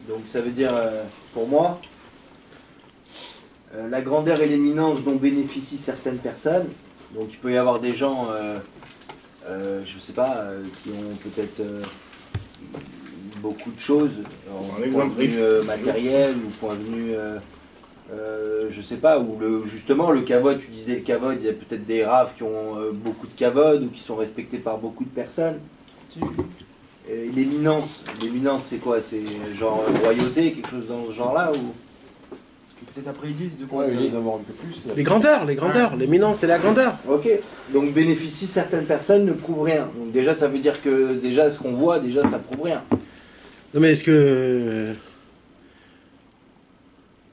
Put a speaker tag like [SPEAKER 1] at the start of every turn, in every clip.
[SPEAKER 1] Donc ça veut dire, pour moi, la grandeur et l'éminence dont bénéficient certaines personnes. Donc il peut y avoir des gens, je sais pas, qui ont peut-être beaucoup de choses, en point de vue matériel ou point de vue, je sais pas, ou justement le kavod, tu disais le kavod, il y a peut-être des raves qui ont beaucoup de kavod ou qui sont respectés par beaucoup de personnes. L'éminence, c'est quoi? C'est genre royauté, quelque chose dans ce genre-là ou...
[SPEAKER 2] Peut-être après ils disent de quoi ils avoir un peu plus.
[SPEAKER 3] Les grandeurs, l'éminence c'est la grandeur.
[SPEAKER 1] Ok, donc bénéficie certaines personnes ne prouve rien. Donc déjà ça veut dire que déjà ce qu'on voit, déjà ça prouve rien.
[SPEAKER 3] Non mais est-ce que...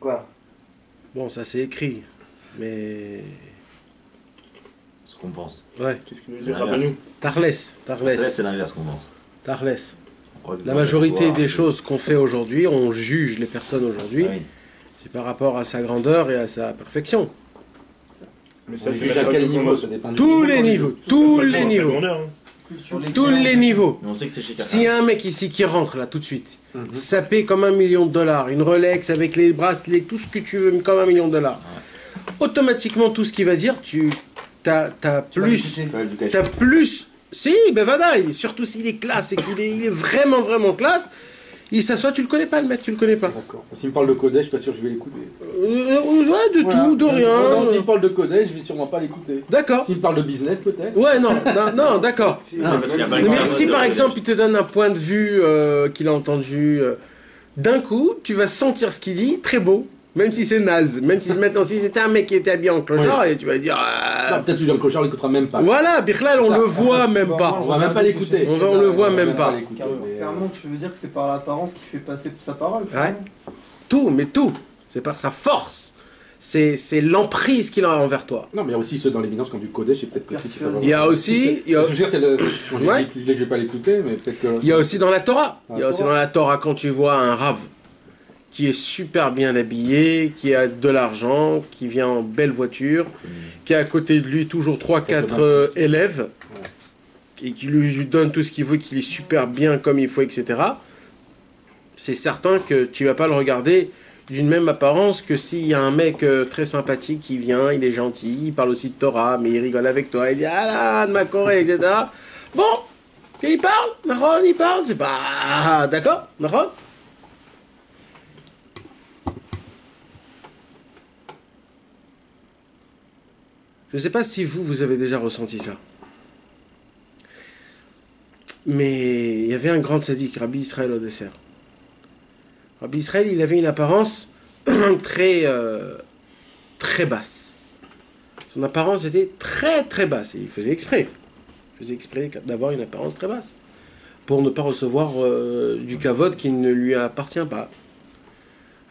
[SPEAKER 1] Quoi?
[SPEAKER 3] Bon ça c'est écrit, mais...
[SPEAKER 4] Ce qu'on pense.
[SPEAKER 3] Ouais.
[SPEAKER 4] C'est l'inverse.
[SPEAKER 3] Tarles.
[SPEAKER 4] C'est l'inverse qu'on pense.
[SPEAKER 3] Tarles. La majorité des choses qu'on fait aujourd'hui, on juge les personnes aujourd'hui.
[SPEAKER 4] Ah oui.
[SPEAKER 3] C'est par rapport à sa grandeur et à sa perfection.
[SPEAKER 2] Mais
[SPEAKER 5] On juge à quel niveau? Ça dépend
[SPEAKER 3] Tous les niveaux, tous les niveaux. Tous les niveaux.
[SPEAKER 4] Mais on sait que c'est chez quelqu'un.
[SPEAKER 3] S'il y a un mec ici qui rentre là tout de suite, sapé comme $1 million, une Rolex avec les bracelets, tout ce que tu veux, comme $1 million, automatiquement tout ce qu'il va dire, t'as plus. Si, ben voilà, surtout s'il est classe et il est vraiment vraiment classe. Il s'assoit, tu le connais pas le mec, tu le connais pas.
[SPEAKER 5] D'accord. S'il me parle de Kodesh, je suis pas sûr que je vais l'écouter.
[SPEAKER 3] Ouais, de
[SPEAKER 5] Voilà.
[SPEAKER 3] tout, de rien.
[SPEAKER 5] Non, s'il me parle de Kodesh, je vais sûrement pas l'écouter.
[SPEAKER 3] D'accord.
[SPEAKER 5] S'il me parle de business, peut-être.
[SPEAKER 3] Ouais, non, d'accord.
[SPEAKER 4] Mais
[SPEAKER 3] Mais si par exemple il te donne un point de vue qu'il a entendu, d'un coup, tu vas sentir ce qu'il dit, très beau. Même si c'est naze, même si maintenant si c'était un mec qui était habillé en clochard, et tu vas dire...
[SPEAKER 5] Non, peut-être Julien Clochard l'écoutera même pas.
[SPEAKER 3] Voilà, Bichlal, on le voit même pas.
[SPEAKER 5] On va même pas l'écouter.
[SPEAKER 3] On le voit même pas.
[SPEAKER 6] Clairement, tu veux dire que c'est par l'apparence qui fait passer toute sa parole.
[SPEAKER 3] Ouais. Tout. C'est par sa force. C'est l'emprise qu'il a envers toi.
[SPEAKER 5] Non, mais il y a aussi ceux dans l'éminence qui ont du Kodesh et peut-être que si
[SPEAKER 3] Il y a aussi...
[SPEAKER 5] Je veux dire, c'est le... Quand j'ai dit que je vais pas l'écouter, mais peut-être que...
[SPEAKER 3] Il y a aussi dans la Torah. Il y a aussi dans la Torah quand tu vois un rave qui est super bien habillé, qui a de l'argent, qui vient en belle voiture, qui a à côté de lui toujours 3-4 élèves, et qui lui donne tout ce qu'il veut, qu'il est super bien comme il faut, etc. C'est certain que tu vas pas le regarder d'une même apparence que s'il y a un mec très sympathique qui vient, il est gentil, il parle aussi de Torah, mais il rigole avec toi, il dit « Ah là, de ma Corée, etc. » Bon, il parle, Nahon, il parle, c'est pas... D'accord, Nahon. Je ne sais pas si vous avez déjà ressenti ça. Mais il y avait un grand sadique, Rabbi Israël au dessert. Rabbi Israël, il avait une apparence très basse. Son apparence était très très basse. Et il faisait exprès. Il faisait exprès d'avoir une apparence très basse. Pour ne pas recevoir du kavod qui ne lui appartient pas.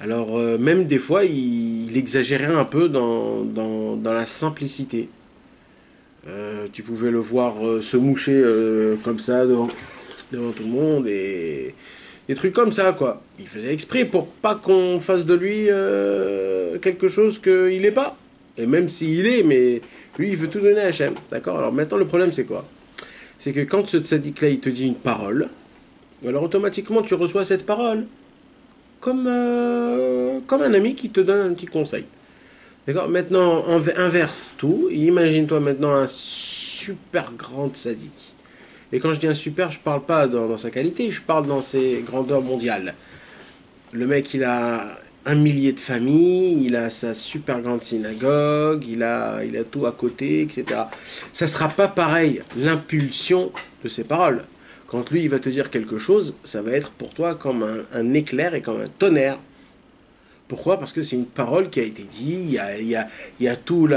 [SPEAKER 3] Alors, même des fois, il exagérait un peu dans la simplicité. Tu pouvais le voir se moucher comme ça devant tout le monde et des trucs comme ça, quoi. Il faisait exprès pour pas qu'on fasse de lui quelque chose qu'il n'est pas. Et même s'il est, mais lui, il veut tout donner à Hachem. D'accord? Alors maintenant, le problème, c'est quoi? C'est que quand ce tzaddik-là, il te dit une parole, alors automatiquement, tu reçois cette parole. Comme un ami qui te donne un petit conseil. D'accord? Maintenant, inverse tout. Imagine-toi maintenant un super grand sadique. Et quand je dis un super, je parle pas dans sa qualité, je parle dans ses grandeurs mondiales. Le mec, il a 1 millier de familles, il a sa super grande synagogue, il a tout à côté, etc. Ça sera pas pareil, l'impulsion de ses paroles. Quand lui, il va te dire quelque chose, ça va être pour toi comme un éclair et comme un tonnerre. Pourquoi? Parce que c'est une parole qui a été dite, il y a tout,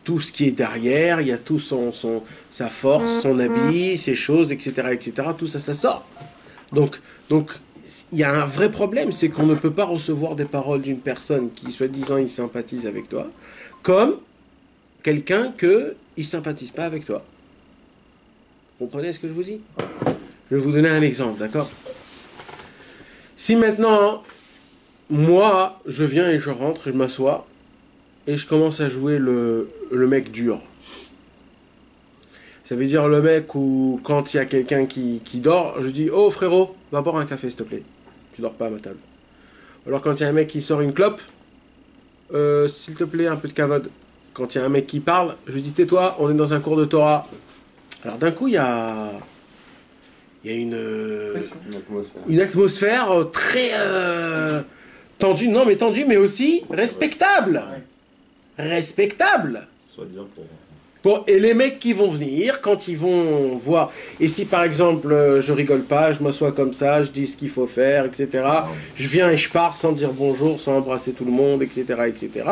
[SPEAKER 3] tout ce qui est derrière, il y a tout sa force, son habit, ses choses, etc., etc. Tout ça, ça sort. Donc, il y a un vrai problème, c'est qu'on ne peut pas recevoir des paroles d'une personne qui, soi-disant, il sympathise avec toi, comme quelqu'un qui ne sympathise pas avec toi. Vous comprenez ce que je vous dis? Je vais vous donner un exemple, d'accord? Si maintenant, moi, je viens et je rentre, je m'assois, et je commence à jouer le mec dur. Ça veut dire le mec où, quand il y a quelqu'un qui dort, je dis « Oh frérot, va boire un café s'il te plaît. » tu dors pas à ma table. Alors quand il y a un mec qui sort une clope, s'il te plaît, un peu de kavod. Quand il y a un mec qui parle, je lui dis tais-toi, on est dans un cours de Torah. Alors d'un coup, il y a une atmosphère très tendue, non mais tendue, mais aussi respectable. Respectable.
[SPEAKER 4] Soi-disant pour...
[SPEAKER 3] Bon, et les mecs qui vont venir, quand ils vont voir, et si par exemple je rigole pas, je m'assois comme ça, je dis ce qu'il faut faire, etc. Je viens et je pars sans dire bonjour, sans embrasser tout le monde, etc., etc.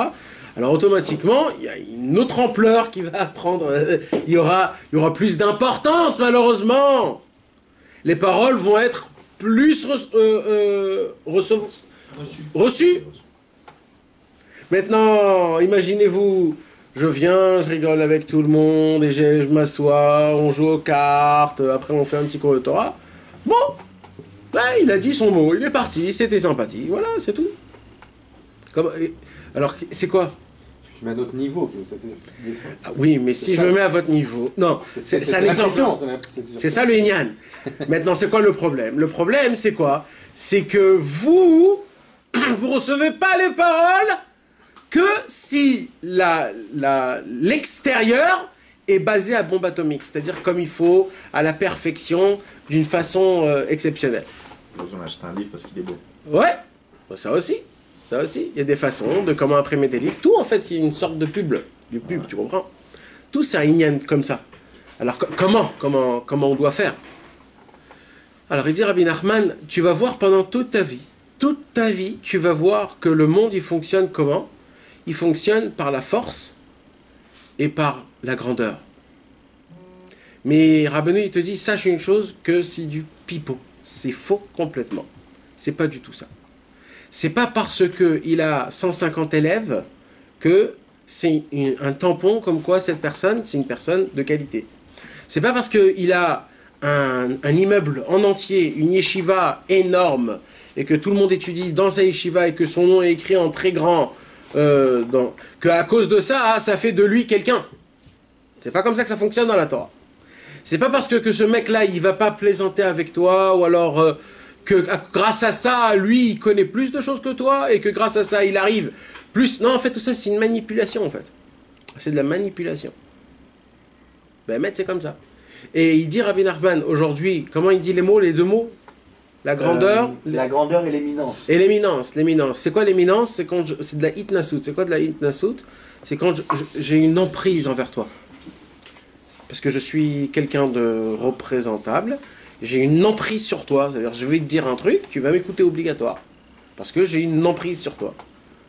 [SPEAKER 3] Alors automatiquement, il y a une autre ampleur qui va prendre, il y aura plus d'importance malheureusement. Les paroles vont être plus reçues. Maintenant, imaginez-vous, je viens, je rigole avec tout le monde, et je m'assois, on joue aux cartes, après on fait un petit cours de Torah. Bon, ben, il a dit son mot, il est parti, c'était sympathique, voilà, c'est tout. Alors, c'est quoi?
[SPEAKER 5] Tu mets à notre niveau.
[SPEAKER 3] Ah, oui, mais si je me mets à votre niveau... Non, c'est un exemple. C'est ça le Inyan. Maintenant, c'est quoi le problème? Le problème, c'est quoi? C'est que vous recevez pas les paroles que si l'extérieur est basé à bombe atomique, c'est-à-dire comme il faut, à la perfection, d'une façon exceptionnelle.
[SPEAKER 4] On a acheté un livre parce qu'il est beau.
[SPEAKER 3] Ouais, ça aussi. Ça aussi, il y a des façons de comment imprimer des livres. Tout, en fait, c'est une sorte de pub, tu comprends? Tout, c'est un Inyan comme ça. Alors, comment on doit faire? Alors, il dit Rabbi Nachman, tu vas voir pendant toute ta vie, tu vas voir que le monde, il fonctionne comment? Il fonctionne par la force et par la grandeur. Mais Rabbeinu, il te dit, sache une chose, que c'est du pipeau. C'est faux complètement. C'est pas du tout ça. C'est pas parce qu'il a 150 élèves que c'est un tampon comme quoi cette personne, c'est une personne de qualité. C'est pas parce qu'il a un immeuble en entier, une yeshiva énorme, et que tout le monde étudie dans sa yeshiva et que son nom est écrit en très grand, qu'à cause de ça, ça fait de lui quelqu'un. C'est pas comme ça que ça fonctionne dans la Torah. C'est pas parce que ce mec-là, il va pas plaisanter avec toi, ou alors... que grâce à ça, lui, il connaît plus de choses que toi, et que grâce à ça, il arrive plus... Non, en fait, tout ça, c'est une manipulation, en fait. C'est de la manipulation. Ben, maître, c'est comme ça. Et il dit, Rabbi Nachman, aujourd'hui, comment il dit les deux mots? La grandeur...
[SPEAKER 1] La grandeur et l'éminence.
[SPEAKER 3] Et l'éminence. C'est quoi l'éminence? C'est de la hitnasout. C'est quoi de la hitnasout? C'est quand j'ai une emprise envers toi. Parce que je suis quelqu'un de représentable, j'ai une emprise sur toi, c'est-à-dire je vais te dire un truc, tu vas m'écouter obligatoire, parce que j'ai une emprise sur toi.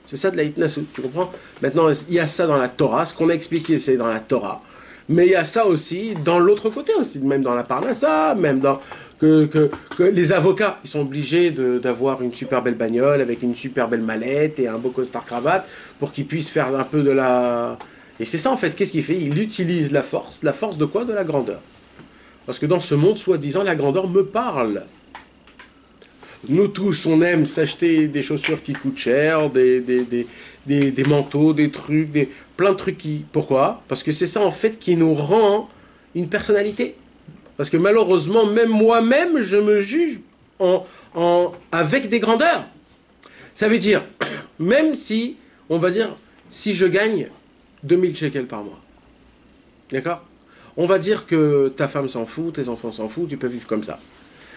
[SPEAKER 3] C'est ça de la hitnasout, tu comprends? Maintenant, il y a ça dans la Torah, ce qu'on a expliqué c'est dans la Torah, mais il y a ça aussi dans l'autre côté aussi, même dans la Parnassa, même dans que les avocats, ils sont obligés d'avoir une super belle bagnole, avec une super belle mallette et un beau costard cravate, pour qu'ils puissent faire un peu de la... Et c'est ça en fait, qu'est-ce qu'il fait? Il utilise la force de quoi? De la grandeur. Parce que dans ce monde, soi-disant, la grandeur me parle. Nous tous, on aime s'acheter des chaussures qui coûtent cher, des manteaux, des trucs, plein de trucs qui... Pourquoi? Parce que c'est ça, en fait, qui nous rend une personnalité. Parce que malheureusement, même moi-même, je me juge avec des grandeurs. Ça veut dire, même si, on va dire, si je gagne 2000 shekels par mois. D'accord? On va dire que ta femme s'en fout, tes enfants s'en foutent, tu peux vivre comme ça.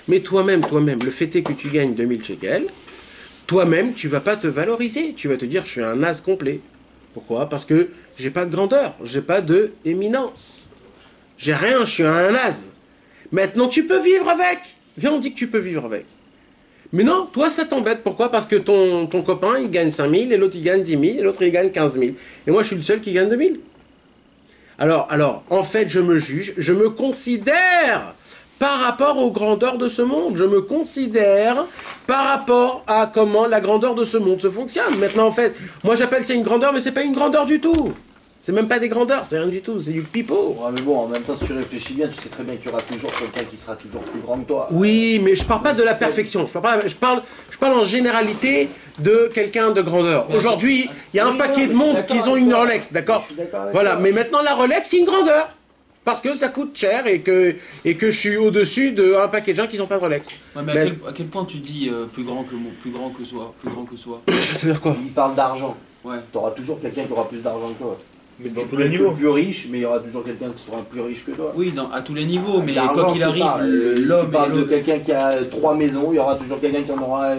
[SPEAKER 3] Mais toi-même, le fait est que tu gagnes 2000 shekels, toi-même, tu vas pas te valoriser. Tu vas te dire, je suis un naze complet. Pourquoi? Parce que j'ai pas de grandeur, j'ai pas de éminence. J'ai rien, je suis un naze. Maintenant, tu peux vivre avec. Viens, on dit que tu peux vivre avec. Mais non, toi, ça t'embête. Pourquoi? Parce que ton copain, il gagne 5000, et l'autre, il gagne 10 000, et l'autre, il gagne 15 000. Et moi, je suis le seul qui gagne 2000. Alors, en fait, je me juge, je me considère par rapport aux grandeurs de ce monde. Je me considère par rapport à comment la grandeur de ce monde se fonctionne. Maintenant, en fait, moi, j'appelle ça une grandeur, mais c'est pas une grandeur du tout. C'est même pas des grandeurs, c'est rien du tout, c'est du pipeau.
[SPEAKER 1] Ouais, mais bon, en même temps, si tu réfléchis bien, tu sais très bien qu'il y aura toujours quelqu'un qui sera toujours plus grand que toi.
[SPEAKER 3] Oui, mais je parle pas de la perfection. Je parle en généralité de quelqu'un de grandeur. Aujourd'hui, il y a un paquet de monde qui ont une Rolex, d'accord? Voilà, mais maintenant la Rolex, c'est une grandeur. parce que ça coûte cher et que je suis au-dessus d'un paquet de gens qui n'ont pas de Rolex.
[SPEAKER 2] Ouais, mais à quel point tu dis plus grand que soi.
[SPEAKER 3] Ça veut dire quoi?
[SPEAKER 1] Il parle d'argent.
[SPEAKER 2] Ouais.
[SPEAKER 1] T'auras toujours quelqu'un qui aura plus d'argent que toi.
[SPEAKER 7] Mais dans
[SPEAKER 1] Tu
[SPEAKER 7] tous
[SPEAKER 1] peux
[SPEAKER 7] les
[SPEAKER 1] être
[SPEAKER 7] niveaux.
[SPEAKER 1] plus riche, mais il y aura toujours quelqu'un qui sera plus riche que toi.
[SPEAKER 2] Oui, à tous les niveaux, mais
[SPEAKER 1] L'argent,
[SPEAKER 2] quoi qu'il arrive,
[SPEAKER 1] tu
[SPEAKER 2] l'homme
[SPEAKER 1] parles
[SPEAKER 2] et
[SPEAKER 1] de
[SPEAKER 2] l'autre.
[SPEAKER 1] quelqu'un qui a 3 maisons, il y aura toujours quelqu'un qui en aura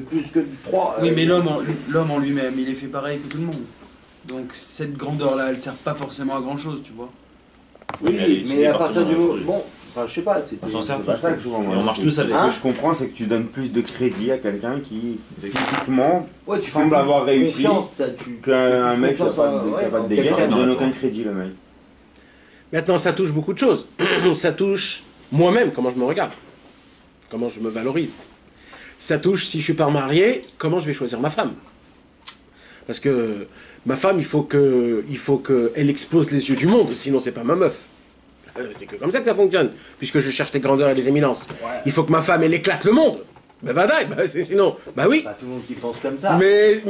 [SPEAKER 1] plus que 3.
[SPEAKER 2] Oui, mais l'homme en lui-même, il est fait pareil que tout le monde. Donc cette grandeur-là, elle sert pas forcément à grand-chose, tu vois.
[SPEAKER 1] Oui,
[SPEAKER 8] Mais elle est utilisée
[SPEAKER 1] mais à
[SPEAKER 8] par
[SPEAKER 1] partir
[SPEAKER 8] tout le
[SPEAKER 1] du
[SPEAKER 8] monde
[SPEAKER 1] moment.
[SPEAKER 8] aujourd'hui.
[SPEAKER 1] Bon, enfin, je sais pas, c'est
[SPEAKER 8] On s'en sert
[SPEAKER 4] C'est pas
[SPEAKER 8] tous.
[SPEAKER 4] ça que je vois, moi.
[SPEAKER 8] Et on marche tous avec.
[SPEAKER 1] Hein
[SPEAKER 4] Ce que je comprends, c'est que tu donnes plus de crédit à quelqu'un qui, physiquement,
[SPEAKER 1] Ouais, tu
[SPEAKER 4] semble
[SPEAKER 1] fais
[SPEAKER 4] avoir
[SPEAKER 1] plus
[SPEAKER 4] réussi
[SPEAKER 1] confiance,
[SPEAKER 4] qu'un
[SPEAKER 1] plus
[SPEAKER 4] mec qui a
[SPEAKER 1] confiance
[SPEAKER 4] pas
[SPEAKER 1] en-
[SPEAKER 4] de
[SPEAKER 1] ouais, en
[SPEAKER 4] dégâts,
[SPEAKER 1] quelqu'un
[SPEAKER 4] il donne
[SPEAKER 8] dans
[SPEAKER 4] aucun
[SPEAKER 8] toi.
[SPEAKER 4] crédit, le mec.
[SPEAKER 3] Maintenant, ça touche beaucoup de choses. Ça touche moi-même, comment je me regarde, comment je me valorise. Ça touche, si je suis pas marié, comment je vais choisir ma femme. Parce que ma femme, il faut qu'elle explose les yeux du monde, sinon c'est pas ma meuf. C'est que comme ça que ça fonctionne, puisque je cherche les grandeurs et les éminences. Il faut que ma femme, elle éclate le monde. Ben vadaï, sinon, bah oui.
[SPEAKER 1] Pas tout le monde qui pense comme ça.
[SPEAKER 3] Mais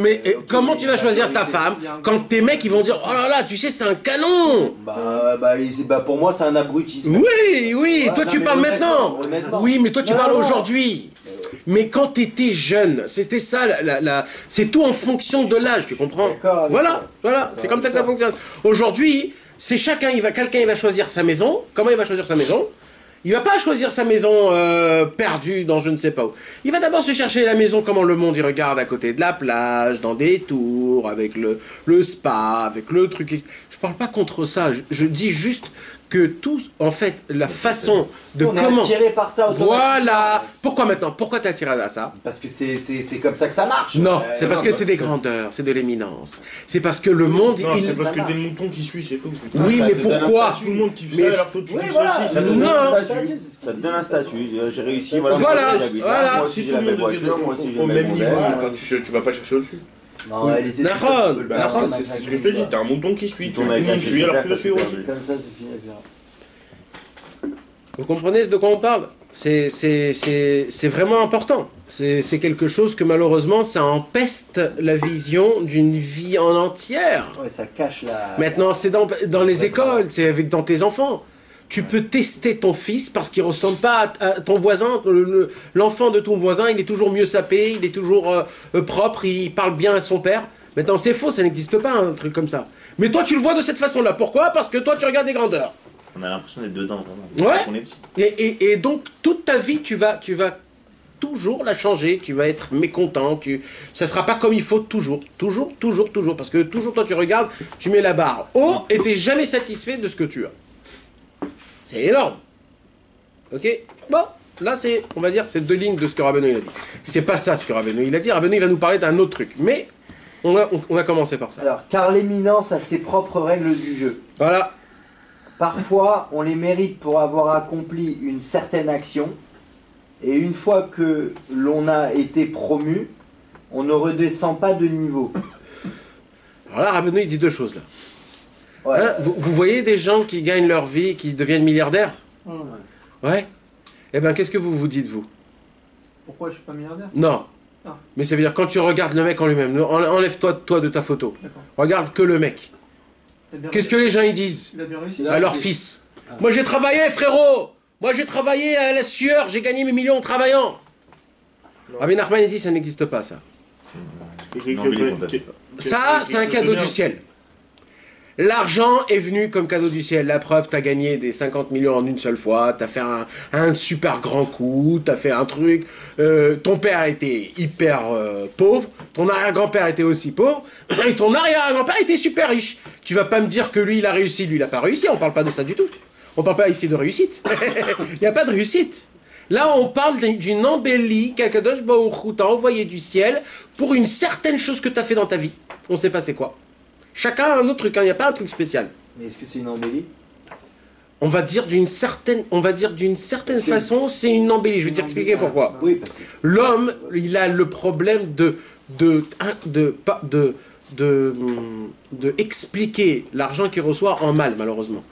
[SPEAKER 3] comment tu vas choisir ta femme quand tes mecs ils vont dire oh là là, tu sais, c'est un canon.
[SPEAKER 1] Bah, pour moi, c'est un abruti.
[SPEAKER 3] Oui,
[SPEAKER 1] Ouais,
[SPEAKER 3] toi
[SPEAKER 1] non,
[SPEAKER 3] tu
[SPEAKER 1] mais
[SPEAKER 3] parles maintenant.
[SPEAKER 1] honnêtement.
[SPEAKER 3] Oui, mais toi tu
[SPEAKER 1] Non,
[SPEAKER 3] parles
[SPEAKER 1] non.
[SPEAKER 3] aujourd'hui. Mais quand t'étais jeune, c'était ça, c'est tout en fonction de l'âge, tu comprends?
[SPEAKER 1] D'accord,
[SPEAKER 3] Voilà, c'est comme ça que ça fonctionne. Aujourd'hui, c'est quelqu'un il va choisir sa maison. Comment il va choisir sa maison? Il va pas choisir sa maison perdue dans je ne sais pas où. Il va d'abord se chercher la maison comment le monde y regarde à côté de la plage, dans des tours, avec le spa, avec le truc. Je parle pas contre ça, je dis juste que tout, en fait, la façon de
[SPEAKER 1] On est
[SPEAKER 3] comment...
[SPEAKER 1] attiré par ça.
[SPEAKER 3] Voilà. Pourquoi maintenant? Pourquoi t'es attiré à ça?
[SPEAKER 1] Parce que c'est comme ça que ça marche.
[SPEAKER 3] Non, c'est parce que
[SPEAKER 1] non,
[SPEAKER 3] c'est des grandeurs, c'est de l'éminence. C'est parce que le monde,
[SPEAKER 7] Non,
[SPEAKER 3] il...
[SPEAKER 7] c'est parce que t'es le mouton qui suit, c'est tout.
[SPEAKER 3] Oui,
[SPEAKER 4] Ça
[SPEAKER 3] mais
[SPEAKER 4] te donne un
[SPEAKER 3] pourquoi?
[SPEAKER 7] Tout le monde qui
[SPEAKER 3] Mais-
[SPEAKER 7] fait alors toi tu
[SPEAKER 1] Oui,
[SPEAKER 7] fais
[SPEAKER 1] voilà.
[SPEAKER 7] ça aussi, ça te
[SPEAKER 3] Non.
[SPEAKER 7] donne un
[SPEAKER 4] Ça te donne un statut. J'ai réussi,
[SPEAKER 3] Voilà,
[SPEAKER 4] moi aussi, j'habite là,
[SPEAKER 3] voilà.
[SPEAKER 4] moi aussi
[SPEAKER 7] Si
[SPEAKER 4] j'ai
[SPEAKER 7] tout
[SPEAKER 4] la
[SPEAKER 7] le
[SPEAKER 4] belle
[SPEAKER 7] monde était
[SPEAKER 4] voiture, moi aussi j'ai
[SPEAKER 7] au
[SPEAKER 4] le
[SPEAKER 7] même
[SPEAKER 4] même
[SPEAKER 7] niveau,
[SPEAKER 4] modèle.
[SPEAKER 7] tu vas pas chercher au-dessus.
[SPEAKER 1] Non, elle était
[SPEAKER 3] Nahon,
[SPEAKER 7] Nahon, c'est ce que je te dis, t'as un mouton qui suit,
[SPEAKER 4] Tu
[SPEAKER 7] tout le
[SPEAKER 4] tournes avec
[SPEAKER 7] monde
[SPEAKER 4] la
[SPEAKER 7] suit alors tu dois
[SPEAKER 4] secrétaire,
[SPEAKER 7] suivre
[SPEAKER 4] t'as
[SPEAKER 7] aussi.
[SPEAKER 1] Comme ça, c'est fini. bien.
[SPEAKER 3] Vous comprenez de quoi on parle? C'est vraiment important. C'est quelque chose que malheureusement, ça empeste la vision d'une vie en entière.
[SPEAKER 1] Ouais, ça cache la.
[SPEAKER 3] Maintenant, c'est dans les écoles, c'est dans tes enfants. Tu peux tester ton fils parce qu'il ressemble pas à ton voisin. L'enfant de ton voisin, il est toujours mieux sapé, il est toujours propre, il parle bien à son père. Maintenant, c'est faux, ça n'existe pas un truc comme ça. Mais toi, tu le vois de cette façon-là. Pourquoi? Parce que toi, tu regardes des grandeurs.
[SPEAKER 8] On a l'impression d'être dedans, vraiment.
[SPEAKER 3] Ouais.
[SPEAKER 8] On est petit.
[SPEAKER 3] Et donc, toute ta vie, tu vas toujours la changer, tu vas être mécontent, ça sera pas comme il faut toujours. Toujours. Parce que toujours, toi, tu regardes, tu mets la barre haut et t'es jamais satisfait de ce que tu as. C'est énorme. Ok? Bon, là, on va dire, c'est 2 lignes de ce que Rabbeinu il a dit. C'est pas ça ce que Rabbeinu il a dit. Rabbeinu il va nous parler d'un autre truc. Mais, on va commencer par ça.
[SPEAKER 1] Alors, car l'éminence a ses propres règles du jeu.
[SPEAKER 3] Voilà.
[SPEAKER 1] Parfois, on les mérite pour avoir accompli une certaine action, et une fois que l'on a été promu, on ne redescend pas de niveau.
[SPEAKER 3] Alors là, Rabbeinu il dit 2 choses là.
[SPEAKER 1] Ouais.
[SPEAKER 3] Hein, vous voyez des gens qui gagnent leur vie, qui deviennent milliardaires? Ouais. Eh ben, qu'est-ce que vous vous dites, vous?
[SPEAKER 6] Pourquoi je suis pas milliardaire?
[SPEAKER 3] Non.
[SPEAKER 6] Ah.
[SPEAKER 3] Mais ça veut dire quand tu regardes le mec en lui-même, enlève-toi toi de ta photo.
[SPEAKER 6] D'accord.
[SPEAKER 3] Regarde que le mec.
[SPEAKER 6] T'as bien
[SPEAKER 3] Qu'est-ce que les gens ils disent
[SPEAKER 6] Il a bien réussi.
[SPEAKER 3] à leur fils? Moi j'ai travaillé, frérot. Moi j'ai travaillé à la sueur, j'ai gagné mes millions en travaillant. Rabbi Nachman il dit ça n'existe pas ça.
[SPEAKER 8] Non, mais il est content.
[SPEAKER 3] Ça c'est un cadeau du ciel. L'argent est venu comme cadeau du ciel. La preuve, t'as gagné des 50 millions en une seule fois, t'as fait un super grand coup, t'as fait un truc. Ton père était hyper pauvre, ton arrière-grand-père était aussi pauvre, et ton arrière-grand-père était super riche. Tu vas pas me dire que lui, il a réussi, lui, il a pas réussi. On parle pas de ça du tout. On parle pas ici de réussite. Il n'y a pas de réussite. Là, on parle d'une embellie qu'Akadosh Baruch Hu t'a envoyé du ciel pour une certaine chose que t'as fait dans ta vie. On sait pas c'est quoi. Chacun a un autre truc, il n'y a pas un truc spécial.
[SPEAKER 1] Mais est-ce que c'est une embellie?
[SPEAKER 3] On va dire d'une certaine façon, c'est une embellie. Je vais t'expliquer pourquoi.
[SPEAKER 1] Oui, parce que
[SPEAKER 3] L'homme, il a le problème de expliquer l'argent qu'il reçoit en mal, malheureusement.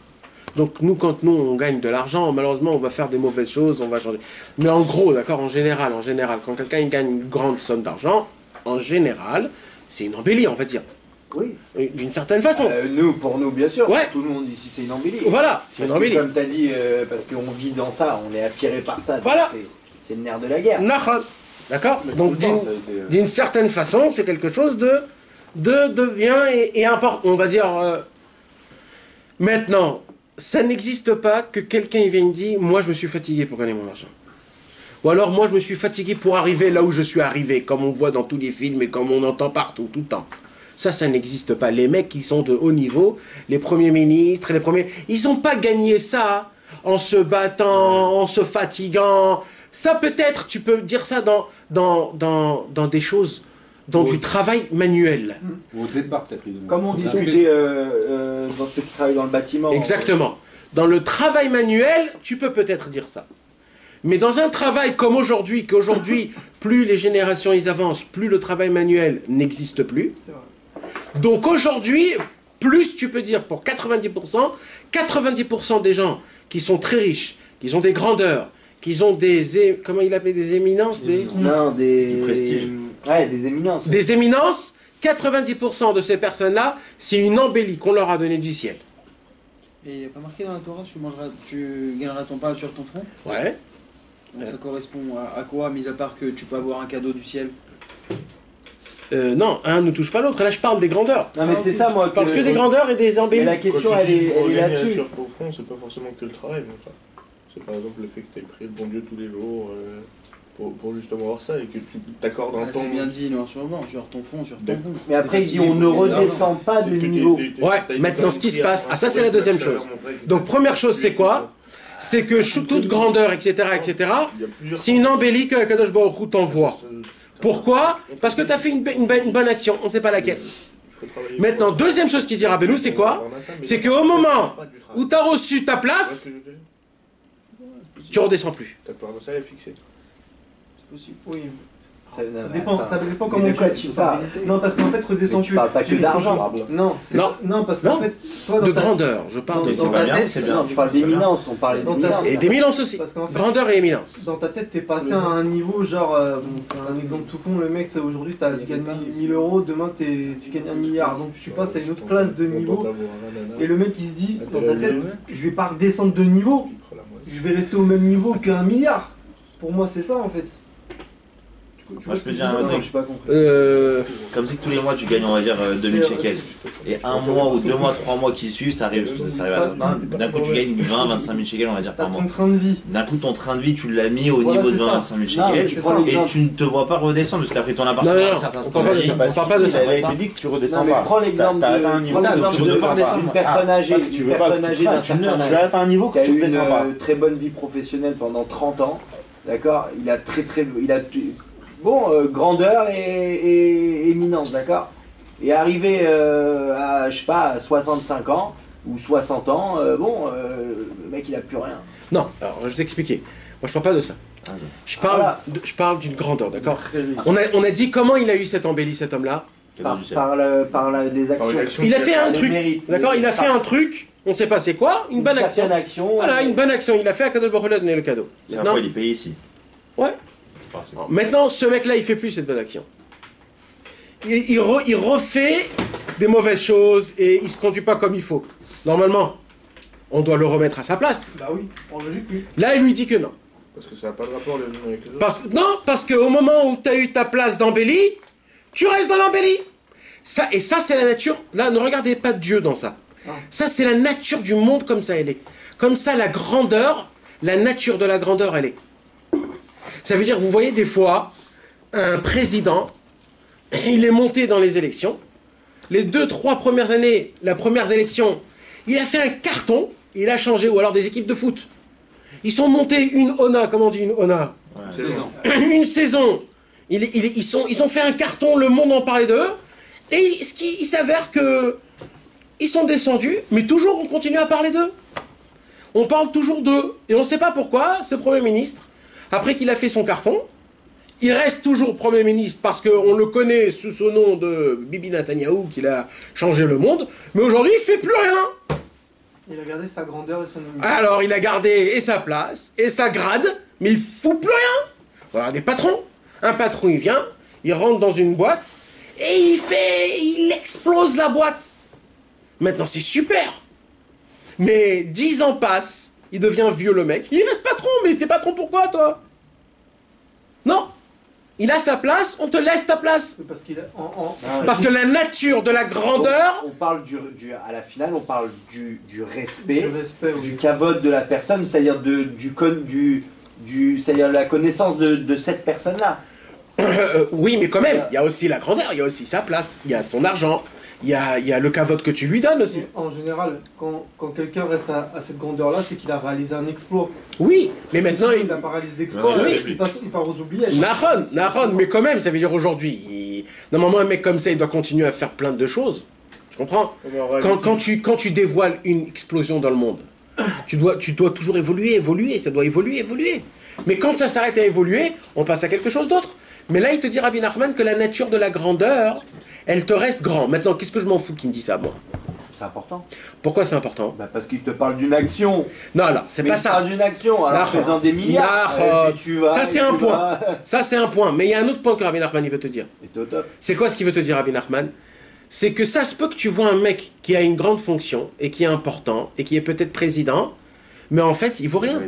[SPEAKER 3] Donc quand nous on gagne de l'argent, malheureusement on va faire des mauvaises choses, on va changer. Mais en gros, d'accord, en général, quand quelqu'un il gagne une grande somme d'argent, en général, c'est une embellie, on va dire.
[SPEAKER 1] Oui.
[SPEAKER 3] D'une certaine façon.
[SPEAKER 1] Pour nous, bien sûr.
[SPEAKER 3] Ouais.
[SPEAKER 1] Tout le monde ici, c'est une embellie.
[SPEAKER 3] Voilà, c'est une
[SPEAKER 1] Parce que,
[SPEAKER 3] embellie.
[SPEAKER 1] comme tu as dit, parce qu'on vit dans ça, on est attiré par ça. donc
[SPEAKER 3] Voilà.
[SPEAKER 1] C'est le nerf de la guerre.
[SPEAKER 3] Nahad. D'accord. Donc d'une certaine façon, c'est quelque chose de bien et important. On va dire maintenant, ça n'existe pas que quelqu'un il vienne dire moi je me suis fatigué pour gagner mon argent. Ou alors moi je me suis fatigué pour arriver là où je suis arrivé, comme on voit dans tous les films et comme on entend partout, tout le temps. Ça n'existe pas. Les mecs qui sont de haut niveau, les premiers ministres, ils n'ont pas gagné ça en se battant, en se fatiguant. Ça peut-être, tu peux dire ça dans des choses, dans du travail manuel.
[SPEAKER 5] Ou au départ, peut-être.
[SPEAKER 1] Comme on discutait dans ceux qui travaillent dans le bâtiment.
[SPEAKER 3] Exactement. Dans le travail manuel, tu peux peut-être dire ça. Mais dans un travail comme aujourd'hui, qu'aujourd'hui, plus les générations ils avancent, plus le travail manuel n'existe plus.
[SPEAKER 6] C'est vrai.
[SPEAKER 3] Donc aujourd'hui, plus tu peux dire pour 90% des gens qui sont très riches, qui ont des grandeurs, qui ont des... Comment il appelait des éminences
[SPEAKER 1] Non,
[SPEAKER 4] Du prestige.
[SPEAKER 1] Ouais, des éminences.
[SPEAKER 3] Des éminences, 90% de ces personnes-là, c'est une embellie qu'on leur a donnée du ciel.
[SPEAKER 2] Et il n'y a pas marqué dans la Torah, tu gagneras ton pain sur ton front?
[SPEAKER 3] Ouais.
[SPEAKER 2] Donc ça correspond à quoi, mis à part que tu peux avoir un cadeau du ciel?
[SPEAKER 3] Non, un ne touche pas l'autre. Là, je parle des grandeurs.
[SPEAKER 1] Non, mais c'est ça, moi.
[SPEAKER 3] Je parle que des grandeurs et des
[SPEAKER 1] Mais
[SPEAKER 3] embellies.
[SPEAKER 1] la question, elle est là-dessus.
[SPEAKER 7] Sur ton front, c'est pas forcément que le travail. C'est par exemple le fait que tu aies prié le bon Dieu tous les jours pour justement avoir ça et que tu t'accordes un temps.
[SPEAKER 2] C'est bien dit, noir sur blanc, sur ton front, sur ton front.
[SPEAKER 1] Mais après, il dit on ne redescend pas de niveau.
[SPEAKER 3] Ouais, maintenant, ce qui se passe... Ah, ça, c'est la deuxième chose. Donc, première chose, c'est quoi? C'est que toute grandeur, etc., c'est une embellie que Kadosh Baruch Hu t'envoie. Pourquoi? Parce que tu as fait une bonne action, on ne sait pas laquelle. Maintenant, deuxième chose qu'il dit Rabbeinu, c'est quoi? C'est qu'au moment où tu as reçu ta place, tu redescends plus.
[SPEAKER 7] Ta part de ça est fixée.
[SPEAKER 6] C'est possible. Oui.
[SPEAKER 1] Ça
[SPEAKER 6] Ça dépend comment tu
[SPEAKER 1] parles.
[SPEAKER 6] Non, parce qu'en fait, redescends
[SPEAKER 1] Tu parles pas que d'argent.
[SPEAKER 6] Non, parce qu'en
[SPEAKER 3] Non.
[SPEAKER 6] fait, toi,
[SPEAKER 3] De
[SPEAKER 6] dans ta-
[SPEAKER 3] grandeur, je parle de...
[SPEAKER 6] dans
[SPEAKER 4] c'est pas
[SPEAKER 6] ta
[SPEAKER 4] bien,
[SPEAKER 6] tête,
[SPEAKER 4] c'est bien.
[SPEAKER 1] Non, tu parles d'éminence, on parlait
[SPEAKER 6] Dans ta-
[SPEAKER 1] d'éminence.
[SPEAKER 3] Et d'éminence aussi.
[SPEAKER 6] Parce qu'en fait,
[SPEAKER 3] Grandeur et éminence.
[SPEAKER 6] dans ta tête, t'es passé à un niveau, genre, bon, un exemple tout con, le mec, aujourd'hui, tu gagnes 1000 euros, demain, tu gagnes 1 milliard. Donc tu passes à une autre classe de niveau. Et le mec, il se dit, dans sa tête, je vais pas redescendre de niveau, je vais rester au même niveau qu'un milliard. Pour moi, c'est ça, en fait.
[SPEAKER 4] Moi, je peux dire un
[SPEAKER 6] Non,
[SPEAKER 4] truc.
[SPEAKER 6] j'ai pas compris.
[SPEAKER 4] Comme si tous les mois tu gagnes, on va dire, 2000 shekels. Et un mois ou 2 mois, 3 mois qui suivent, ça arrive à certains. D'un coup, tu gagnes 20, 25 000 shekels, on va dire,
[SPEAKER 6] T'as
[SPEAKER 4] par mois.
[SPEAKER 6] ton train de vie.
[SPEAKER 4] D'un coup, ton train de vie, tu l'as mis au
[SPEAKER 6] Voilà,
[SPEAKER 4] niveau de
[SPEAKER 6] c'est
[SPEAKER 4] 20,
[SPEAKER 6] ça.
[SPEAKER 4] 25 000
[SPEAKER 1] Non, mais
[SPEAKER 4] shekels.
[SPEAKER 1] tu prends
[SPEAKER 4] Et
[SPEAKER 1] l'exemple.
[SPEAKER 4] tu ne te vois pas redescendre parce que tu as pris ton appartement
[SPEAKER 3] Non,
[SPEAKER 4] à
[SPEAKER 3] non,
[SPEAKER 4] un certain
[SPEAKER 3] on parle pas de ça. On parle pas de ça.
[SPEAKER 4] Il a été dit que tu redescends
[SPEAKER 1] Non, mais
[SPEAKER 4] pas.
[SPEAKER 1] prends l'exemple
[SPEAKER 4] T'as atteint un niveau
[SPEAKER 1] prends
[SPEAKER 4] que
[SPEAKER 1] l'exemple
[SPEAKER 4] tu ne redescends pas.
[SPEAKER 1] d'une personne âgée,
[SPEAKER 4] Pas que tu
[SPEAKER 1] d'une
[SPEAKER 4] veux pas,
[SPEAKER 1] personne âgée d'un
[SPEAKER 4] tu
[SPEAKER 1] certain
[SPEAKER 4] as
[SPEAKER 1] âge,
[SPEAKER 4] atteint un niveau
[SPEAKER 1] qui
[SPEAKER 4] que
[SPEAKER 1] a
[SPEAKER 4] tu
[SPEAKER 1] eu
[SPEAKER 4] ne redescends pas.
[SPEAKER 1] une très bonne vie professionnelle pendant 30 ans, d'accord? Il a grandeur et éminence, d'accord? Et arrivé à, je sais pas, à 65 ans ou 60 ans, le mec il a plus rien.
[SPEAKER 3] Non, alors je vais t'expliquer. Moi je parle pas de ça. Je parle d'une grandeur, d'accord? On a dit comment il a eu cette embellie, cet homme-là.
[SPEAKER 1] Par les actions.
[SPEAKER 3] Il a fait un
[SPEAKER 1] Les
[SPEAKER 3] truc,
[SPEAKER 1] mérites.
[SPEAKER 3] d'accord? Il a fait un truc, on sait pas c'est quoi, une bonne action.
[SPEAKER 1] certaine action.
[SPEAKER 3] Voilà, une bonne action. Il a fait un cadeau de Baruch Hu, donné le cadeau.
[SPEAKER 4] C'est un
[SPEAKER 3] Maintenant,
[SPEAKER 4] fois, il est payé ici.
[SPEAKER 3] ouais. Maintenant, ce mec-là, il fait plus cette bonne action. Il refait des mauvaises choses et il se conduit pas comme il faut. Normalement, on doit le remettre à sa place.
[SPEAKER 6] Bah oui, en logique, oui.
[SPEAKER 3] Là, il lui dit que non.
[SPEAKER 7] Parce que ça n'a pas de rapport les unes avec les autres.
[SPEAKER 3] Parce qu'au moment où tu as eu ta place d'embellie, tu restes dans l'embellie. Ça, c'est la nature. Là, ne regardez pas Dieu dans ça. Ça, c'est la nature du monde comme ça, elle est. Comme ça, la grandeur, la nature de la grandeur, elle est. Ça veut dire, vous voyez, des fois, un président, il est monté dans les élections. Les 2-3 premières années, la première élection, il a fait un carton, il a changé, ou alors des équipes de foot. Ils sont montés une ONA, comment on dit une ONA? Une saison. Ils ont fait un carton, le monde en parlait d'eux. Et il s'avère que ils sont descendus, mais toujours on continue à parler d'eux. On parle toujours d'eux. Et on ne sait pas pourquoi, ce Premier ministre, après qu'il a fait son carton, il reste toujours Premier ministre parce qu'on le connaît sous ce nom de Bibi Netanyahou, qu'il a changé le monde. Mais aujourd'hui, il ne fait plus rien.
[SPEAKER 6] Il a gardé sa grandeur et son humilité.
[SPEAKER 3] Alors, il a gardé et sa place, et sa grade, mais il ne fout plus rien. Voilà, des patrons. Un patron, il vient, il rentre dans une boîte, Et il explose la boîte. Maintenant, c'est super. Mais 10 ans passent, il devient vieux le mec. Il reste patron, mais t'es patron pourquoi, toi? Non. Il a sa place, on te laisse ta place.
[SPEAKER 6] Parce qu'il
[SPEAKER 3] Parce que la nature de la grandeur...
[SPEAKER 1] On parle à la finale, on parle du respect, du kavod de la personne, c'est-à-dire c'est-à-dire la connaissance de cette personne-là.
[SPEAKER 3] Oui, mais quand même, il y a aussi la grandeur, il y a aussi sa place, il y a son argent, il y a le kavod que tu lui donnes aussi.
[SPEAKER 6] En général, quand quelqu'un reste à cette grandeur-là, c'est qu'il a réalisé un exploit.
[SPEAKER 3] Oui, mais maintenant...
[SPEAKER 6] Il n'a pas réalisé d'exploit, il part aux oubliettes.
[SPEAKER 3] Nahon, mais quand même, ça veut dire aujourd'hui, normalement un mec comme ça, il doit continuer à faire plein de choses. Tu comprends? Quand tu dévoiles une explosion dans le monde, tu dois toujours évoluer, ça doit évoluer. Mais quand ça s'arrête à évoluer, on passe à quelque chose d'autre. Mais là, il te dit, Rabbi Nachman, que la nature de la grandeur, elle te reste grand. Maintenant, qu'est-ce que je m'en fous qu'il me dit ça, moi?
[SPEAKER 1] C'est important.
[SPEAKER 3] Pourquoi c'est important?
[SPEAKER 1] Parce qu'il te parle d'une action.
[SPEAKER 3] Non, c'est pas ça.
[SPEAKER 1] Il parle d'une action, alors faisant des milliards.
[SPEAKER 3] Ça, c'est un point. Ça, c'est un point. Mais il y a un autre point que Rabbi Nachman, il veut te dire. C'est quoi ce qu'il veut te dire, Rabbi Nachman? C'est que ça se peut que tu vois un mec qui a une grande fonction, et qui est important, et qui est peut-être président, mais en fait, il vaut rien.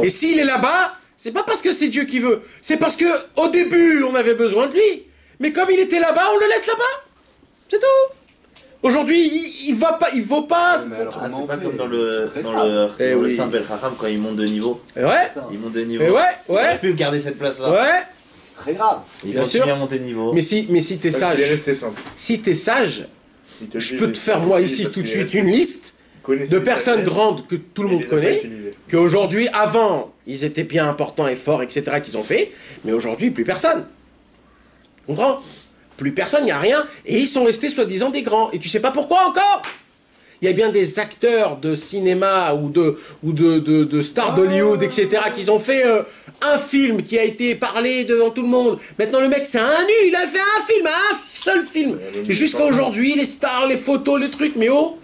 [SPEAKER 3] Et s'il est là-bas, c'est pas parce que c'est Dieu qui veut, c'est parce que au début, on avait besoin de lui. Mais comme il était là-bas, on le laisse là-bas. C'est tout. Aujourd'hui, il vaut pas.
[SPEAKER 4] C'est pas comme dans le Saint Belchacham quand il monte de niveau.
[SPEAKER 3] Ouais.
[SPEAKER 4] Il monte de niveau.
[SPEAKER 3] Ouais.
[SPEAKER 4] Il aurait pu garder cette place-là.
[SPEAKER 3] Ouais.
[SPEAKER 1] C'est très grave.
[SPEAKER 4] Il continue à monter de niveau.
[SPEAKER 3] Mais si t'es sage, je peux te faire moi ici tout de suite une liste de personnes grandes que tout le monde connaît, qu'aujourd'hui, avant, ils étaient bien importants et forts, etc., qu'ils ont fait, mais aujourd'hui, plus personne. Tu comprends? Plus personne, il n'y a rien, et ils sont restés soi-disant des grands. Et tu sais pas pourquoi encore? Il y a bien des acteurs de cinéma ou de stars d'Hollywood, etc., qui ont fait un film qui a été parlé devant tout le monde. Maintenant, le mec, c'est un nul, il a fait un film, un seul film. Jusqu'à aujourd'hui, les stars, les photos, les trucs, mais oh!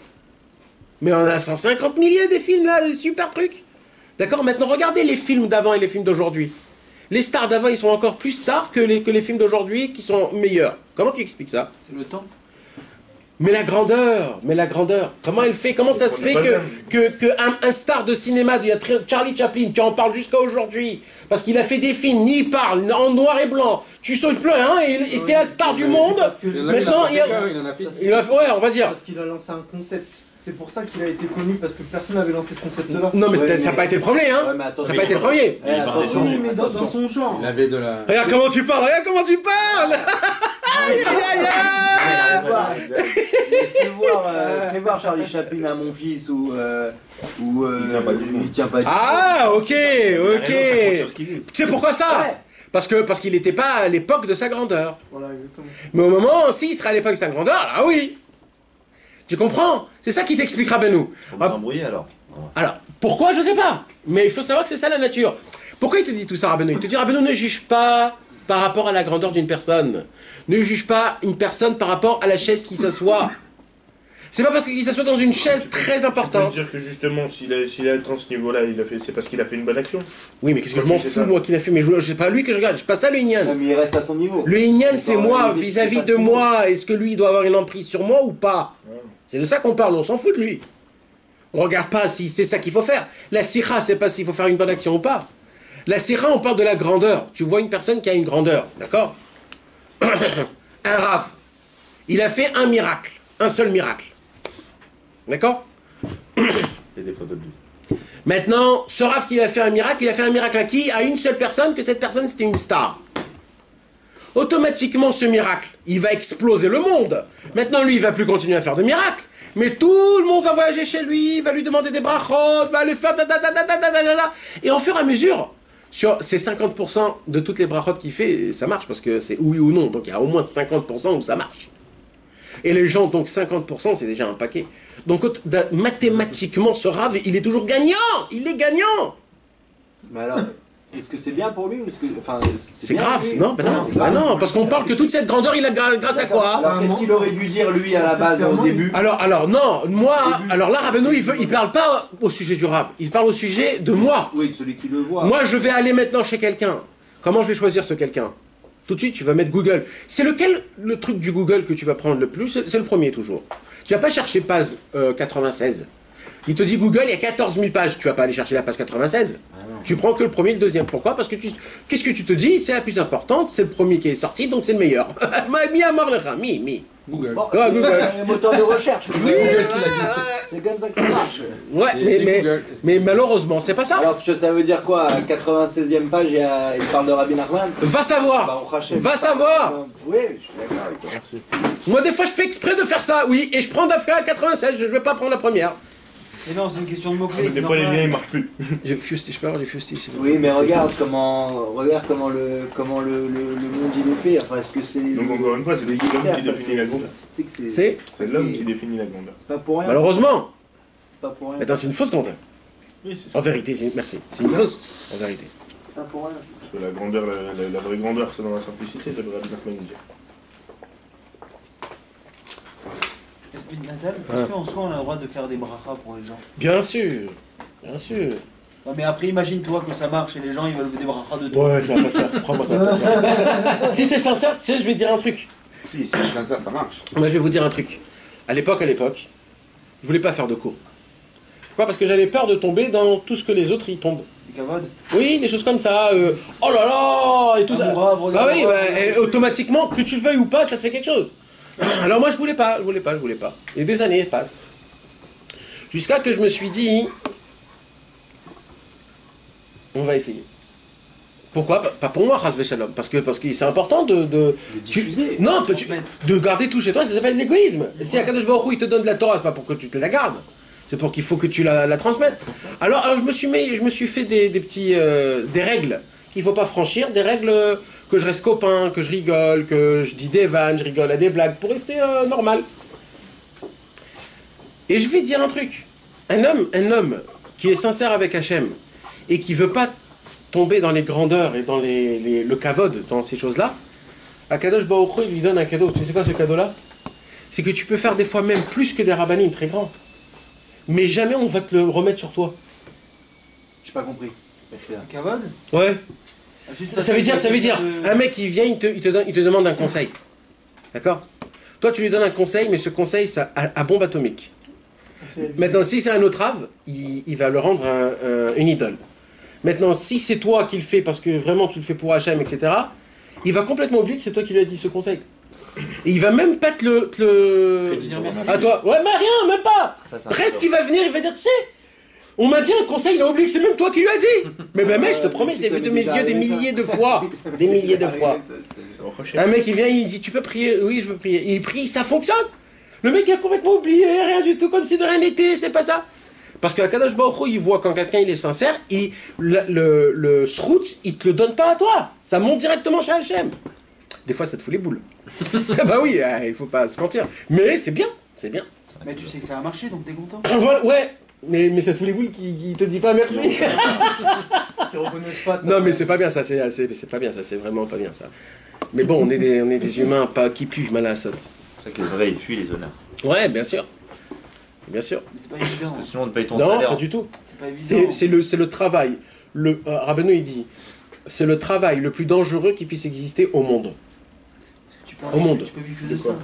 [SPEAKER 3] Mais on a 150 milliers des films là, des super trucs. D'accord? Maintenant, regardez les films d'avant et les films d'aujourd'hui. Les stars d'avant, ils sont encore plus stars que les films d'aujourd'hui qui sont meilleurs. Comment tu expliques ça?
[SPEAKER 2] C'est le temps.
[SPEAKER 3] Mais la grandeur, comment elle fait? Comment ça se fait qu'un star de cinéma, il y a Charlie Chaplin, tu en parles jusqu'à aujourd'hui, parce qu'il a fait des films, il parle en noir et blanc, tu sautes plein, hein, et c'est la star du monde. Maintenant, ouais, on va dire.
[SPEAKER 6] Parce qu'il a lancé un concept. C'est pour ça qu'il a été connu, parce que personne n'avait lancé ce concept-là.
[SPEAKER 3] Non, mais ça n'a pas été le premier, hein. Ça n'a pas été le premier.
[SPEAKER 6] Oui, mais dans son genre.
[SPEAKER 5] Il avait de la...
[SPEAKER 3] Regarde comment tu parles,
[SPEAKER 1] Fais voir Charlie Chaplin à mon fils ou il tient pas.
[SPEAKER 3] Ah, ok. Tu sais pourquoi ça? Parce qu'il n'était pas à l'époque de sa grandeur.
[SPEAKER 6] Voilà, exactement.
[SPEAKER 3] Mais au moment, s'il sera à l'époque de sa grandeur, ah oui. Tu comprends? C'est ça qui t'expliquera Benou.
[SPEAKER 4] Faut m'embrouiller alors.
[SPEAKER 3] Alors, pourquoi? Je sais pas. Mais il faut savoir que c'est ça la nature. Pourquoi il te dit tout ça, Rabbeinu? Il te dit, Rabbeinu, ne juge pas par rapport à la grandeur d'une personne. Ne juge pas une personne par rapport à la chaise qui s'assoit. C'est pas parce qu'il s'assoit dans une chaise très importante.
[SPEAKER 7] Ça veut dire que justement, s'il a atteint ce niveau-là, c'est parce qu'il a fait une bonne action.
[SPEAKER 3] Oui, mais qu'est-ce que je m'en fous, moi, qu'il a fait? Mais c'est pas lui que je regarde, c'est pas ça le Inyan.
[SPEAKER 1] Mais il reste à son niveau.
[SPEAKER 3] Le Inyan, c'est moi, vis-à-vis de moi. Est-ce que lui, il doit avoir une emprise sur moi ou pas? C'est de ça qu'on parle, on s'en fout de lui. On regarde pas si c'est ça qu'il faut faire. La sikha, c'est pas s'il faut faire une bonne action ou pas. La sikha, on parle de la grandeur. Tu vois une personne qui a une grandeur, d'accord? Un Rav, il a fait un miracle, un seul miracle. D'accord?
[SPEAKER 4] Il y a des photos de lui.
[SPEAKER 3] Maintenant, ce Rav qui a fait un miracle, il a fait un miracle à qui? À une seule personne, que cette personne c'était une star. Automatiquement, ce miracle, il va exploser le monde. Maintenant, lui, il va plus continuer à faire de miracles. Mais tout le monde va voyager chez lui, va lui demander des brachot, va aller faire et au fur et à mesure, sur ces 50% de toutes les brachot qu'il fait, ça marche parce que c'est oui ou non. Donc il y a au moins 50% où ça marche. Et les gens, donc 50%, c'est déjà un paquet. Donc mathématiquement, ce Rav, il est toujours gagnant. Il est gagnant.
[SPEAKER 1] Mais alors, est-ce que c'est bien pour lui ou est-ce que, enfin,
[SPEAKER 3] c'est grave, non? Non, parce qu'on parle que toute cette grandeur, il a grâce à quoi?
[SPEAKER 1] Alors, qu'est-ce qu'il aurait dû dire lui à la base au début?
[SPEAKER 3] Alors non, moi, alors là, Rabbeinu, il parle pas au sujet du Rav, il parle au sujet de moi.
[SPEAKER 1] Oui, de celui qui le voit.
[SPEAKER 3] Moi, je vais aller maintenant chez quelqu'un. Comment je vais choisir ce quelqu'un? Tout de suite, tu vas mettre Google. C'est lequel le truc du Google que tu vas prendre le plus? C'est le premier toujours. Tu vas pas chercher page 96. Il te dit Google, il y a 14 000 pages. Tu vas pas aller chercher la page 96. Tu prends que le premier et le deuxième. Pourquoi? Parce que qu'est-ce que tu te dis? C'est la plus importante, c'est le premier qui est sorti, donc c'est le meilleur.
[SPEAKER 5] Google.
[SPEAKER 1] Bon,
[SPEAKER 3] Ouais, Google.
[SPEAKER 1] moteur de recherche.
[SPEAKER 3] Oui,
[SPEAKER 1] C'est comme ça que ça marche.
[SPEAKER 3] ouais,
[SPEAKER 5] C'est Google.
[SPEAKER 3] mais malheureusement, c'est pas ça.
[SPEAKER 1] Alors ça veut dire quoi? À 96e page, il parle de Rabbi Nachman?
[SPEAKER 3] Va savoir.
[SPEAKER 1] Bah, on rachète.
[SPEAKER 3] Va savoir.
[SPEAKER 1] Oui, je suis d'accord avec toi.
[SPEAKER 3] Moi, des fois, je fais exprès de faire ça, oui, et je prends d'affaire à 96, je vais pas prendre la première.
[SPEAKER 2] Et non, c'est une question de mots-clés.
[SPEAKER 7] Mais
[SPEAKER 2] c'est
[SPEAKER 7] des fois, les
[SPEAKER 2] normal.
[SPEAKER 7] liens ils marchent plus.
[SPEAKER 3] Je peux avoir du fusti.
[SPEAKER 1] Oui, mais regarde comment le monde il est fait. Enfin, est-ce que c'est.
[SPEAKER 7] Donc, encore une fois, c'est l'homme qui définit la grandeur.
[SPEAKER 3] C'est
[SPEAKER 7] C'est l'homme qui définit la grandeur.
[SPEAKER 1] C'est pas pour rien.
[SPEAKER 3] malheureusement.
[SPEAKER 1] C'est pas pour rien.
[SPEAKER 3] Attends, c'est une fausse grandeur.
[SPEAKER 7] Oui, c'est ça.
[SPEAKER 3] En vérité, merci. C'est une fausse en vérité.
[SPEAKER 1] C'est pas pour rien.
[SPEAKER 7] Parce que la grandeur, la vraie grandeur, c'est dans la simplicité, le Rabbi Nachman il dit.
[SPEAKER 2] Esprit de Natal, est-ce qu'en soi on a le droit de faire des brachas pour les gens?
[SPEAKER 3] Bien sûr. Bien sûr.
[SPEAKER 2] Non mais après imagine-toi que ça marche et les gens ils veulent des brachas de toi.
[SPEAKER 3] Ouais, ça va pas se faire. Crois-moi, ça va pas se faire. Si t'es sincère, tu sais, je vais te dire un truc.
[SPEAKER 9] Si, c'est sincère, ça marche.
[SPEAKER 3] Moi, je vais vous dire un truc. À l'époque, je voulais pas faire de cours. Pourquoi? Parce que j'avais peur de tomber dans tout ce que les autres y tombent.
[SPEAKER 2] Des cavodes.
[SPEAKER 3] Oui, des choses comme ça. Oh là là et tout ça. Ah oui, et automatiquement, que tu le veuilles ou pas, ça te fait quelque chose. Alors moi, je voulais pas. Et des années passent. Jusqu'à que je me suis dit, on va essayer. Pourquoi? Pas pour moi, Chas Shalom. Parce que c'est important de
[SPEAKER 1] diffuser.
[SPEAKER 3] Non, de garder tout chez toi, ça s'appelle l'égoïsme. Si Akadosh Baruch Hu, il te donne de la Torah, c'est pas pour que tu te la gardes. C'est pour qu'il faut que tu la transmettes. Alors je me suis fait des petits des règles qu'il faut pas franchir, des règles que je reste copain, que je rigole, que je dis des vannes, je rigole à des blagues, pour rester normal. Et je vais te dire un truc. Un homme qui est sincère avec Hachem et qui veut pas tomber dans les grandeurs et dans le kavod, dans ces choses-là, Akadosh Baruch Hu, il lui donne un cadeau. Tu sais quoi ce cadeau-là? C'est que tu peux faire des fois même plus que des rabbanim très grands. Mais jamais on va te le remettre sur toi.
[SPEAKER 1] J'ai pas compris.
[SPEAKER 2] Un cavode?
[SPEAKER 3] Ouais.
[SPEAKER 2] Juste
[SPEAKER 3] Ça veut dire, un mec qui vient, il te demande un conseil. D'accord? Toi, tu lui donnes un conseil, mais ce conseil, ça a bombe atomique. Maintenant, si c'est un autre rave, il va le rendre une idole. Maintenant, si c'est toi qui le fais parce que vraiment tu le fais pour Hachem, etc., il va complètement oublier que c'est toi qui lui as dit ce conseil. Et il va même pas te le...
[SPEAKER 2] dire merci.
[SPEAKER 3] À toi. Ouais, mais rien, même pas. Presque il va venir, il va dire, tu sais, on m'a dit un conseil, il a oublié que c'est même toi qui lui as dit. Mais ben mec, je te promets, je l'ai vu de mes yeux des milliers de fois. Des milliers de fois. Un mec, il vient, il dit, tu peux prier? Oui, je peux prier. Il prie, ça fonctionne. Le mec, il a complètement oublié, rien du tout, comme si de rien n'était, c'est pas ça. Parce que Akadosh Baruch Hu, il voit quand quelqu'un il est sincère, le srout, il te le donne pas à toi. Ça monte directement chez Hachem. Des fois, ça te fout les boules. Bah oui, il faut pas se mentir. Mais c'est bien, c'est bien.
[SPEAKER 2] Mais tu sais que ça a marché, donc t'es content.
[SPEAKER 3] Voilà, ouais, mais ça te fout les boules qui te dit pas merci.
[SPEAKER 6] Qui reconnaissent pas.
[SPEAKER 3] Non, mais c'est pas bien ça, c'est pas bien ça, c'est vraiment pas bien ça. Mais bon, on est des humains pas qui puent mal à la saute.
[SPEAKER 4] C'est ça que les vrais ils fuient les honneurs.
[SPEAKER 3] Ouais, bien sûr. Bien sûr.
[SPEAKER 2] Mais c'est pas évident.
[SPEAKER 4] Parce que sinon on te paye ton
[SPEAKER 3] Non,
[SPEAKER 4] salaire.
[SPEAKER 3] pas du tout.
[SPEAKER 2] C'est pas évident.
[SPEAKER 3] C'est le travail. Rabbeinu, il dit, c'est le travail le plus dangereux qui puisse exister au monde.
[SPEAKER 2] Parce que tu peux
[SPEAKER 3] au monde.
[SPEAKER 2] Tu peux vivre que de ça.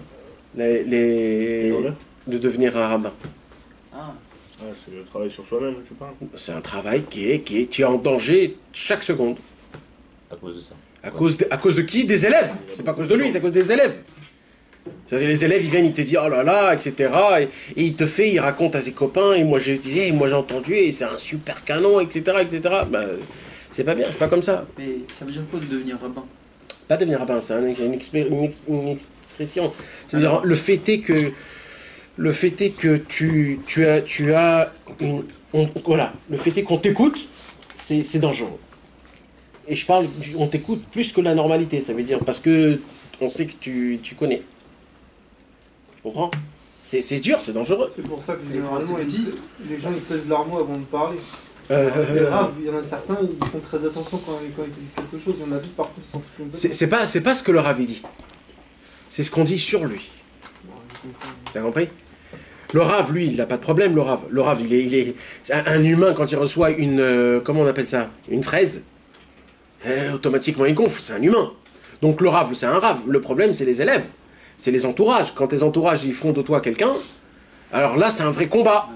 [SPEAKER 3] De devenir un rabbin.
[SPEAKER 2] Ah.
[SPEAKER 7] Ah, c'est le travail sur soi-même, tu parles.
[SPEAKER 3] C'est un travail tu es en danger chaque seconde.
[SPEAKER 4] À cause de ça.
[SPEAKER 3] À cause de qui? Des élèves. C'est pas à cause de lui, c'est à cause des élèves. C'est-à-dire, les élèves, ils viennent, ils te disent oh là là, etc. Et il raconte à ses copains, et moi j'ai entendu, et c'est un super canon, etc. etc. Bah, c'est pas bien, c'est pas comme ça.
[SPEAKER 2] Mais ça veut dire quoi de devenir rabbin?
[SPEAKER 3] Pas devenir rabbin, c'est une expression. C'est-à-dire, le fait est que tu as voilà, le fait est qu'on t'écoute, c'est dangereux. Et je parle, on t'écoute plus que la normalité, ça veut dire, parce que on sait que tu connais. Tu comprends? C'est dur, c'est dangereux.
[SPEAKER 6] C'est pour ça que
[SPEAKER 2] Il faut rester petit.
[SPEAKER 6] les gens ils pèsent leurs mots avant de parler. Les raves, il y en a certains, ils font très attention quand ils te disent quelque chose. Il y en a d'autres par contre qui s'en foutent complètement.
[SPEAKER 3] C'est pas ce que le Rav dit. C'est ce qu'on dit sur lui. T'as compris? Le Rav, lui, il n'a pas de problème, le Rav. Le Rav, il est c'est un humain, quand il reçoit une... comment on appelle ça? Une fraise. Automatiquement, il gonfle, c'est un humain. Donc le Rav, c'est un Rav. Le problème, c'est les élèves. C'est les entourages. Quand tes entourages, ils font de toi quelqu'un, alors là, c'est un vrai combat.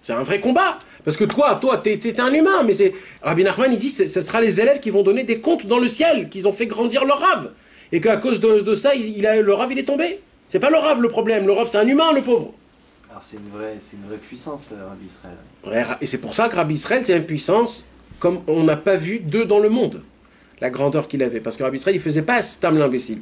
[SPEAKER 3] C'est un vrai combat. Parce que toi, t'es un humain. Mais c'est Rabbi Nachman, il dit, ce sera les élèves qui vont donner des comptes dans le ciel, qu'ils ont fait grandir leur Rav. Et qu'à cause de ça, le Rav, il est tombé. C'est pas le Rav le problème. Le Rav, c'est un humain, le pauvre.
[SPEAKER 1] Alors c'est une vraie puissance, Rabbi Israël.
[SPEAKER 3] Ouais, et c'est pour ça que Rabbi Israël, c'est une puissance comme on n'a pas vu deux dans le monde. La grandeur qu'il avait. Parce que Rabbi Israël, il faisait pas Stam l'imbécile.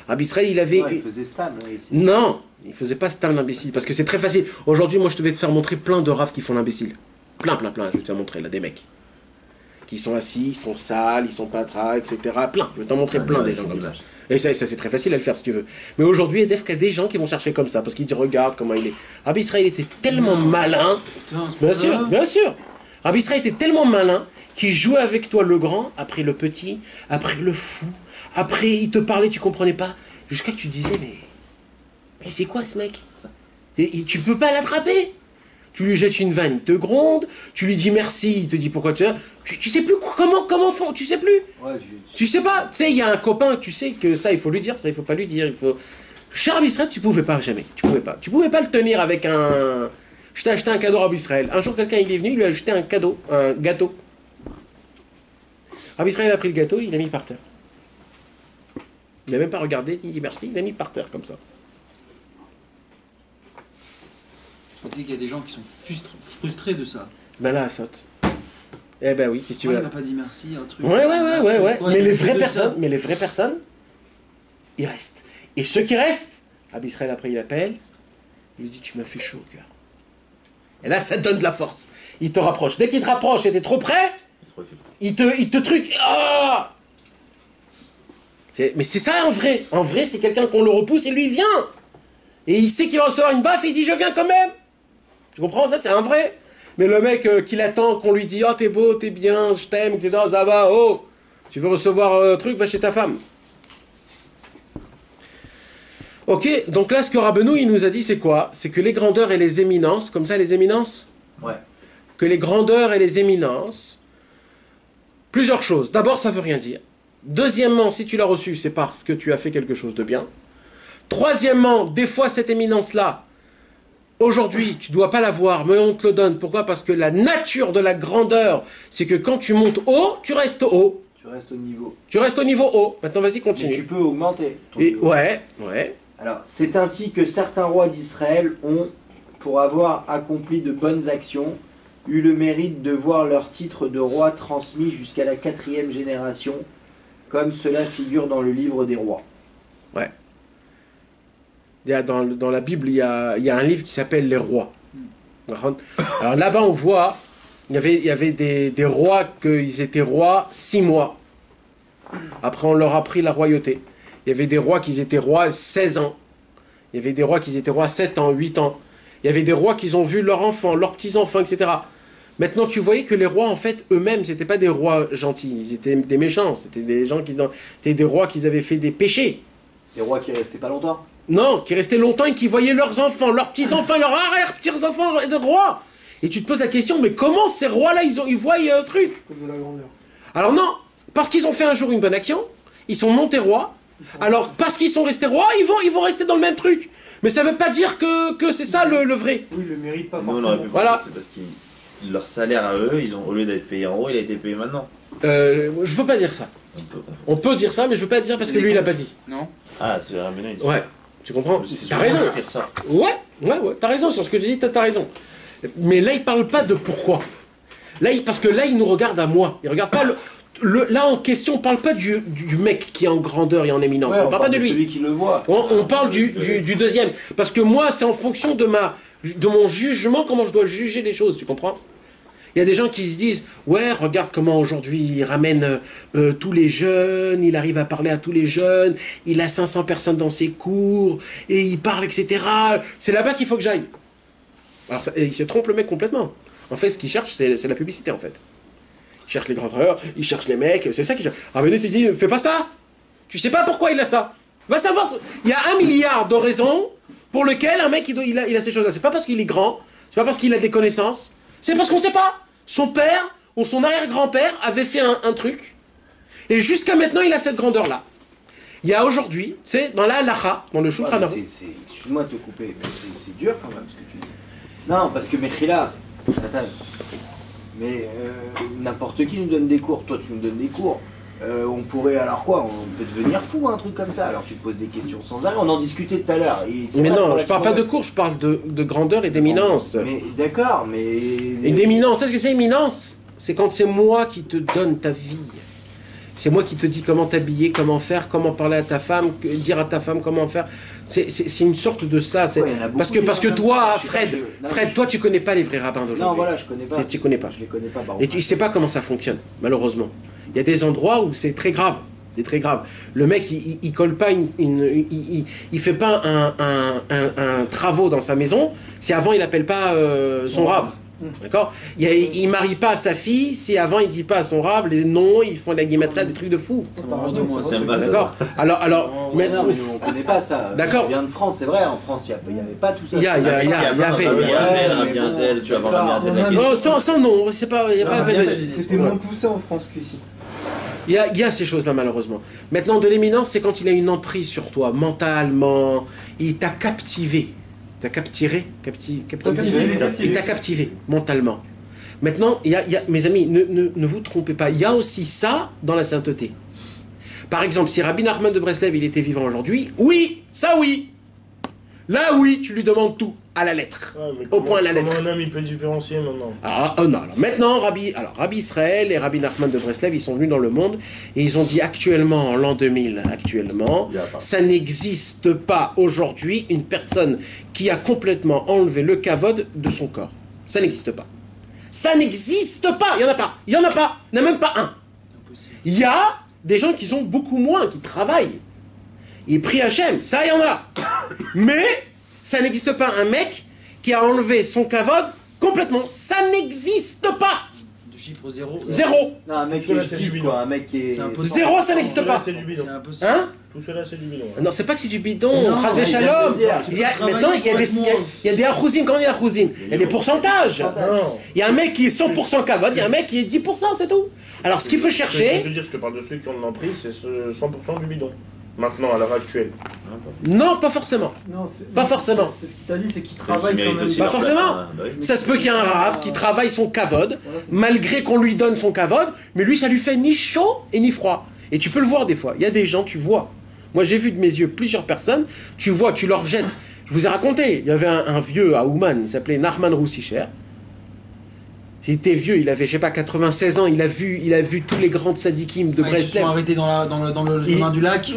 [SPEAKER 3] Rabbi Israël, il avait...
[SPEAKER 1] Ouais, il faisait Stam, là, ici.
[SPEAKER 3] Non, il faisait pas Stam l'imbécile. Parce que c'est très facile. Aujourd'hui, moi, je vais te faire montrer plein de Rav qui font l'imbécile. Plein. Je vais te faire montrer, là, des mecs. Qui sont assis, ils sont sales, ils sont patras, etc. Plein. Je vais t'en montrer plein des gens comme ça. Et ça c'est très facile à le faire si tu veux. Mais aujourd'hui, il y a des gens qui vont chercher comme ça. Parce qu'ils disent, regarde comment il est. Rabbi Israël était tellement malin. Bien sûr. Rabbi Israël était tellement malin qu'il jouait avec toi le grand, après le petit, après le fou. Après, il te parlait, tu comprenais pas. Jusqu'à que tu te disais, mais c'est quoi ce mec? Tu peux pas l'attraper. Tu lui jettes une vanne, il te gronde. Tu lui dis merci, il te dit pourquoi tu sais plus comment font, tu sais plus.
[SPEAKER 1] Ouais,
[SPEAKER 3] tu sais pas. Tu sais, il y a un copain, tu sais que ça, il faut lui dire, ça, il faut pas lui dire. Cher Rabbi Israël, tu pouvais pas, jamais. Tu pouvais pas. Tu pouvais pas le tenir avec un... Je t'ai acheté un cadeau à Rabbi Israël. Un jour, quelqu'un, il est venu, il lui a acheté un cadeau, un gâteau. Rabbi Israël a pris le gâteau, il l'a mis par terre. Il n'a même pas regardé, il dit merci, il l'a mis par terre, comme ça.
[SPEAKER 2] Tu sais qu'il y a des gens qui sont frustrés de ça.
[SPEAKER 3] Ben là, saute. Eh ben oui, qu'est-ce que tu veux.
[SPEAKER 2] Il m'a pas dit merci, un truc.
[SPEAKER 3] Ouais. Mais les vraies personnes, ils restent. Et ceux qui restent, Rabbi Israël après il appelle, il lui dit tu m'as fait chaud au cœur. Et là, ça te donne de la force. Il te rapproche. Dès qu'il te rapproche et t'es trop près, il te truc. Oh mais c'est ça en vrai. En vrai, c'est quelqu'un qu'on le repousse et lui il vient. Et il sait qu'il va recevoir une baffe et il dit je viens quand même. Tu comprends? Ça, c'est un vrai. Mais le mec qui l'attend, qu'on lui dit oh t'es beau, t'es bien, je t'aime, etc. Ça va, oh tu veux recevoir un truc, va chez ta femme. Ok, donc là, ce que Rabbeinu, il nous a dit, c'est quoi? C'est que les grandeurs et les éminences, comme ça, les éminences?
[SPEAKER 1] Ouais.
[SPEAKER 3] Que les grandeurs et les éminences, plusieurs choses. D'abord, ça veut rien dire. Deuxièmement, si tu l'as reçu, c'est parce que tu as fait quelque chose de bien. Troisièmement, des fois, cette éminence-là, aujourd'hui, tu ne dois pas l'avoir, mais on te le donne. Pourquoi? Parce que la nature de la grandeur, c'est que quand tu montes haut, tu restes haut.
[SPEAKER 1] Tu restes au niveau.
[SPEAKER 3] Tu restes au niveau haut. Maintenant, vas-y, continue.
[SPEAKER 1] Mais tu peux augmenter ton niveau.
[SPEAKER 3] Ouais.
[SPEAKER 1] Alors, c'est ainsi que certains rois d'Israël ont, pour avoir accompli de bonnes actions, eu le mérite de voir leur titre de roi transmis jusqu'à la 4e génération, comme cela figure dans le livre des rois.
[SPEAKER 3] Ouais. Dans la Bible, il y a un livre qui s'appelle Les Rois. Alors là-bas, on voit, il y avait des rois qu'ils étaient rois 6 mois. Après, on leur a pris la royauté. Il y avait des rois qui étaient rois 16 ans. Il y avait des rois qui étaient rois 7 ans, 8 ans. Il y avait des rois qui ont vu leurs enfants, leurs petits-enfants, etc. Maintenant, tu voyais que les rois, en fait, eux-mêmes, c'était pas des rois gentils. Ils étaient des méchants. C'était des gens c'était des rois qui avaient fait des péchés.
[SPEAKER 1] Des rois qui restaient pas longtemps?
[SPEAKER 3] Non, qui restaient longtemps et qui voyaient leurs enfants, leurs petits-enfants, leurs arrière-petits-enfants de rois. Et tu te poses la question, mais comment ces rois-là, ils voient un truc? Alors non, parce qu'ils ont fait un jour une bonne action, ils sont montés rois. Alors, parce qu'ils sont restés rois, ils vont rester dans le même truc. Mais ça veut pas dire que c'est ça le vrai.
[SPEAKER 6] Oui, le mérite pas
[SPEAKER 4] Nous,
[SPEAKER 6] forcément.
[SPEAKER 4] on aurait pu
[SPEAKER 3] Voilà.
[SPEAKER 4] penser que c'est parce qu'ils leur salaire à eux, au lieu d'être payé en haut, il a été payé maintenant.
[SPEAKER 3] Je veux pas dire ça. On peut dire ça, mais je veux pas dire parce que lui, il a pas dit.
[SPEAKER 2] Non.
[SPEAKER 4] Ah, c'est Rabbeinu, il dit
[SPEAKER 3] Ouais, tu comprends?
[SPEAKER 4] C'est
[SPEAKER 3] T'as raison.
[SPEAKER 4] sûr ça.
[SPEAKER 3] Ouais, t'as raison sur ce que tu dis, t'as raison. Mais là, il parle pas de pourquoi. Parce que là, il nous regarde à moi. Il regarde pas là, en question, on parle pas du mec qui est en grandeur et en éminence.
[SPEAKER 1] Ouais,
[SPEAKER 3] on parle pas de lui.
[SPEAKER 1] Celui qui le voit.
[SPEAKER 3] On parle du deuxième. Parce que moi, c'est en fonction de mon jugement, comment je dois juger les choses, tu comprends? Il y a des gens qui se disent « Ouais, regarde comment aujourd'hui il ramène tous les jeunes, il arrive à parler à tous les jeunes, il a 500 personnes dans ses cours, et il parle, etc. C'est là-bas qu'il faut que j'aille. » Alors, il se trompe le mec complètement. En fait, ce qu'il cherche, c'est la publicité, en fait. Il cherche les grandeurs, il cherche les mecs, c'est ça qu'il cherche. Ah, mais tu dis « Fais pas ça !» Tu sais pas pourquoi il a ça. Va savoir. Il y a 1 milliard de raisons pour lesquelles un mec, il a ces choses-là. C'est pas parce qu'il est grand, c'est pas parce qu'il a des connaissances, c'est parce qu'on sait pas. Son père ou son arrière-grand-père avait fait un truc, et jusqu'à maintenant, il a cette grandeur-là. Il y a aujourd'hui, c'est dans la halacha, dans le Shulchan Aruch.
[SPEAKER 1] Excuse-moi de te couper, mais c'est dur quand même ce que tu dis. Non, parce que Mechila, attends, mais n'importe qui nous donne des cours, toi tu nous donnes des cours. On pourrait, alors quoi, on peut devenir fou, un truc comme ça. Alors tu te poses des questions sans arrêt, on en discutait tout à l'heure.
[SPEAKER 3] Mais non, je parle pas de cours, je parle de grandeur et d'éminence.
[SPEAKER 1] Mais d'accord, mais...
[SPEAKER 3] Et d'éminence, tu sais ce que c'est éminence? C'est quand c'est moi qui te donne ta vie. C'est moi qui te dis comment t'habiller, comment faire, comment parler à ta femme, dire à ta femme comment faire. C'est une sorte de ça.
[SPEAKER 1] Ouais,
[SPEAKER 3] parce que toi, Fred, toi tu connais pas les vrais rabbins d'aujourd'hui.
[SPEAKER 1] Non, voilà, je connais pas.
[SPEAKER 3] Tu connais pas.
[SPEAKER 1] Je les connais pas.
[SPEAKER 3] Et tu sais pas comment ça fonctionne, malheureusement. Il y a des endroits où c'est très grave. C'est très grave. Le mec, il colle pas il fait pas un travaux dans sa maison si avant il appelle pas son rab. D'accord? Il marie pas sa fille si avant il dit pas à son rab les noms, ils font la guimatria, des trucs de fou. D'accord? Alors,
[SPEAKER 1] mais non, mais nous, on connaît pas ça.
[SPEAKER 3] D'accord.
[SPEAKER 1] On vient de France, c'est vrai. En France, il y avait pas tout ça.
[SPEAKER 3] Il y avait.
[SPEAKER 4] Tu vas voir Rabbi
[SPEAKER 3] Non, sans nom, c'est pas.
[SPEAKER 6] C'était moins poussé en France qu'ici.
[SPEAKER 3] Il y a ces choses-là, malheureusement. Maintenant, de l'éminence, c'est quand il a une emprise sur toi, mentalement, il t'a captivé. T'as captivé. Il t'a captivé, mentalement. Maintenant, mes amis, ne vous trompez pas, il y a aussi ça dans la sainteté. Par exemple, si Rabbi Nachman de Breslev, il était vivant aujourd'hui, oui, ça oui. Là, oui, tu lui demandes tout, à la lettre. Au point à la lettre.
[SPEAKER 7] Comment un homme, il peut différencier maintenant?
[SPEAKER 3] Non, alors maintenant, Rabbi Israël et Rabbi Nachman de Breslev, ils sont venus dans le monde et ils ont dit actuellement, en l'an 2000, ça n'existe pas aujourd'hui une personne qui a complètement enlevé le kavod de son corps. Ça n'existe pas. Ça n'existe pas. Il n'y en a pas. Il n'y en a même pas un. Il y a des gens qui sont beaucoup moins, qui travaillent. Ils prient Hachem, ça il y en a. Mais ça n'existe pas un mec qui a enlevé son kavod complètement. Ça n'existe pas.
[SPEAKER 2] Du chiffre 0.
[SPEAKER 1] Non, un mec qui est style, quoi. Un mec qui est...
[SPEAKER 3] Zéro, ça n'existe pas.
[SPEAKER 7] C'est du bidon.
[SPEAKER 3] Hein?
[SPEAKER 7] Tout cela, c'est du bidon.
[SPEAKER 3] Non, c'est pas que c'est du bidon. Chas v'shalom. Maintenant, il y a des achuzim. Comment il y a achuzim? Il y a des pourcentages. Il y a un mec qui est 100% kavod, il y a un mec qui est 10%, c'est tout. Alors, ce qu'il faut chercher...
[SPEAKER 7] Je te parle de ceux qui ont l'emprise, c'est 100% du bidon. Maintenant, à l'heure actuelle.
[SPEAKER 3] Non, pas forcément.
[SPEAKER 6] Non,
[SPEAKER 3] pas forcément.
[SPEAKER 6] C'est ce qu'il t'a dit, c'est qu'il travaille quand même.
[SPEAKER 3] Pas forcément. Ça se peut qu'il y ait un rave qui travaille son kavod, malgré qu'on lui donne son kavod, mais lui, ça lui fait ni chaud et ni froid. Et tu peux le voir des fois. Il y a des gens, tu vois. Moi, j'ai vu de mes yeux plusieurs personnes, tu vois, tu leur jettes. Je vous ai raconté, il y avait un vieux à Ouman, il s'appelait Nachman Roussicher. Il était vieux, il avait, je sais pas, 96 ans, il a vu tous les grands tzadikim de Breslev.
[SPEAKER 2] Ils sont arrêtés dans le chemin du lac.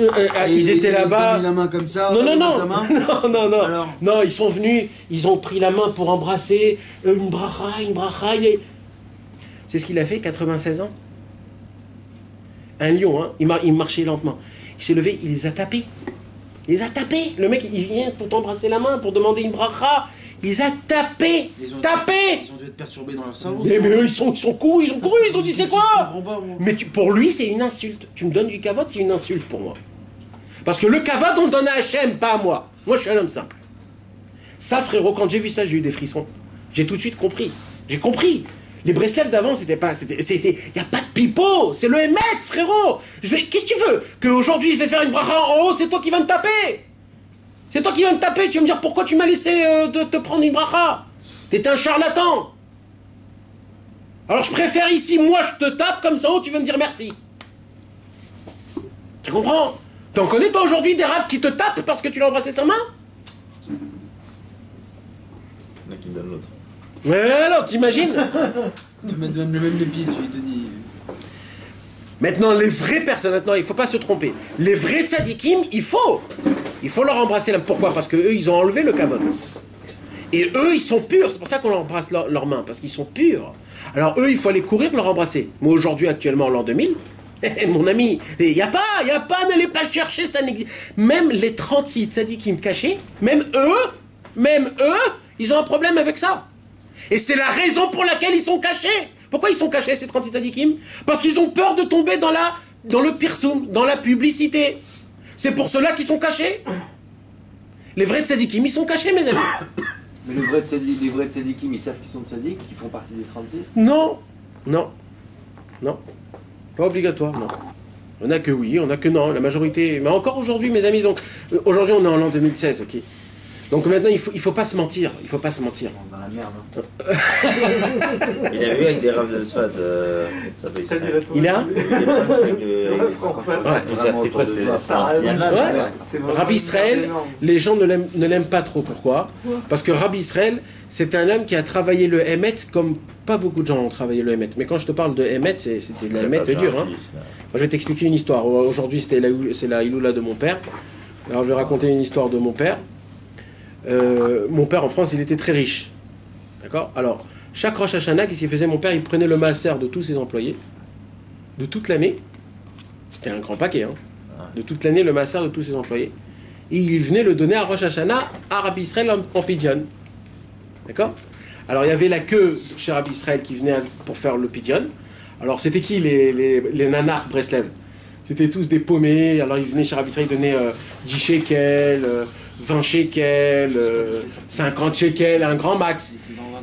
[SPEAKER 3] Ils étaient là-bas.
[SPEAKER 2] Ils ont mis la main comme ça.
[SPEAKER 3] Non.
[SPEAKER 2] Alors...
[SPEAKER 3] Non, ils sont venus, ils ont pris la main pour embrasser une bracha. C'est ce qu'il a fait, 96 ans. Un lion, hein, il marchait lentement. Il s'est levé, il les a tapés. Le mec, il vient pour t'embrasser la main, pour demander une bracha. Il les a tapés.
[SPEAKER 2] Ils ont dû être perturbés dans leur cerveau.
[SPEAKER 3] Mais eux, ils sont courus, ils ont dit c'est quoi? Mais pour lui, c'est une insulte. Tu me donnes du kavod, c'est une insulte pour moi. Parce que le kavod, on le donne à Hachem, pas à moi. Moi, je suis un homme simple. Ça, frérot, quand j'ai vu ça, j'ai eu des frissons. J'ai tout de suite compris. J'ai compris. Les Breslev d'avant, c'était pas... Il n'y a pas de pipeau. C'est le Hémet, frérot. Qu'est-ce que tu veux? Qu'aujourd'hui, je vais faire une bracha en haut, c'est toi qui vas me taper. C'est toi qui vas me taper. Tu vas me dire pourquoi tu m'as laissé te prendre une bracha. T'es un charlatan. Alors, je préfère ici, moi, je te tape, comme ça, en haut, tu vas me dire merci. Tu comprends? T'en connais, toi, aujourd'hui, des raves qui te tapent parce que tu l'as embrassé sa main?
[SPEAKER 4] Il y en a qui me donnent l'autre.
[SPEAKER 3] Mais alors, t'imagines?
[SPEAKER 2] Tu mets même les pieds, tu te dis...
[SPEAKER 3] Maintenant, les vraies personnes, maintenant, il ne faut pas se tromper. Les vrais tzadikim, il faut leur embrasser. Pourquoi? Parce qu'eux, ils ont enlevé le kavod. Et eux, ils sont purs. C'est pour ça qu'on leur embrasse leurs mains, parce qu'ils sont purs. Alors eux, il faut aller courir leur embrasser. Moi, aujourd'hui, actuellement, en l'an 2000, mon ami, il n'y a pas, n'allez pas chercher, ça n'existe. Même les 36 tzadikim cachés, même eux, ils ont un problème avec ça. Et c'est la raison pour laquelle ils sont cachés. Pourquoi ils sont cachés, ces 36 tzadikim? Parce qu'ils ont peur de tomber dans le pirsoum, dans la publicité. C'est pour cela qu'ils sont cachés. Les vrais tzadikim, ils sont cachés, mes amis.
[SPEAKER 1] Mais les vrais tzadikim, ils savent qu'ils sont tzadikim, qu'ils font partie des 36?
[SPEAKER 3] Non. Pas obligatoire, non. On a que oui, on a que non, la majorité. Mais encore aujourd'hui, mes amis, donc aujourd'hui on est en l'an 2016, ok. Donc maintenant il faut pas se mentir, il faut pas se mentir.
[SPEAKER 1] Dans la merde. Hein.
[SPEAKER 4] Il avait eu avec des raves de Swat, ça va
[SPEAKER 3] Il a
[SPEAKER 4] C'était quoi? C'était un Siaman.
[SPEAKER 3] Ouais. Rabbi Israël, les gens ne l'aiment pas trop. Pourquoi? Parce que Rabbi Israël, c'est un homme qui a travaillé le Emet comme pas beaucoup de gens ont travaillé le Emet. Mais quand je te parle de Emet, c'était de la Emet dur. Hein. Moi, je vais t'expliquer une histoire. Aujourd'hui, c'est la Iloula de mon père. Alors, je vais raconter une histoire de mon père. Mon père en France, il était très riche. D'accord? Alors, chaque Rosh Hashanah, qu'est-ce qu'il faisait? Mon père, il prenait le maaser de tous ses employés, de toute l'année. C'était un grand paquet, hein. De toute l'année, le maaser de tous ses employés. Et il venait le donner à Rosh Hashanah, à Rabbi Israël en Pidyon. D'accord? Alors, il y avait la queue chez Rabbi Israël qui venait pour faire le Pidyon. Alors, c'était qui les nanars Breslev? C'était tous des paumés. Alors, ils venaient chez Rabbi Israël, ils donnaient 10 shekels, 20 shekels, 50 shekels, un grand max.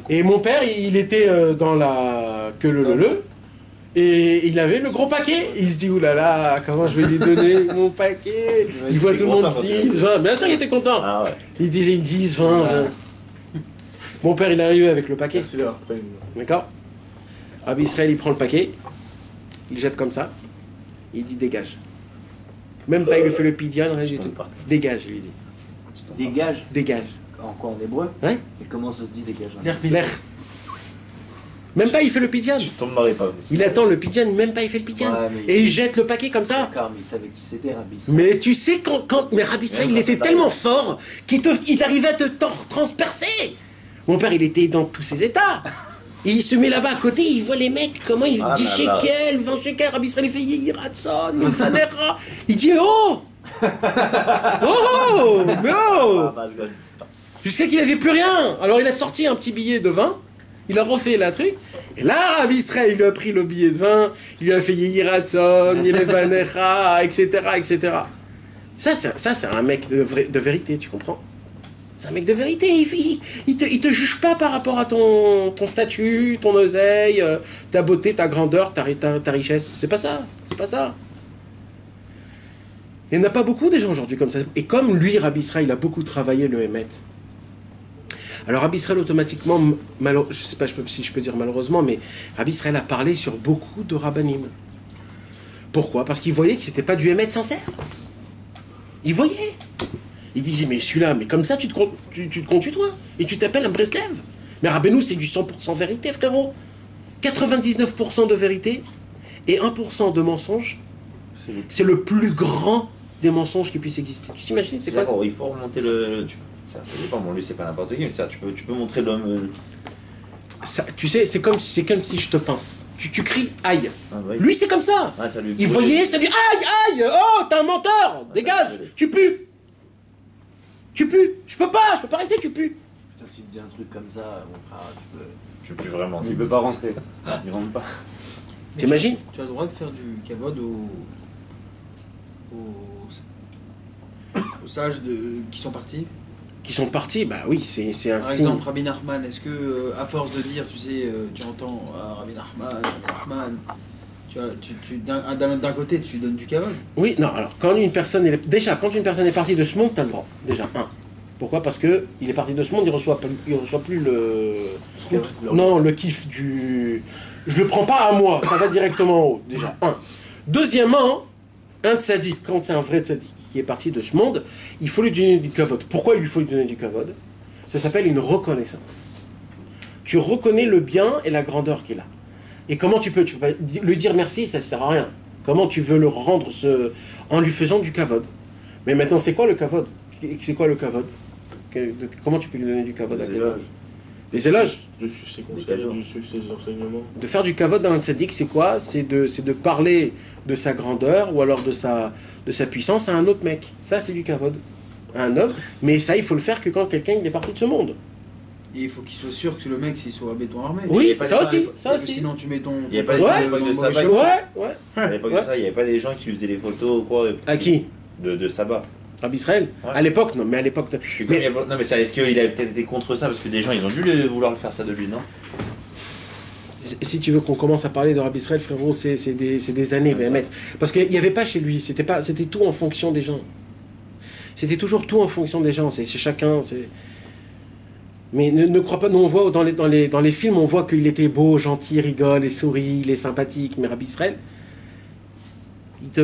[SPEAKER 3] Et mon père, il était dans la queue le. Et il avait le gros paquet. Il se dit, oulala, comment je vais lui donner mon paquet? Il voit tout le monde 10, 20. Bien sûr, il était content. Ah ouais. Il disait 10, 20. Mon père, il est arrivé avec le paquet. D'accord? Rabbi Israël, il prend le paquet. Il jette comme ça. Il dit, dégage. Même pas, il lui fait le pidyon, rien du tout. Dégage, il lui dit.
[SPEAKER 1] Dégage?
[SPEAKER 3] Dégage.
[SPEAKER 1] Encore en hébreu?
[SPEAKER 3] Ouais.
[SPEAKER 1] Et comment ça se dit dégage?
[SPEAKER 3] L'air. Même pas, il fait le pidyon.
[SPEAKER 4] Pas,
[SPEAKER 3] il attend le pidyon, même pas, il fait le pidyon. Ouais, et il jette le paquet comme ça.
[SPEAKER 1] D'accord, mais il savait qui c'était, Rabbi Israël.
[SPEAKER 3] Mais tu sais, mais Rabbi Israël, il était tellement fort qu'il arrivait à te transpercer. Mon père, il était dans tous ses états. Il se met là-bas à côté, il voit les mecs, comment il dit shekel, 20 shekels, Rabbi Israël, il fait Yehiratson, Fanera. Il dit oh oh mais oh. Jusqu'à qu'il n'avait plus rien. Alors il a sorti un petit billet de vin, il a refait la truc, et là, Rabbi Israël, il lui a pris le billet de vin, il lui a fait Yehiratson, Yehivanecha, etc., etc. Ça, c'est un mec de vérité, tu comprends? C'est un mec de vérité, il te juge pas par rapport à ton statut, ton oseille, ta beauté, ta grandeur, ta richesse. C'est pas ça, c'est pas ça. Il n'y en a pas beaucoup des gens aujourd'hui comme ça. Et comme lui, Rabbi Israël, il a beaucoup travaillé le Emet. Alors Rabbi Israël, automatiquement, je sais pas si je peux dire malheureusement, mais Rabbi Israël a parlé sur beaucoup de rabbanim. Pourquoi? Parce qu'il voyait que c'était pas du Emet sincère. Il voyait. Il disait, mais celui-là, mais comme ça, tu te contues, toi. Et tu t'appelles un Breslev. Mais Rabbeinu, c'est du 100% vérité, frérot. 99% de vérité et 1% de mensonge. C'est le plus grand des mensonges qui puisse exister. Tu t'imagines, c'est quoi ça?
[SPEAKER 4] Il faut remonter ça dépend, bon, lui, c'est pas n'importe qui, mais ça, tu peux montrer l'homme...
[SPEAKER 3] Tu sais, c'est comme si je te pince. Tu cries aïe.
[SPEAKER 4] Ah, ouais.
[SPEAKER 3] Lui, c'est comme ça.
[SPEAKER 4] Ah,
[SPEAKER 3] il voyait, ça lui aïe, aïe, oh, t'es un menteur, dégage, tu pues. Tu pues, je peux pas rester, tu pues.
[SPEAKER 1] Putain, s'il te dit un truc comme ça, mon frère,
[SPEAKER 4] tu peux vraiment.
[SPEAKER 9] Il peut pas rentrer. Il rentre pas.
[SPEAKER 3] T'imagines?
[SPEAKER 2] Tu as le droit de faire du kavod aux sages qui sont partis?
[SPEAKER 3] Qui sont partis, bah oui, c'est un
[SPEAKER 2] Par
[SPEAKER 3] signe.
[SPEAKER 2] exemple, Rabbi Nachman, est-ce que, à force de dire, tu sais, tu entends Rabbi Nachman, d'un côté, tu donnes du kavod?
[SPEAKER 3] Oui, non, alors, quand une personne est partie de ce monde, t'as le droit, déjà, un. Pourquoi? Parce que il est parti de ce monde, il reçoit plus le kiff du... Je le prends pas à moi, ça va directement en haut, déjà, un. Deuxièmement, un tzaddik, quand c'est un vrai tzaddik qui est parti de ce monde, il faut lui donner du kavod. Pourquoi il lui faut lui donner du kavod? Ça s'appelle une reconnaissance. Tu reconnais le bien et la grandeur qu'il a. Et comment tu peux lui dire merci, ça ne sert à rien. Comment tu veux le rendre en lui faisant du kavod? Mais maintenant, c'est quoi le kavod? C'est quoi le kavod? Comment tu peux lui donner du kavod à quelqu'un? Les éloges.
[SPEAKER 7] De suivre ses conseils, de suivre ses enseignements.
[SPEAKER 3] De faire du kavod dans un tzaddik, c'est quoi? C'est de parler de sa grandeur ou alors de sa puissance à un autre mec. Ça, c'est du kavod. À un homme. Mais ça, il faut le faire que quand quelqu'un il est parti de ce monde.
[SPEAKER 2] Et il faut qu'il soit sûr que le mec il soit à béton armé.
[SPEAKER 3] Oui, ça aussi.
[SPEAKER 2] Sinon tu mets ton...
[SPEAKER 4] Il n'y a pas de sabbat.
[SPEAKER 3] Ouais.
[SPEAKER 4] À l'époque de ça, il n'y avait pas des gens qui lui faisaient des photos ou quoi.
[SPEAKER 3] À qui?
[SPEAKER 4] De sabbat.
[SPEAKER 3] Rabbi Israël?
[SPEAKER 4] Ouais.
[SPEAKER 3] À l'époque, non, mais à l'époque...
[SPEAKER 4] Non, mais ça, est-ce qu'il avait peut-être été contre ça? Parce que des gens, ils ont dû vouloir le faire ça de lui, non?
[SPEAKER 3] Si tu veux qu'on commence à parler de Rabbi Israël, frérot, c'est des années, Béhémet. Parce qu'il n'y avait pas chez lui, c'était tout en fonction des gens. C'était toujours tout en fonction des gens, c'est chacun. Mais ne crois pas, nous on voit dans les films, on voit qu'il était beau, gentil, rigole, et sourit, il est sympathique, mais Rabbi Israël,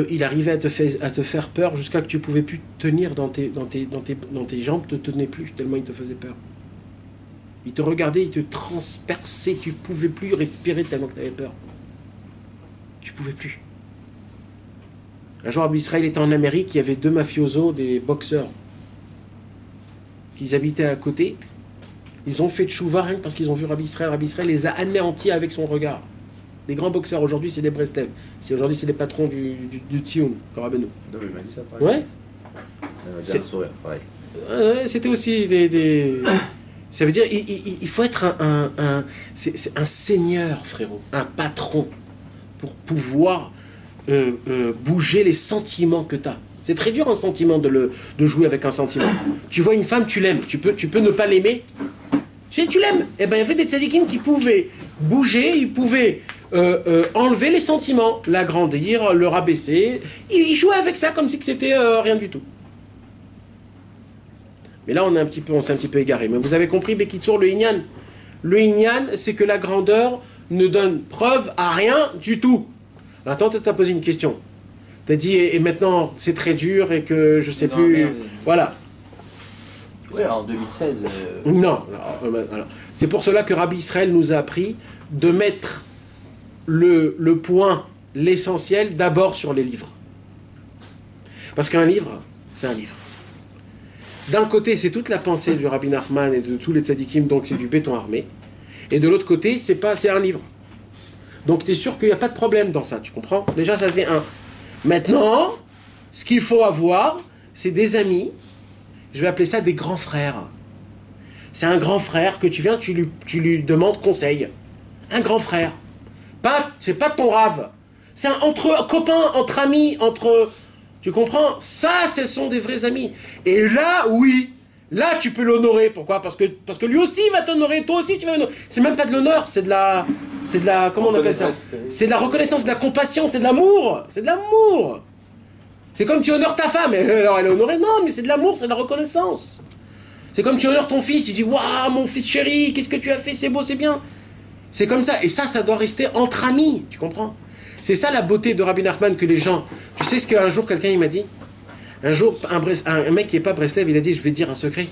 [SPEAKER 3] il arrivait à te faire peur jusqu'à que tu ne pouvais plus tenir dans tes jambes, tu ne tenais plus, tellement il te faisait peur. Il te regardait, il te transperçait, tu ne pouvais plus respirer tellement que tu avais peur. Tu ne pouvais plus. Un jour, Rabbi Israël était en Amérique, il y avait 2 mafiosos, des boxeurs. Ils habitaient à côté. Ils ont fait tchouva rien que parce qu'ils ont vu Rabbi Israël. Rabbi Israël les a anéantis avec son regard. Des grands boxeurs, aujourd'hui c'est des Breslev. Aujourd'hui c'est des patrons du Tsioun, comme Rabbeinu.
[SPEAKER 4] Non, il m'a dit ça, pareil.
[SPEAKER 3] Ouais.
[SPEAKER 4] C'est un sourire, pareil.
[SPEAKER 3] C'était aussi des... Ça veut dire, il faut être c'est un seigneur, frérot, un patron, pour pouvoir bouger les sentiments que tu as. C'est très dur un sentiment de jouer avec un sentiment. Tu vois une femme, tu l'aimes, tu peux ne pas l'aimer. Tu l'aimes. Eh bien, il y avait des tzadikim qui pouvaient bouger, ils pouvaient enlever les sentiments, l'agrandir, le rabaisser. Ils jouaient avec ça comme si c'était rien du tout. Mais là, on s'est un petit peu égaré. Mais vous avez compris, Bekitsour, le Inyan. Le Inyan, c'est que la grandeur ne donne preuve à rien du tout. Attends, tu as posé une question. Tu as dit, et maintenant, c'est très dur et que je sais plus...
[SPEAKER 1] Merde.
[SPEAKER 3] Voilà.
[SPEAKER 1] Ouais, en 2016.
[SPEAKER 3] Non. Alors, c'est pour cela que Rabbi Israël nous a appris de mettre le point, l'essentiel, d'abord sur les livres. Parce qu'un livre, c'est un livre. D'un côté, c'est toute la pensée du Rabbi Nachman et de tous les tzadikim, donc c'est du béton armé. Et de l'autre côté, c'est un livre. Donc tu es sûr qu'il n'y a pas de problème dans ça, tu comprends? Déjà, ça c'est un. Maintenant, ce qu'il faut avoir, c'est des amis. Je vais appeler ça des grands frères. C'est un grand frère que tu viens, tu lui demandes conseil. Un grand frère. C'est pas ton rave. C'est entre copains, entre amis, entre... Tu comprends? Ça, ce sont des vrais amis. Et là, oui, là, tu peux l'honorer. Pourquoi? Parce que lui aussi va t'honorer, toi aussi tu vas l'honorer. C'est même pas de l'honneur, c'est de la... Comment on appelle ça? C'est de la reconnaissance, de la compassion, c'est de l'amour. C'est de l'amour. C'est comme tu honores ta femme. Alors, elle est honorée? Non, mais c'est de l'amour, c'est de la reconnaissance. C'est comme tu honores ton fils. Tu dis, waouh, mon fils chéri, qu'est-ce que tu as fait? C'est beau, c'est bien. C'est comme ça. Et ça doit rester entre amis. Tu comprends? C'est ça la beauté de Rabbi Nachman que les gens... Tu sais ce qu'un jour quelqu'un il m'a dit? Un jour, un mec qui n'est pas Breslev, il a dit, je vais te dire un secret.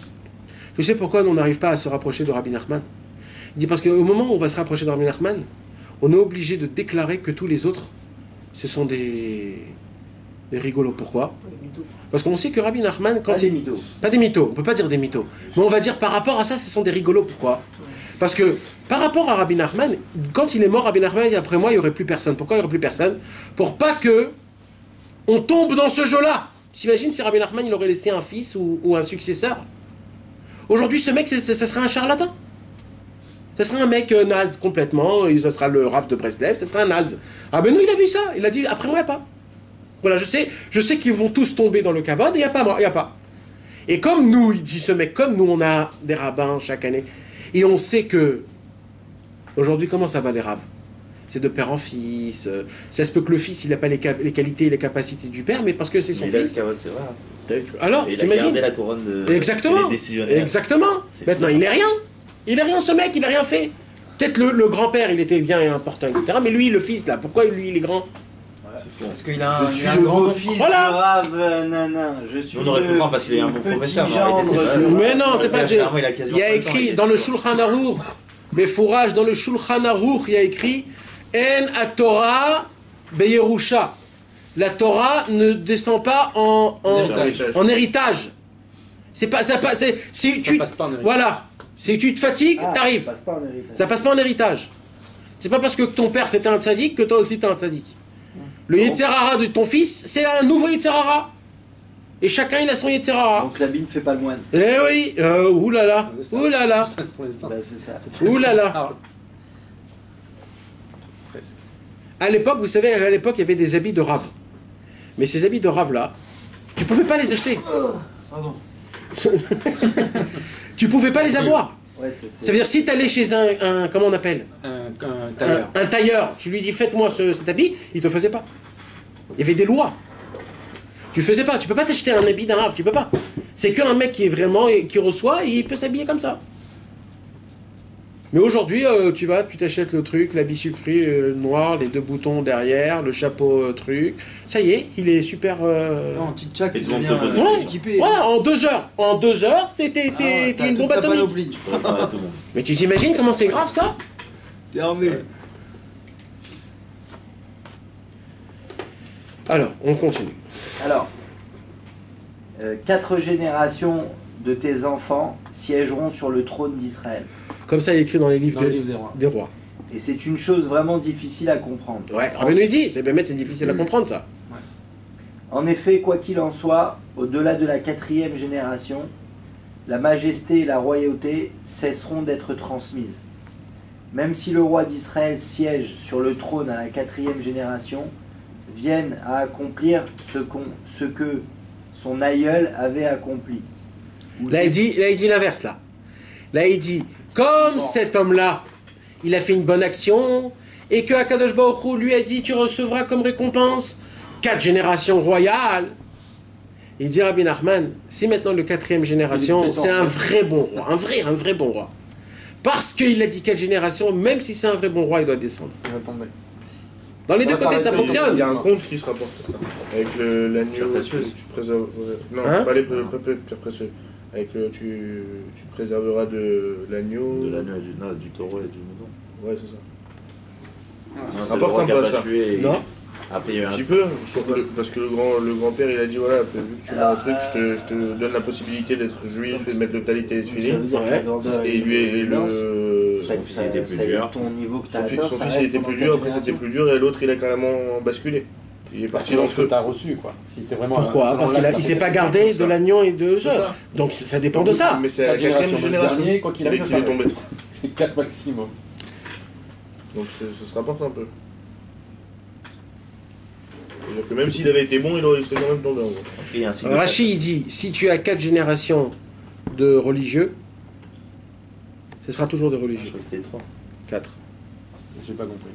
[SPEAKER 3] Tu sais pourquoi on n'arrive pas à se rapprocher de Rabbi Nachman? Il dit, parce qu'au moment où on va se rapprocher de Rabbi Nachman, on est obligé de déclarer que tous les autres, ce sont des rigolos. Pourquoi? Parce qu'on sait que Rabbi Nachman...
[SPEAKER 1] Pas des mythos.
[SPEAKER 3] Pas des mythos, on ne peut pas dire des mythos. Mais on va dire par rapport à ça, ce sont des rigolos. Pourquoi? Parce que par rapport à Rabbi Nachman, quand il est mort, Rabbi Nachman, après moi, il n'y aurait plus personne. Pourquoi il n'y aurait plus personne? Pour pas que on tombe dans ce jeu-là. T'imagines si Rabbi Nachman, il aurait laissé un fils ou un successeur? Aujourd'hui, ce mec, ce serait un charlatan. Ce serait un mec naze complètement, ce sera le Rav de Breslev, ce serait un naze. Ah ben non, il a vu ça, il a dit, après moi, il n'y a pas. Voilà, je sais qu'ils vont tous tomber dans le kavod, et il n'y a pas moi, il n'y a pas. Et comme nous, il dit ce mec, comme nous, on a des rabbins chaque année, et on sait que, aujourd'hui, comment ça va les raves? C'est de père en fils. Ça se peut que le fils, il n'a pas les qualités et les capacités du père, mais parce que c'est son fils.
[SPEAKER 4] Il a le kavod, c'est vrai.
[SPEAKER 3] Alors, tu t'imagines?
[SPEAKER 4] Il a gardé la couronne de...
[SPEAKER 3] Exactement. Exactement. Maintenant, il n'est rien. Il n'est rien, ce mec, il n'a rien fait. Peut-être le grand-père, il était bien et important, etc. Mais lui, le fils, là, pourquoi lui, il est grand?
[SPEAKER 2] Parce qu'il a
[SPEAKER 1] je suis le grand fils de Rav Nana. Je suis
[SPEAKER 4] on aurait pu le prendre parce qu'il est un bon professeur.
[SPEAKER 3] Mais non, c'est pas... Il y a écrit dans le Shulchan Aruch, mais fourrage, dans le Shulchan Aruch, il y a écrit En Torah Beyerusha. La Torah ne descend pas en héritage. C'est pas... Ça passe pas en héritage. Voilà. Si tu te fatigues, t'arrives. Ça passe pas en héritage. C'est pas parce que ton père c'était un tzaddik que toi aussi t'es un tzaddik. Le Yetzerara de ton fils, c'est un nouveau Yetzerara. Et chacun il a son Yetzerara.
[SPEAKER 1] Donc l'habit ne fait pas le moine.
[SPEAKER 3] Eh oui, oulala, oulala.
[SPEAKER 1] C'est ça.
[SPEAKER 3] Oulala. À l'époque, vous savez, à l'époque il y avait des habits de rave. Mais ces habits de rave là, tu pouvais pas les acheter.
[SPEAKER 2] Pardon.
[SPEAKER 3] Tu pouvais pas les avoir.
[SPEAKER 1] Ouais,
[SPEAKER 3] Ça veut dire, si tu allais chez un comment on appelle
[SPEAKER 5] Un tailleur.
[SPEAKER 3] Un tailleur, tu lui dis faites-moi cet habit, il te faisait pas. Il y avait des lois. Tu le faisais pas, tu peux pas t'acheter un habit d'un rave, tu peux pas. C'est qu'un mec qui est vraiment, qui reçoit, et il peut s'habiller comme ça. Mais aujourd'hui, tu t'achètes le truc, l'habit supri noir, les 2 boutons derrière, le chapeau truc. Ça y est, il est super.
[SPEAKER 2] Non, Tchak,
[SPEAKER 4] Et
[SPEAKER 2] tu
[SPEAKER 4] tout le monde
[SPEAKER 2] deviens
[SPEAKER 4] te pose
[SPEAKER 2] équipé.
[SPEAKER 3] Voilà, en 2 heures. En 2 heures, t'es une bombe atomique.
[SPEAKER 2] atomique.
[SPEAKER 4] Tu peux réparer tout le monde.
[SPEAKER 3] Mais tu t'imagines comment c'est grave ça?
[SPEAKER 2] T'es armé.
[SPEAKER 3] Alors, on continue.
[SPEAKER 1] Alors, 4 générations de tes enfants siégeront sur le trône d'Israël.
[SPEAKER 3] Comme ça, il est écrit dans les livres,
[SPEAKER 5] Dans le livre des rois.
[SPEAKER 3] des rois.
[SPEAKER 1] Et c'est une chose vraiment difficile à comprendre.
[SPEAKER 3] Ouais, Rabbeinu dit, c'est c'est difficile à comprendre ça.
[SPEAKER 1] En effet, quoi qu'il en soit, au-delà de la 4e génération, la majesté et la royauté cesseront d'être transmises. Même si le roi d'Israël siège sur le trône à la 4e génération, viennent à accomplir ce que son aïeul avait accompli.
[SPEAKER 3] Là, il dit l'inverse, là. Là, il dit, comme cet homme-là, il a fait une bonne action, et que Akadosh Baruch Hu lui a dit, tu recevras comme récompense 4 générations royales. Il dit, Rabbi Nachman, si maintenant le 4e génération, c'est un vrai bon roi, un vrai bon roi. Parce qu'il a dit 4 générations, même si c'est un vrai bon roi, il doit descendre.
[SPEAKER 5] Il va tomber.
[SPEAKER 3] Dans les deux côtés, ça
[SPEAKER 7] Il
[SPEAKER 3] fonctionne.
[SPEAKER 7] y a un compte qui se rapporte à ça. Avec l'agneau,
[SPEAKER 4] Pierre précieuse.
[SPEAKER 7] tu préserves. Non,
[SPEAKER 3] Hein
[SPEAKER 7] pas les pierres précieuses. Avec tu préserveras de l'agneau.
[SPEAKER 4] De l'agneau, du taureau et du mouton.
[SPEAKER 7] Ouais, c'est ça.
[SPEAKER 4] Non,
[SPEAKER 7] Ça
[SPEAKER 4] c'est le
[SPEAKER 7] rapporte
[SPEAKER 4] roi
[SPEAKER 7] un
[SPEAKER 4] qui a
[SPEAKER 7] peu à
[SPEAKER 4] pas
[SPEAKER 7] ça.
[SPEAKER 4] tué. et-
[SPEAKER 3] Non.
[SPEAKER 4] Après, il y a eu
[SPEAKER 7] Un
[SPEAKER 4] un
[SPEAKER 7] petit peu, parce que le grand-père il a dit voilà, vu que tu as un truc, je te donne la possibilité d'être juif et de mettre le talit et d'être fini.
[SPEAKER 1] Ça veut dire que la grandeur
[SPEAKER 7] Et lui et le.
[SPEAKER 1] ça-
[SPEAKER 4] son fils était plus
[SPEAKER 1] ça-
[SPEAKER 4] dur.
[SPEAKER 1] Ton niveau que t'as
[SPEAKER 7] Son
[SPEAKER 1] atteint,
[SPEAKER 7] fils
[SPEAKER 1] ça
[SPEAKER 7] il
[SPEAKER 1] reste
[SPEAKER 7] était
[SPEAKER 1] pendant
[SPEAKER 7] plus
[SPEAKER 1] 4
[SPEAKER 7] dur, après c'était
[SPEAKER 1] générations.
[SPEAKER 7] plus dur et l'autre il a carrément basculé. Il est parti
[SPEAKER 5] Parti
[SPEAKER 7] dans
[SPEAKER 5] ce que
[SPEAKER 7] feu.
[SPEAKER 5] tu as reçu, quoi. Si c'est vraiment
[SPEAKER 3] Pourquoi? Parce qu'il ne s'est pas gardé de l'agneau et de
[SPEAKER 7] C'est
[SPEAKER 3] ça.
[SPEAKER 7] ça.
[SPEAKER 3] Donc ça dépend de ça.
[SPEAKER 7] Mais c'est la 4e génération.
[SPEAKER 5] Dernier, quoi qu'il
[SPEAKER 7] Dès
[SPEAKER 5] arrive,
[SPEAKER 7] qu'il
[SPEAKER 5] ça
[SPEAKER 7] est tombé.
[SPEAKER 5] c'est 4 maximum.
[SPEAKER 7] Donc ça se rapporte un peu. C'est-à-dire que même s'il avait été bon, il serait quand même tombé en gros.
[SPEAKER 4] Après, il y a un signe de
[SPEAKER 3] Rachid il dit, si tu as 4 générations de religieux, ce sera toujours des
[SPEAKER 4] Je
[SPEAKER 3] religieux.
[SPEAKER 4] crois que c'était 3.
[SPEAKER 3] 4.
[SPEAKER 5] J'ai pas compris.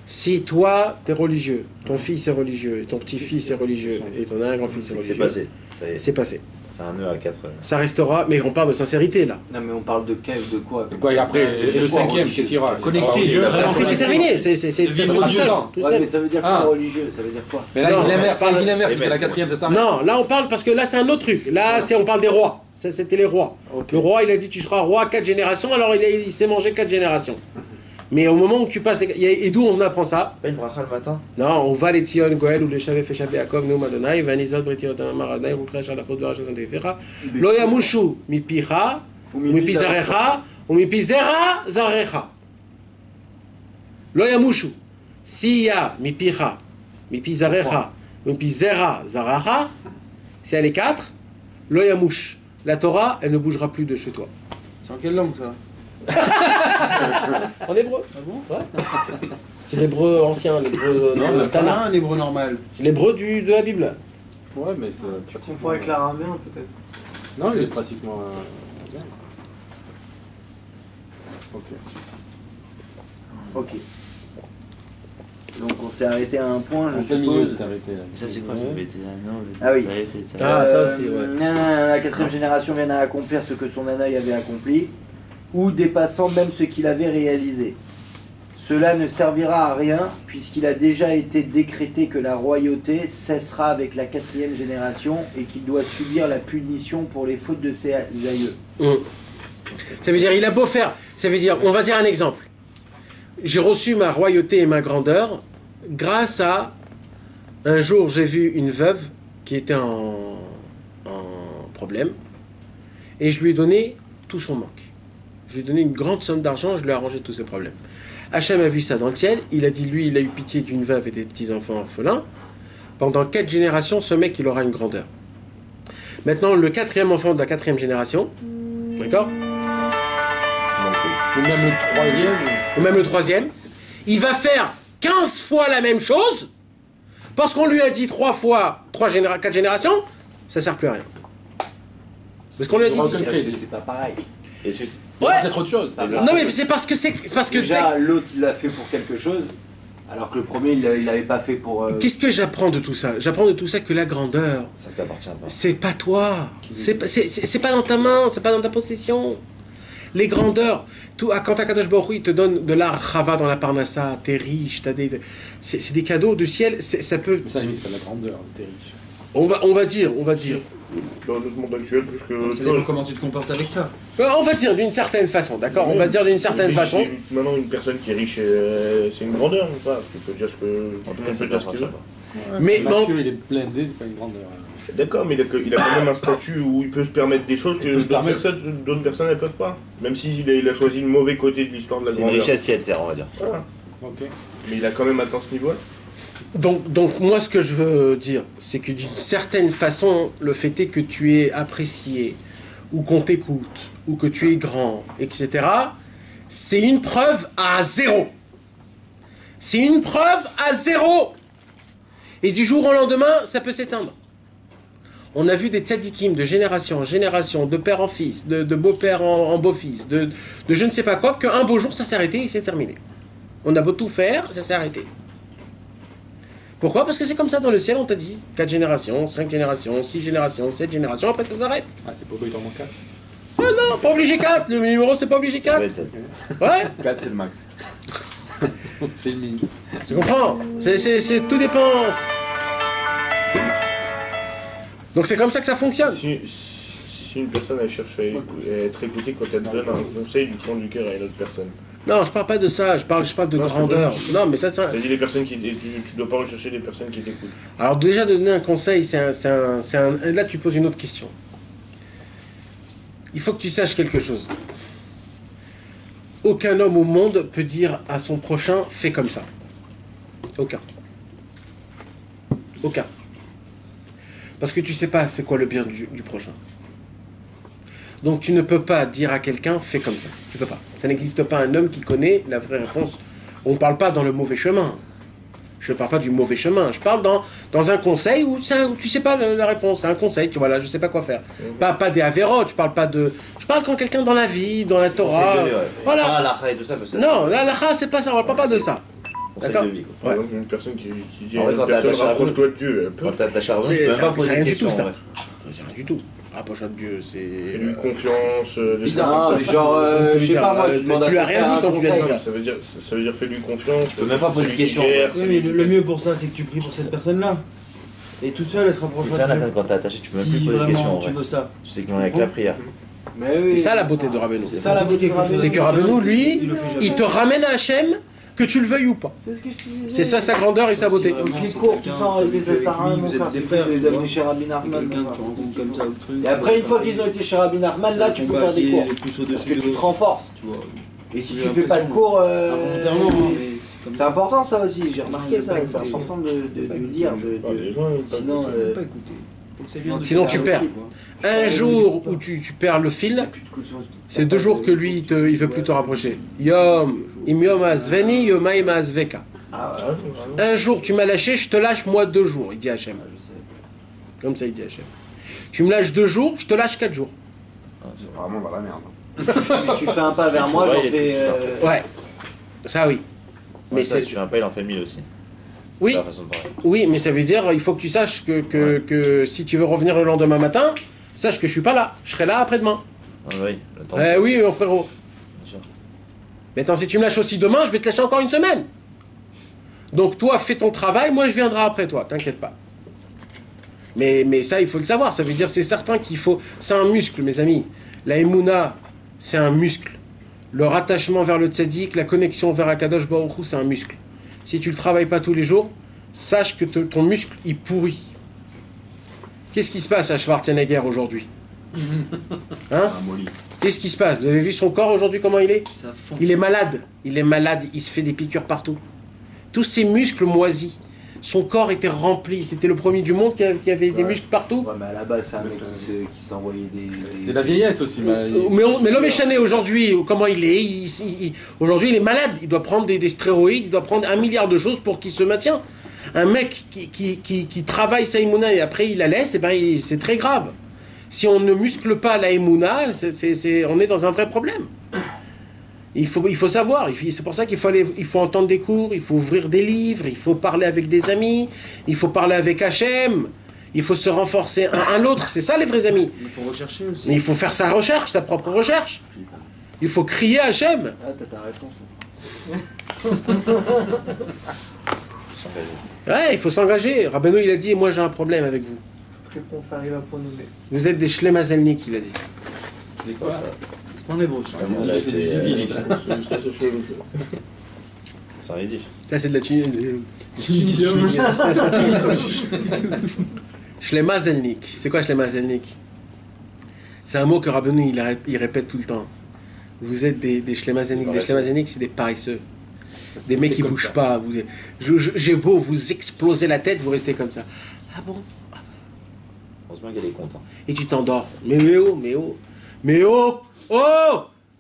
[SPEAKER 3] Si toi, tu es religieux, ton fils est religieux, et ton petit-fils est religieux, et ton un grand-fils est
[SPEAKER 4] C'est
[SPEAKER 3] religieux,
[SPEAKER 4] passé. Ça y est.
[SPEAKER 3] c'est passé.
[SPEAKER 4] C'est un nœud à 4.
[SPEAKER 3] Ça restera, mais on parle de sincérité là.
[SPEAKER 1] Non, mais on parle de quel, de quoi?
[SPEAKER 5] Et quoi, et après,
[SPEAKER 1] C'est
[SPEAKER 5] le
[SPEAKER 1] des foi
[SPEAKER 5] 5e,
[SPEAKER 1] religieux.
[SPEAKER 5] qu'est-ce qu'il y aura?
[SPEAKER 2] Connecté.
[SPEAKER 3] Après c'est terminé, ça sera tout seul. Tout
[SPEAKER 1] Ouais,
[SPEAKER 3] seul.
[SPEAKER 1] mais ça veut dire
[SPEAKER 5] Ah.
[SPEAKER 1] quoi religieux? Ça veut dire quoi?
[SPEAKER 5] Mais là,
[SPEAKER 3] Non,
[SPEAKER 5] il dit l'inverse,
[SPEAKER 3] je parle-
[SPEAKER 5] il dit l'inverse,
[SPEAKER 4] Les
[SPEAKER 5] c'était la
[SPEAKER 4] maîtres.
[SPEAKER 5] 4e, c'est ça?
[SPEAKER 3] Non, là on parle parce que là c'est un autre truc. Là on parle des rois. Ça c'était les rois. Le roi il a dit tu seras roi 4 générations, alors il s'est mangé 4 générations. Mais au moment où tu passes, et d'où on apprend ça?
[SPEAKER 4] Pas une bracha le matin?
[SPEAKER 3] Non, on va les Tzion Goel ou les Shavé Feshabe Yaakov Neum Adonai, Vanizot Britiot Maradai, Rukra Shalachot Varachot Santeferha, Lo Yamushu Mipicha, ou Mipi Zarecha, ou Mipi Zera Zarecha. Lo Yamushu. S'il y a Mipicha, Mipi Zarecha, ou Mipi Zera Zaracha, si elle est 4, Lo Yamush. La Torah, elle ne bougera plus de chez toi.
[SPEAKER 2] C'est en quelle langue ça?
[SPEAKER 3] En hébreu.
[SPEAKER 2] Ah bon?
[SPEAKER 3] C'est l'hébreu ancien, l'hébreu
[SPEAKER 2] Non, ça
[SPEAKER 3] Tanakh.
[SPEAKER 2] a un hébreu normal.
[SPEAKER 3] C'est l'hébreu de la Bible.
[SPEAKER 5] Ouais, mais c'est.
[SPEAKER 6] Tu confonds avec l'araméen peut-être.
[SPEAKER 5] Non, il est pratiquement. Bien. Ok.
[SPEAKER 1] Ok. Donc on s'est arrêté à un point,
[SPEAKER 5] En
[SPEAKER 1] je
[SPEAKER 5] quel milieu
[SPEAKER 1] suppose.
[SPEAKER 5] c'est arrêté là?
[SPEAKER 4] Ça, c'est quoi? Ça avait été un an.
[SPEAKER 1] Ah oui.
[SPEAKER 4] Ça a été. Ça
[SPEAKER 3] Ah, ça aussi, ouais.
[SPEAKER 1] La 4e génération vient à accomplir ce que son anaï avait accompli, ou dépassant même ce qu'il avait réalisé. Cela ne servira à rien, puisqu'il a déjà été décrété que la royauté cessera avec la 4e génération et qu'il doit subir la punition pour les fautes de ses aïeux.
[SPEAKER 3] Ça veut dire, il a beau faire. Ça veut dire, on va dire un exemple. J'ai reçu ma royauté et ma grandeur grâce à. Un jour, j'ai vu une veuve qui était en problème et je lui ai donné tout son manque. Je lui ai donné une grande somme d'argent, je lui ai arrangé tous ses problèmes. Hachem a vu ça dans le ciel, il a dit, lui, il a eu pitié d'une veuve et des petits-enfants orphelins. Pendant 4 générations, ce mec, il aura une grandeur. Maintenant, le 4e enfant de la 4e génération, d'accord?
[SPEAKER 5] Ou même le 3e.
[SPEAKER 3] Ou même le 3e, il va faire 15 fois la même chose, parce qu'on lui a dit 3 fois, 4 générations, ça sert plus à rien. Parce qu'on lui a dit...
[SPEAKER 5] Aucun
[SPEAKER 1] Parce que
[SPEAKER 5] crédit.
[SPEAKER 1] c'est pas pareil.
[SPEAKER 4] Et c'est-
[SPEAKER 5] Ouais.
[SPEAKER 3] Ouais.
[SPEAKER 5] Peut-être autre chose.
[SPEAKER 3] Non mais c'est parce que
[SPEAKER 1] Déjà, l'autre, il l'a fait pour quelque chose, alors que le premier, il l'avait pas fait pour...
[SPEAKER 3] qu'est-ce que j'apprends de tout ça? J'apprends de tout ça que la grandeur,
[SPEAKER 4] Ça t'appartient pas.
[SPEAKER 3] c'est pas toi. C'est pas dans ta main, c'est pas dans ta possession. Les grandeurs, tout, quand Akadosh Baruch Hu, il te donne de l'art chava dans la parnassa, t'es riche, c'est des cadeaux du ciel, ça peut...
[SPEAKER 5] Mais ça, à la limite, c'est pas de la grandeur, t'es riche.
[SPEAKER 3] On va dire.
[SPEAKER 7] Dans notre monde actuel, plus que
[SPEAKER 2] Ça dépend comment tu te comportes avec ça.
[SPEAKER 3] On va dire d'une certaine façon, d'accord? On va dire d'une certaine façon.
[SPEAKER 7] Maintenant, une personne qui est riche, c'est une grandeur ou pas? Tu peux dire ce que.
[SPEAKER 4] En tout cas, ça
[SPEAKER 7] tu peux dire ce
[SPEAKER 4] t'appartient
[SPEAKER 7] qu'il veut.
[SPEAKER 4] pas.
[SPEAKER 3] Mais
[SPEAKER 5] Mathieu, il est blindé, c'est pas une grandeur.
[SPEAKER 7] D'accord, mais il a quand même un statut où il peut se permettre des choses que
[SPEAKER 5] Il peut se permettre.
[SPEAKER 7] d'autres personnes ne peuvent pas. Même il a choisi le mauvais côté de l'histoire de la
[SPEAKER 4] C'est une
[SPEAKER 7] grandeur.
[SPEAKER 4] richesse siète, on va dire.
[SPEAKER 7] Voilà.
[SPEAKER 5] Ok.
[SPEAKER 7] Mais il a quand même atteint ce niveau-là.
[SPEAKER 3] Donc moi ce que je veux dire, c'est que d'une certaine façon, le fait est que tu es apprécié, ou qu'on t'écoute, ou que tu es grand, etc., c'est une preuve à zéro. C'est une preuve à zéro. Et du jour au lendemain, ça peut s'éteindre. On a vu des tzadikim de génération en génération, de père en fils, de beau-père en beau-fils, de je ne sais pas quoi, qu'un beau jour ça s'est arrêté et c'est terminé. On a beau tout faire, ça s'est arrêté. Pourquoi? Parce que c'est comme ça dans le ciel, on t'a dit. 4 générations, 5 générations, 6 générations, 7 générations, après ça s'arrête.
[SPEAKER 5] Ah, c'est pourquoi il t'en manque 4.
[SPEAKER 3] Ah non, pas obligé 4, le numéro c'est pas obligé 4. Ouais,
[SPEAKER 9] 4 c'est le max.
[SPEAKER 5] C'est le mini.
[SPEAKER 3] tu comprends? C'est tout dépend. Donc c'est comme ça que ça fonctionne.
[SPEAKER 7] Si une personne elle cherche à être écoutée quand elle donne un conseil du fond du cœur à une autre personne.
[SPEAKER 3] Non, je parle pas de ça, je parle de
[SPEAKER 7] Non,
[SPEAKER 3] grandeur. Non, mais ça c'est un...
[SPEAKER 7] T'as dit les personnes tu dois pas rechercher des personnes qui t'écoutent.
[SPEAKER 3] Alors déjà de donner un conseil, là tu poses une autre question. Il faut que tu saches quelque chose. Aucun homme au monde peut dire à son prochain fais comme ça. Aucun. Aucun. Parce que tu sais pas c'est quoi le bien du prochain. Donc tu ne peux pas dire à quelqu'un fais comme ça. Tu peux pas. Ça n'existe pas un homme qui connaît la vraie réponse. On ne parle pas dans le mauvais chemin. Je ne parle pas du mauvais chemin. Je parle dans un conseil où tu sais pas la réponse. C'est un conseil, tu vois là, je sais pas quoi faire. Pas des avérotes, je parle pas de. Je parle quand quelqu'un dans la vie, dans la Torah. Voilà.
[SPEAKER 4] Pas la et tout ça,
[SPEAKER 3] Non, la halakha, c'est pas ça, on parle pas de ça.
[SPEAKER 4] Conseil
[SPEAKER 3] D'accord.
[SPEAKER 4] de vie, quoi.
[SPEAKER 7] Par
[SPEAKER 3] Ouais.
[SPEAKER 7] exemple, une personne qui dit
[SPEAKER 4] En
[SPEAKER 7] à
[SPEAKER 4] vrai,
[SPEAKER 7] une
[SPEAKER 4] quand t'as
[SPEAKER 7] personne
[SPEAKER 4] attaché à
[SPEAKER 7] rapproche-toi de Dieu, elle peut.
[SPEAKER 4] Quand t'as ta charbon, tu
[SPEAKER 3] C'est
[SPEAKER 4] peux même pas
[SPEAKER 3] c'est
[SPEAKER 4] poser
[SPEAKER 3] rien
[SPEAKER 4] de
[SPEAKER 3] du
[SPEAKER 4] questions.
[SPEAKER 3] tout ça.
[SPEAKER 4] en vrai.
[SPEAKER 3] C'est rien du tout. Rapproche-toi de Dieu, c'est.
[SPEAKER 7] Fais-lui confiance, des choses
[SPEAKER 1] Non,
[SPEAKER 7] comme
[SPEAKER 1] mais
[SPEAKER 7] ça.
[SPEAKER 1] genre,
[SPEAKER 3] Ça veut
[SPEAKER 1] je sais
[SPEAKER 3] dire,
[SPEAKER 1] pas moi, tu demandes à
[SPEAKER 3] tu as
[SPEAKER 1] quelqu'un
[SPEAKER 3] rien dit
[SPEAKER 1] un
[SPEAKER 3] quand tu l'as dit
[SPEAKER 1] conseil.
[SPEAKER 3] ça.
[SPEAKER 7] Ça veut dire fais-lui confiance.
[SPEAKER 4] Tu peux même pas poser de
[SPEAKER 7] celui qui
[SPEAKER 4] questions.
[SPEAKER 7] gère,
[SPEAKER 2] Oui,
[SPEAKER 7] celui
[SPEAKER 2] mais
[SPEAKER 7] qui
[SPEAKER 2] le
[SPEAKER 7] fait.
[SPEAKER 2] mieux pour ça, c'est que tu pries pour cette personne-là. Et tout seul, elle se rapproche
[SPEAKER 4] C'est ça,
[SPEAKER 2] de Dieu.
[SPEAKER 4] Nathan, quand t'es attaché, tu peux même plus
[SPEAKER 2] Si
[SPEAKER 4] poser de questions.
[SPEAKER 2] vraiment
[SPEAKER 4] en
[SPEAKER 2] tu
[SPEAKER 4] vrai.
[SPEAKER 2] veux ça.
[SPEAKER 4] Tu sais que non, avec la prière.
[SPEAKER 1] Mais oui.
[SPEAKER 3] C'est ça la beauté de Rabbeinu.
[SPEAKER 1] C'est ça la beauté de Rabbeinu.
[SPEAKER 3] C'est que Rabbeinu, lui, il te ramène à Hachem, que tu le veuilles ou pas.
[SPEAKER 1] C'est ce que je te disais.
[SPEAKER 3] C'est ça sa grandeur et sa beauté.
[SPEAKER 1] Donc les cours, tout ça, en réalité, ça sert à rien, mon frère. C'est plus de les amener chez Rabbi Nachman.
[SPEAKER 2] Quelqu'un que tu rencontres comme ça, le truc.
[SPEAKER 1] Et après, une fois qu'ils ont été chez Rabbi Nachman, là, tu peux faire des cours.
[SPEAKER 2] Plus
[SPEAKER 1] Parce
[SPEAKER 2] au-dessus
[SPEAKER 1] que tu te renforces.
[SPEAKER 2] tu vois.
[SPEAKER 1] Et si
[SPEAKER 2] J'ai
[SPEAKER 1] tu fais pas de cours,
[SPEAKER 2] Involontairement, hein, mais c'est comme
[SPEAKER 1] c'est
[SPEAKER 2] ça.
[SPEAKER 1] important ça aussi. J'ai remarqué
[SPEAKER 2] Il
[SPEAKER 1] ça.
[SPEAKER 2] faut pas
[SPEAKER 1] C'est
[SPEAKER 2] écouter.
[SPEAKER 1] important de lire.
[SPEAKER 7] Ah, les gens, ils peuvent
[SPEAKER 1] Sinon,
[SPEAKER 2] Faut pas écouter. Faut que ça vienne de
[SPEAKER 3] Sinon,
[SPEAKER 2] toi.
[SPEAKER 3] tu perds. Un jour où tu perds le fil, c'est 2 jours que lui, il veut plus te rapprocher. Yom, im yom azveni, yomaim azveka.
[SPEAKER 1] Ah
[SPEAKER 3] Un jour, tu m'as lâché, je te lâche moi 2 jours, il dit Hachem. Comme ça, il dit Hachem. Tu me lâches 2 jours, je te lâche 4 jours.
[SPEAKER 9] C'est vraiment dans la merde.
[SPEAKER 1] Tu fais un pas vers moi, j'en fais.
[SPEAKER 3] Ouais, ça oui. Mais
[SPEAKER 4] Ça,
[SPEAKER 3] c'est...
[SPEAKER 4] si tu fais un pas, il en fait 1000 aussi.
[SPEAKER 3] Oui,
[SPEAKER 4] C'est la façon de parler.
[SPEAKER 3] oui, mais ça veut dire, il faut que tu saches que si tu veux revenir le lendemain matin, sache que je suis pas là. Je serai là après-demain.
[SPEAKER 4] Ah oui, le temps.
[SPEAKER 3] Oui, mon frérot.
[SPEAKER 4] Bien sûr.
[SPEAKER 3] Mais attends, si tu me lâches aussi demain, je vais te lâcher encore une semaine. Donc toi, fais ton travail, moi je viendrai après toi, t'inquiète pas. Mais ça, il faut le savoir. Ça veut dire, c'est certain qu'il faut... C'est un muscle, mes amis. La Emouna, c'est un muscle. Le rattachement vers le tzaddik, la connexion vers Akadosh Baruch Hu, c'est un muscle. Si tu le travailles pas tous les jours, sache que ton muscle, il pourrit. Qu'est-ce qui se passe à Schwarzenegger aujourd'hui? Hein? Qu'est-ce qui se passe? Vous avez vu son corps aujourd'hui, comment il est?
[SPEAKER 2] Ça fond.
[SPEAKER 3] Il est malade. Il est malade, il se fait des piqûres partout. Tous ses muscles moisis. Son corps était rempli. C'était le premier du monde qui avait des muscles partout.
[SPEAKER 1] Ouais, mais à la base, c'est un mec qui s'envoyait des.
[SPEAKER 5] C'est la vieillesse aussi.
[SPEAKER 3] Mais l'homme échané aujourd'hui, comment il est? Aujourd'hui, il est malade. Il doit prendre des stéroïdes, il doit prendre 1 milliard de choses pour qu'il se maintienne. Un mec qui travaille sa immouna et après il la laisse, eh ben, c'est très grave. Si on ne muscle pas la Emouna, on est dans un vrai problème. Il faut savoir, c'est pour ça qu'il faut entendre des cours, il faut ouvrir des livres, il faut parler avec des amis, il faut parler avec Hachem, il faut se renforcer un l'autre, c'est ça les vrais amis.
[SPEAKER 2] Il faut rechercher aussi.
[SPEAKER 3] Mais il faut faire sa recherche, sa propre recherche. Il faut crier Hachem.
[SPEAKER 1] Ah, t'as ta réponse.
[SPEAKER 3] Ouais, il faut s'engager. Rabbeinu, il a dit, moi j'ai un problème avec vous.
[SPEAKER 6] Cette réponse arrive à point nommé.
[SPEAKER 3] Vous êtes des Shlemazelnik, il a dit.
[SPEAKER 5] C'est quoi ça?
[SPEAKER 2] C'est pas en hébreu.
[SPEAKER 4] Là,
[SPEAKER 5] C'est du Yiddish.
[SPEAKER 4] C'est un Yiddish.
[SPEAKER 3] Ça, c'est de la Tunisie. Shlemazelnik. C'est quoi Shlemazelnik? C'est un mot que Rabbeinu, il répète tout le temps. Vous êtes des Shlemazelnik. Des Shlemazelnik, c'est des paresseux. Des mecs qui bougent pas. J'ai beau vous exploser la tête, vous restez comme ça. Ah bon?
[SPEAKER 4] Heureusement qu'elle est contente.
[SPEAKER 3] Et tu t'endors. Mais oh!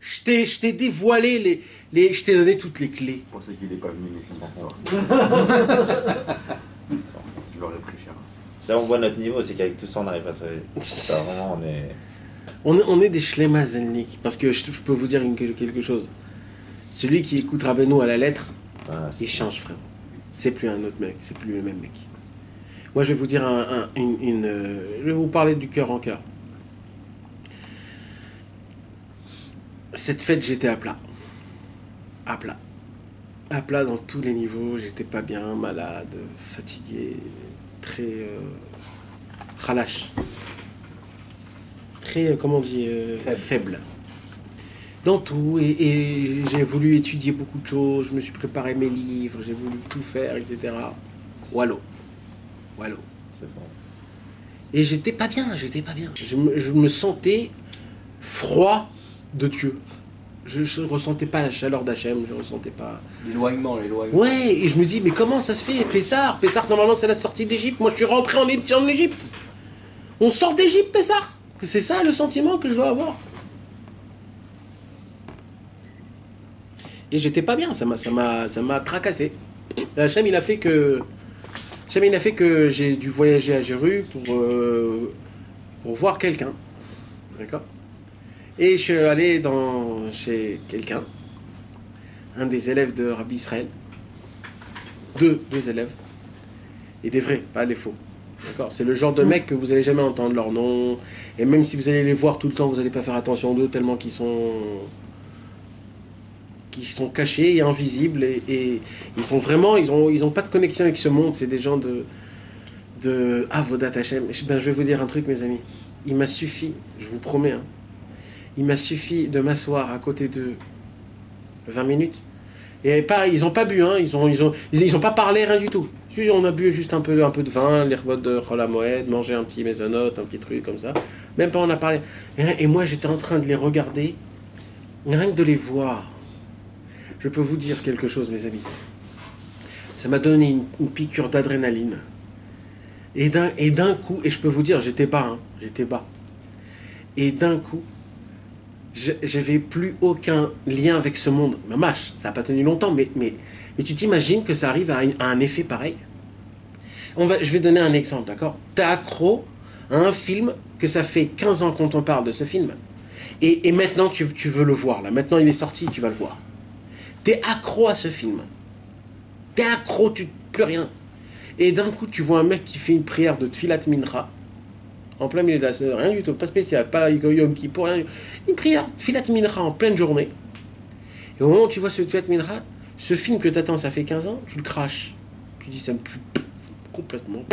[SPEAKER 3] Je t'ai dévoilé je t'ai donné toutes les clés.
[SPEAKER 9] Je pensais qu'il n'est pas venu ici. Il aurait pris cher.
[SPEAKER 4] C'est là où on voit notre niveau, c'est qu'avec tout ça, on n'arrive pas à se réveiller. Ça, vraiment,
[SPEAKER 3] On est des Shlemazelnik. Parce que je peux vous dire quelque chose. Celui qui écoute Rabbeinu à la lettre, il change, frère. C'est plus un autre mec, c'est plus le même mec. Moi, je vais vous dire je vais vous parler du cœur en cœur. Cette fête, j'étais à plat. À plat. À plat dans tous les niveaux. J'étais pas bien, malade, fatigué, très khalash. Très, comment on dit, faible. Dans tout. Et j'ai voulu étudier beaucoup de choses. Je me suis préparé mes livres. J'ai voulu tout faire, etc. Wallo.
[SPEAKER 4] c'est fort.
[SPEAKER 3] Et j'étais pas bien. Je me sentais froid de Dieu. Je ressentais pas la chaleur d'Hachem, je ressentais pas...
[SPEAKER 1] L'éloignement.
[SPEAKER 3] Ouais, et je me dis, mais comment ça se fait? Pessar, normalement, c'est la sortie d'Égypte. Moi, je suis rentré en Égypte. On sort d'Égypte, Pessar. C'est ça le sentiment que je dois avoir. Et j'étais pas bien, ça m'a tracassé. Hachem, il a fait que j'ai dû voyager à Jéru pour voir quelqu'un. D'accord? Et je suis allé chez quelqu'un, un des élèves de Rabbi Israël, deux élèves, et des vrais, pas les faux. D'accord? C'est le genre de mec que vous n'allez jamais entendre leur nom, et même si vous allez les voir tout le temps, vous n'allez pas faire attention d'eux tellement qu'ils sont cachés et invisibles, et ils sont vraiment, ils ont pas de connexion avec ce monde. C'est des gens de Avodat Hashem. Ben, je vais vous dire un truc, mes amis. Il m'a suffi, je vous promets, hein, il m'a suffi de m'asseoir à côté de 20 minutes. Et pareil, ils n'ont pas bu, hein, ils ont pas parlé, rien du tout. On a bu juste un peu de vin, l'herbe de Chol HaMoed, manger un petit maisonnote, un petit truc comme ça. Même pas on a parlé. Et moi j'étais en train de les regarder, rien que de les voir. Je peux vous dire quelque chose, mes amis. Ça m'a donné une piqûre d'adrénaline. Et d'un coup, et je peux vous dire, j'étais bas. Et d'un coup, j'avais plus aucun lien avec ce monde. Mamache, ça n'a pas tenu longtemps, mais tu t'imagines que ça arrive à un effet pareil? Je vais donner un exemple, d'accord? T'es accro à un film que ça fait 15 ans qu'on t'en parle de ce film. Et maintenant, tu veux le voir. Là. Maintenant, il est sorti, tu vas le voir. T'es accro à ce film. T'es accro, plus rien. Et d'un coup, tu vois un mec qui fait une prière de Tfilat Mincha, en plein milieu de la semaine, rien du tout, pas spécial, pas Yom Kippour, rien du tout. Une prière, Tfilat Mincha en pleine journée. Et au moment où tu vois ce Tfilat Mincha, ce film que t'attends, ça fait 15 ans, tu le craches. Tu dis, ça me pue complètement.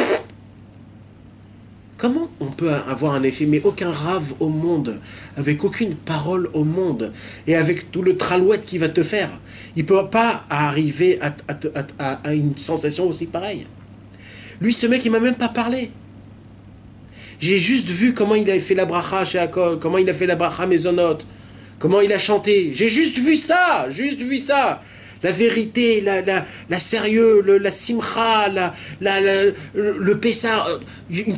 [SPEAKER 3] Comment on peut avoir un effet, mais aucun rave au monde, avec aucune parole au monde, et avec tout le tralouette qu'il va te faire, il ne peut pas arriver à une sensation aussi pareille. Lui, ce mec, il m'a même pas parlé. J'ai juste vu comment il avait fait la bracha chez Akol, comment il a fait la bracha Maisonot, comment il a chanté. J'ai juste vu ça. La vérité, la sérieux, la simcha, le pessar,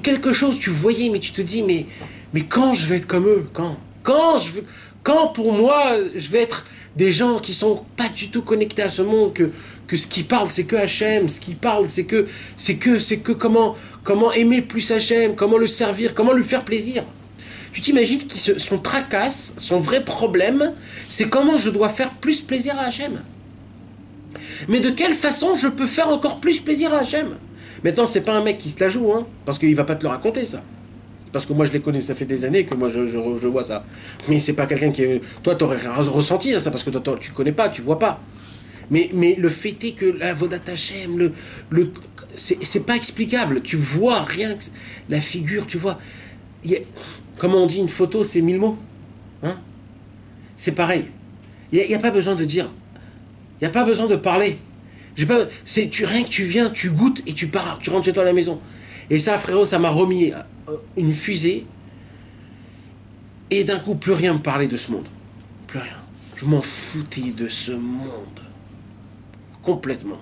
[SPEAKER 3] quelque chose, tu voyais, mais tu te dis, mais quand je vais être comme eux, quand pour moi, je vais être des gens qui sont pas du tout connectés à ce monde, que ce qui parle, c'est que Hachem, ce qui parle, c'est que comment aimer plus Hachem, comment le servir, comment lui faire plaisir. Tu t'imagines son tracasse, son vrai problème, c'est comment je dois faire plus plaisir à Hachem. Mais de quelle façon je peux faire encore plus plaisir à Hachem? Maintenant, c'est pas un mec qui se la joue, hein, parce qu'il va pas te le raconter, ça. Parce que moi, je les connais, ça fait des années que moi, je vois ça. Mais c'est pas quelqu'un qui... Toi, t'aurais ressenti ça, parce que toi, tu connais pas, tu vois pas. Mais le fait est que la Vodat Hachem, c'est pas explicable. Tu vois rien que la figure, tu vois... Comment on dit, une photo, c'est 1000 mots. Hein? C'est pareil. Il n'y a pas besoin de dire. Il n'y a pas besoin de parler. Rien que tu viens, tu goûtes et tu pars. Tu rentres chez toi à la maison. Et ça, frérot, ça m'a remis une fusée. Et d'un coup, plus rien me parlait de ce monde. Plus rien. Je m'en foutais de ce monde. Complètement.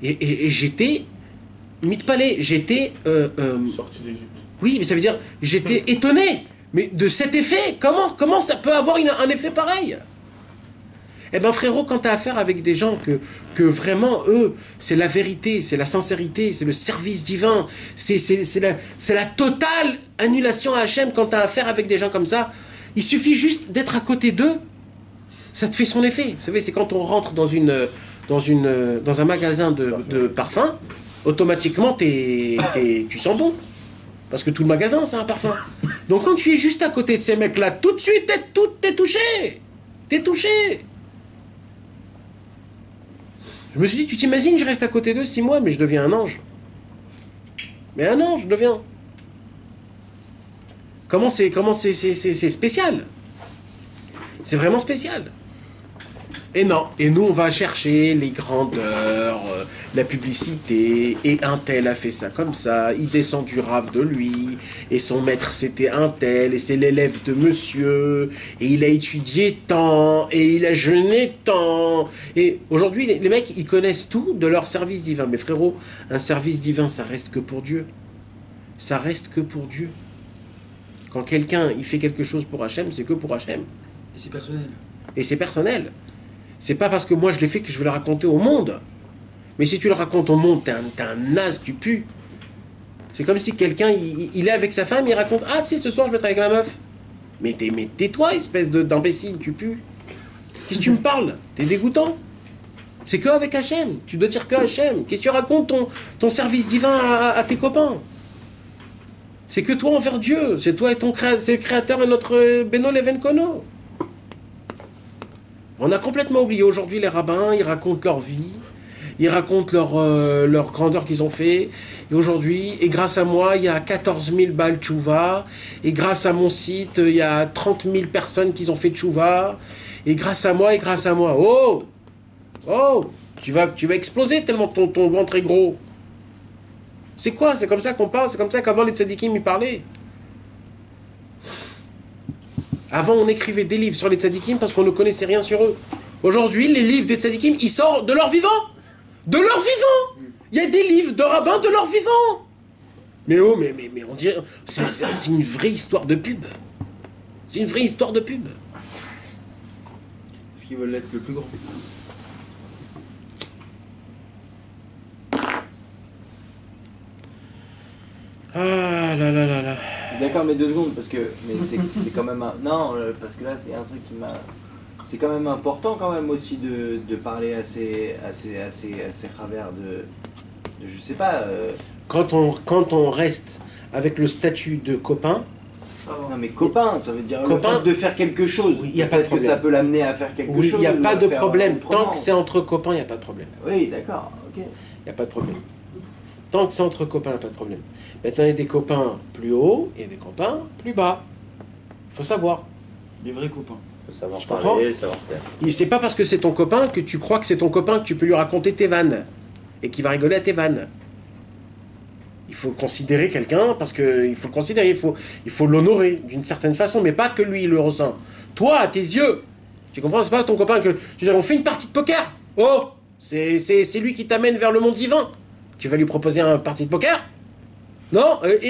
[SPEAKER 3] Et j'étais... Mitpalé, j'étais...
[SPEAKER 7] Sorti d'Égypte.
[SPEAKER 3] Oui, mais ça veut dire, j'étais étonné. Mais de cet effet, comment ça peut avoir un effet pareil? Eh ben frérot, quand tu as affaire avec des gens que vraiment, eux, c'est la vérité, c'est la sincérité, c'est le service divin, c'est la totale annulation à Hachem, quand tu as affaire avec des gens comme ça, il suffit juste d'être à côté d'eux, ça te fait son effet. Vous savez, c'est quand on rentre dans un magasin de parfums, automatiquement, tu sens bon. Parce que tout le magasin, c'est un parfum. Donc quand tu es juste à côté de ces mecs-là, tout de suite, t'es touché. T'es touché. Je me suis dit, tu t'imagines, je reste à côté d'eux 6 mois, mais je deviens un ange. Mais un ange, je deviens. Comment c'est spécial. C'est vraiment spécial. Et non, et nous on va chercher les grandeurs, la publicité, et un tel a fait ça comme ça, il descend du rave de lui, et son maître c'était un tel, et c'est l'élève de monsieur, et il a étudié tant, et il a jeûné tant. Et aujourd'hui les mecs ils connaissent tout de leur service divin. Mais frérot, un service divin ça reste que pour Dieu. Ça reste que pour Dieu. Quand quelqu'un il fait quelque chose pour Hachem, c'est que pour Hachem.
[SPEAKER 2] Et c'est personnel.
[SPEAKER 3] Et c'est personnel. C'est pas parce que moi je l'ai fait que je vais le raconter au monde. Mais si tu le racontes au monde, t'es un naze, tu pues. C'est comme si quelqu'un, il est avec sa femme, il raconte « Ah, tu sais, ce soir, je vais être avec ma meuf. » Mais tais-toi, espèce d'imbécile, tu pues. Qu'est-ce que tu me parles? T'es dégoûtant. C'est que avec Hachem. Tu dois dire que Hachem. Qu'est-ce que tu racontes ton service divin à tes copains? C'est que toi envers Dieu. C'est toi et c'est le créateur et notre Beno Leven Kono. On a complètement oublié. Aujourd'hui, les rabbins, ils racontent leur vie, ils racontent leur grandeur qu'ils ont fait. Et aujourd'hui, et grâce à moi, il y a 14 000 Baal Tchouva. Et grâce à mon site, il y a 30 000 personnes qui ont fait Tchouva. Et grâce à moi, Oh! Oh! Tu vas exploser tellement ton ventre est gros. C'est quoi? C'est comme ça qu'on parle? C'est comme ça qu'avant les tzadikim, ils parlaient? Avant, on écrivait des livres sur les tzadikim parce qu'on ne connaissait rien sur eux. Aujourd'hui, les livres des tzadikim, ils sortent de leur vivant. De leur vivant. Il y a des livres de rabbins de leur vivant. Mais oh, mais on dirait... C'est une vraie histoire de pub. C'est une vraie histoire de pub.
[SPEAKER 2] Parce qu'ils veulent être le plus grand.
[SPEAKER 3] Ah là là là là.
[SPEAKER 1] D'accord, mais 2 secondes, parce que c'est quand même non, parce que là c'est un truc qui m'a... C'est quand même important quand même aussi de parler à ces travers de je sais pas...
[SPEAKER 3] Quand on reste avec le statut de copain...
[SPEAKER 1] Non mais copain, ça veut dire
[SPEAKER 3] copain,
[SPEAKER 1] le fait de faire quelque chose.
[SPEAKER 3] Oui, il n'y a pas de problème.
[SPEAKER 1] Que ça peut l'amener à faire quelque chose.
[SPEAKER 3] Il n'y a pas de problème. Tant que c'est entre copains, il n'y a pas de problème.
[SPEAKER 1] Oui, d'accord, ok.
[SPEAKER 3] Il n'y a pas de problème. Tant que c'est entre copains, il n'y a pas de problème. Maintenant, il y a des copains plus hauts et des copains plus bas. Il faut savoir.
[SPEAKER 2] Les vrais copains.
[SPEAKER 4] Faut savoir
[SPEAKER 3] Tu
[SPEAKER 4] parler, savoir faire.
[SPEAKER 3] C'est pas parce que c'est ton copain que tu crois que c'est ton copain que tu peux lui raconter tes vannes. Et qu'il va rigoler à tes vannes. Il faut considérer quelqu'un parce qu'il faut le considérer. Il faut l'honorer d'une certaine façon. Mais pas que lui, il le ressent. Toi, à tes yeux. Tu comprends? C'est pas ton copain que... Tu dis, on fait une partie de poker. Oh! C'est lui qui t'amène vers le monde divin. Tu vas lui proposer un parti de poker? Non? Et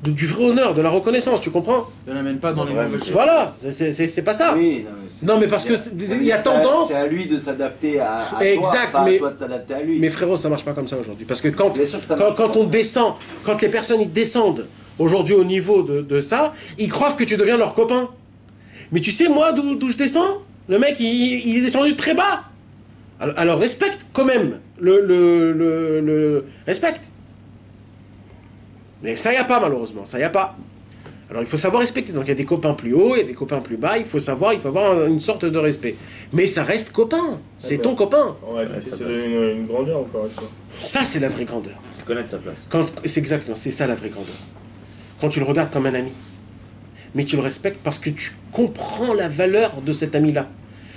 [SPEAKER 3] du vrai honneur, de la reconnaissance, tu comprends?
[SPEAKER 2] Ne l'amène pas dans les mauvaises choses.
[SPEAKER 3] Voilà, c'est pas ça.
[SPEAKER 1] Oui,
[SPEAKER 3] non, mais parce que il y a tendance...
[SPEAKER 1] C'est à lui de s'adapter à
[SPEAKER 3] exact,
[SPEAKER 1] toi, pas
[SPEAKER 3] mais,
[SPEAKER 1] à toi de t'adapter à lui.
[SPEAKER 3] Mais frérot, ça marche pas comme ça aujourd'hui. Parce que quand on descend, quand les personnes ils descendent aujourd'hui au niveau de ça, ils croient que tu deviens leur copain. Mais tu sais, moi, d'où je descends? Le mec, il est descendu très bas. Alors respecte quand même. Respecte. Mais ça, y a pas, malheureusement. Ça, y a pas. Alors, il faut savoir respecter. Donc, il y a des copains plus hauts, il y a des copains plus bas. Il faut avoir une sorte de respect. Mais ça reste copain. C'est ton copain.
[SPEAKER 7] Ouais, c'est une grandeur encore.
[SPEAKER 3] Ça, c'est la vraie grandeur.
[SPEAKER 4] C'est connaître sa place.
[SPEAKER 3] C'est exactement, c'est ça la vraie grandeur. Quand tu le regardes comme un ami. Mais tu le respectes parce que tu comprends la valeur de cet ami-là.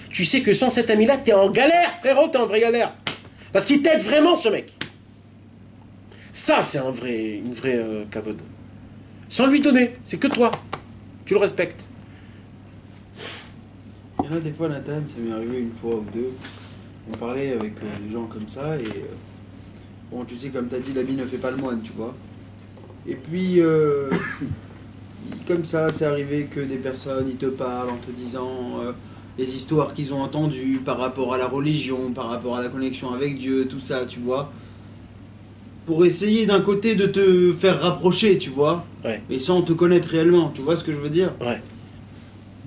[SPEAKER 3] Tu sais que sans cet ami-là, t'es en galère, frérot, t'es en vraie galère. Parce qu'il t'aide vraiment, ce mec. Ça, c'est une vraie kavod. Sans lui donner, c'est que toi. Tu le respectes.
[SPEAKER 2] Il y en a des fois, Nathan, ça m'est arrivé une fois ou deux. On parlait avec des gens comme ça et... bon, tu sais, comme tu as dit, l'habit ne fait pas le moine, tu vois. Et puis, comme ça, c'est arrivé que des personnes, ils te parlent en te disant les histoires qu'ils ont entendues par rapport à la religion, par rapport à la connexion avec Dieu, tout ça, tu vois. Pour essayer d'un côté de te faire rapprocher, tu vois.
[SPEAKER 3] Ouais.
[SPEAKER 2] Mais sans te connaître réellement, tu vois ce que je veux dire?
[SPEAKER 3] Ouais.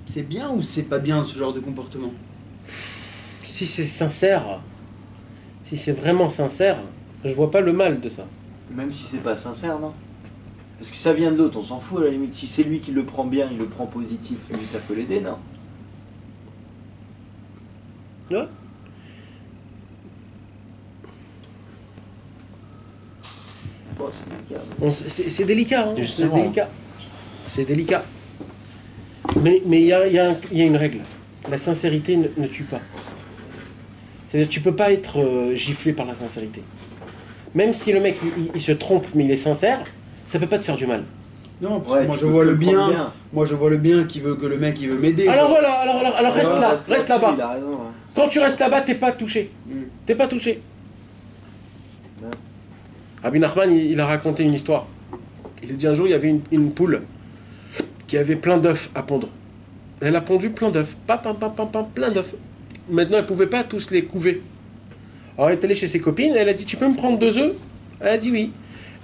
[SPEAKER 2] C'est bien ou c'est pas bien ce genre de comportement?
[SPEAKER 3] Si c'est sincère, si c'est vraiment sincère, je vois pas le mal de ça.
[SPEAKER 1] Même si c'est pas sincère, non? Parce que ça vient de l'autre, on s'en fout à la limite. Si c'est lui qui le prend bien, il le prend positif, lui ça peut l'aider, non?
[SPEAKER 3] Ouais.
[SPEAKER 1] Bon, c'est délicat.
[SPEAKER 3] C'est délicat, hein.
[SPEAKER 4] Justement.
[SPEAKER 3] C'est délicat. C'est délicat. Mais il y a une règle. La sincérité ne tue pas. C'est-à-dire tu peux pas être giflé par la sincérité. Même si le mec il se trompe mais il est sincère, ça peut pas te faire du mal.
[SPEAKER 2] Non, parce que moi je vois le bien. Moi je vois le bien qui veut que le mec il veut m'aider.
[SPEAKER 3] Alors voilà, alors reste là-bas.
[SPEAKER 1] Il a raison, ouais.
[SPEAKER 3] Quand tu restes là-bas, t'es pas touché. T'es pas touché.
[SPEAKER 1] Ouais.
[SPEAKER 3] Rabbi Nachman, il a raconté une histoire. Il a dit un jour, il y avait une poule qui avait plein d'œufs à pondre. Elle a pondu plein d'œufs. Plein d'œufs. Maintenant, elle pouvait pas tous les couver. Alors, elle est allée chez ses copines, elle a dit, tu peux me prendre 2 œufs? Elle a dit oui.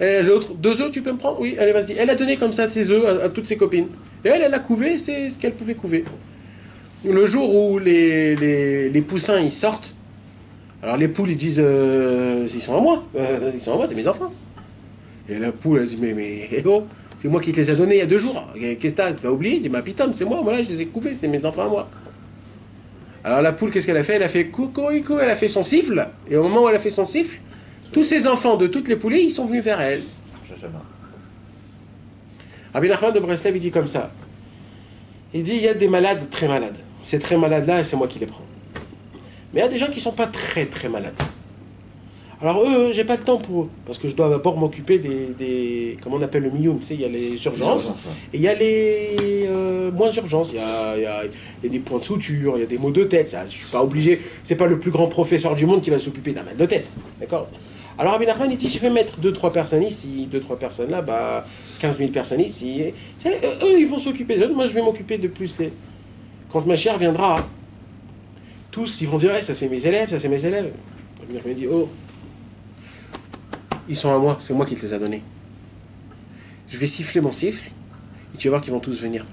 [SPEAKER 3] Et l'autre, 2 œufs, tu peux me prendre? Oui, allez, vas-y. Elle a donné comme ça ses œufs à toutes ses copines. Et elle a couvé, c'est ce qu'elle pouvait couver. Le jour où les poussins, ils sortent, alors les poules, ils disent, ils sont à moi, c'est mes enfants. Et la poule, elle dit, mais oh, c'est moi qui te les ai donnés il y a 2 jours. Qu'est-ce que t'as oublié? Il dit, ma pitom, c'est moi, voilà, je les ai couvés, c'est mes enfants à moi. Alors la poule, qu'est-ce qu'elle a fait? Elle a fait coucou, elle a fait son siffle. Et au moment où elle a fait son siffle, tous ces enfants de toutes les poulets, ils sont venus vers elle. Rabbi Nachman de Breslev, il dit comme ça. Il dit, il y a des malades très malades. Ces très malades-là, c'est moi qui les prends. Mais il y a des gens qui sont pas très très malades. Alors eux, j'ai pas le temps pour eux. Parce que je dois d'abord m'occuper des... Comment on appelle le miyun, tu sais, il y a les urgences. Et il y a les moins urgences. Il y a des points de suture, il y a des maux de tête. Ça, je suis pas obligé. C'est pas le plus grand professeur du monde qui va s'occuper d'un mal de tête. D'accord? Alors Rabbi Nachman, il dit, je vais mettre 2-3 personnes ici, 2-3 personnes là, 15 000 personnes ici. Et, eux, ils vont s'occuper d'eux. Moi, je vais m'occuper de plus. Quand ma chère viendra, tous, ils vont dire, ouais, ça c'est mes élèves, ça c'est mes élèves. Rabbi Nachman dit, oh, ils sont à moi, c'est moi qui te les a donnés. Je vais siffler mon siffle, et tu vas voir qu'ils vont tous venir.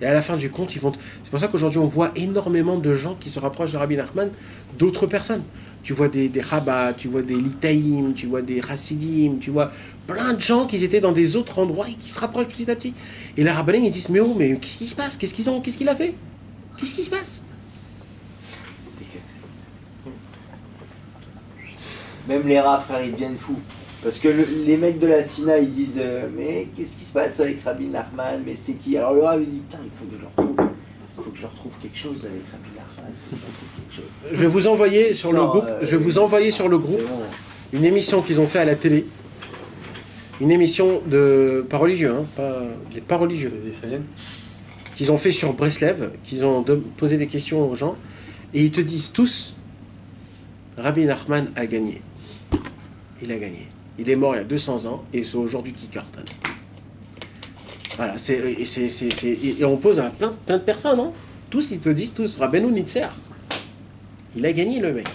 [SPEAKER 3] Et à la fin du compte, ils vont... C'est pour ça qu'aujourd'hui, on voit énormément de gens qui se rapprochent de Rabbi Nachman, d'autres personnes. Tu vois des rabbats, tu vois des litaïm, tu vois des chassidim, tu vois plein de gens qui étaient dans des autres endroits et qui se rapprochent petit à petit. Et les rabbins, ils disent, mais oh, mais qu'est-ce qui se passe? Qu'est-ce qu'il a fait? Qu'est-ce qui se passe?
[SPEAKER 1] Même les rats, frère, ils deviennent fous. Parce que les mecs de la Sina, ils disent mais qu'est-ce qui se passe avec Rabbi Nachman? Mais c'est qui? Alors le rat, il dit putain, il faut que je le retrouve. Il faut que je retrouve quelque chose avec Rabbi Nachman. Il faut que je retrouve quelque chose.
[SPEAKER 3] Je vais vous envoyer sur le groupe. Je vais vous envoyer sur le groupe une émission qu'ils ont fait à la télé. Une émission de pas religieux, hein, pas religieux. Qu'ils ont fait sur Breslev, qu'ils ont posé des questions aux gens, et ils te disent tous, Rabbi Nachman a gagné. Il a gagné. Il est mort il y a 200 ans, et c'est aujourd'hui qu'il cartonne. Voilà, et on pose à plein de personnes, hein. Tous, ils te disent tous, Rabbeinu Nitzer. Il a gagné, le mec.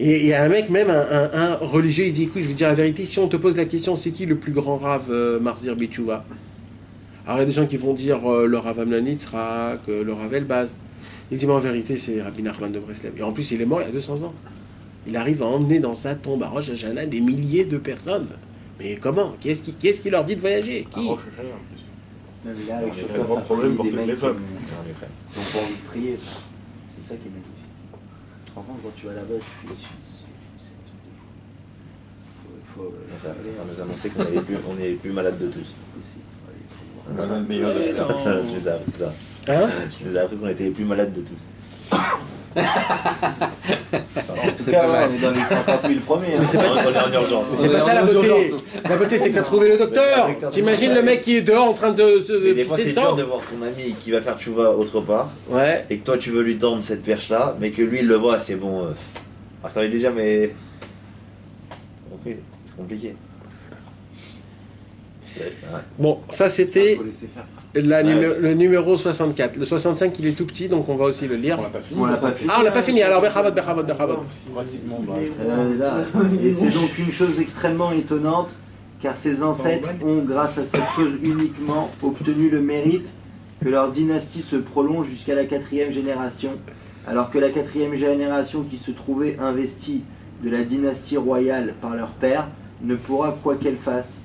[SPEAKER 3] Et il y a un mec, même un religieux, il dit, écoute, je vais te dire la vérité, si on te pose la question, c'est qui le plus grand rave Marzir Bichouva? Alors il y a des gens qui vont dire le Rav Amnon Yitzhak, le Rav Elbaz. Il dit, mais en vérité, c'est Rabbi Nachman de Breslev. Et en plus, il est mort il y a 200 ans. Il arrive à emmener dans sa tombe à Rosh Hashanah des milliers de personnes. Mais comment? Qui est-ce qui leur dit de voyager? Qui?
[SPEAKER 7] Roche Hashanah, en plus.
[SPEAKER 1] Non, mais là, avec
[SPEAKER 7] Il y a
[SPEAKER 1] Chauffeur
[SPEAKER 7] un grand
[SPEAKER 1] Farfouille,
[SPEAKER 7] problème pour
[SPEAKER 1] des
[SPEAKER 7] toutes
[SPEAKER 1] mecs
[SPEAKER 7] les
[SPEAKER 1] qui
[SPEAKER 7] femmes.
[SPEAKER 1] n'ont pas envie de prier. C'est ça qui est magnifique. Franchement, quand tu vas là-bas, tu fais. C'est un truc de fou.
[SPEAKER 4] On nous a annoncé qu'on est les plus malades de tous.
[SPEAKER 5] On a le meilleur de la
[SPEAKER 4] Ça, je les ai appris ça.
[SPEAKER 3] Hein?
[SPEAKER 4] Je les ai appris qu'on était les plus malades de tous.
[SPEAKER 1] En tout cas, ouais, on est dans les 50 000 premiers.
[SPEAKER 3] Mais c'est pas ça.
[SPEAKER 4] On est en urgence.
[SPEAKER 3] Mais c'est pas ça la beauté. La beauté, c'est que t'as trouvé le docteur. T'imagines le mec qui est dehors en train de
[SPEAKER 4] Mais des fois,
[SPEAKER 3] pisser
[SPEAKER 4] c'est
[SPEAKER 3] de
[SPEAKER 4] dur
[SPEAKER 3] sang.
[SPEAKER 4] de voir ton ami qui va faire tchouva autre part
[SPEAKER 3] Ouais.
[SPEAKER 4] et que toi tu veux lui tendre cette perche-là, mais que lui il le voit, c'est bon. Alors t'avais déjà, mais. Ok, c'est compliqué. Ouais.
[SPEAKER 3] Bon, ça c'était
[SPEAKER 1] Faut laisser faire.
[SPEAKER 3] le numéro 64. Le 65, il est tout petit, donc on va aussi le lire.
[SPEAKER 5] On l'a pas fini.
[SPEAKER 1] On l'a pas fini.
[SPEAKER 3] Ah, on l'a pas fini. Alors, Bechavot.
[SPEAKER 5] Pratiquement.
[SPEAKER 1] Là. Et c'est donc une chose extrêmement étonnante, car ces ancêtres ont, grâce à cette chose uniquement, obtenu le mérite que leur dynastie se prolonge jusqu'à la 4e génération, alors que la 4e génération qui se trouvait investie de la dynastie royale par leur père ne pourra, quoi qu'elle fasse,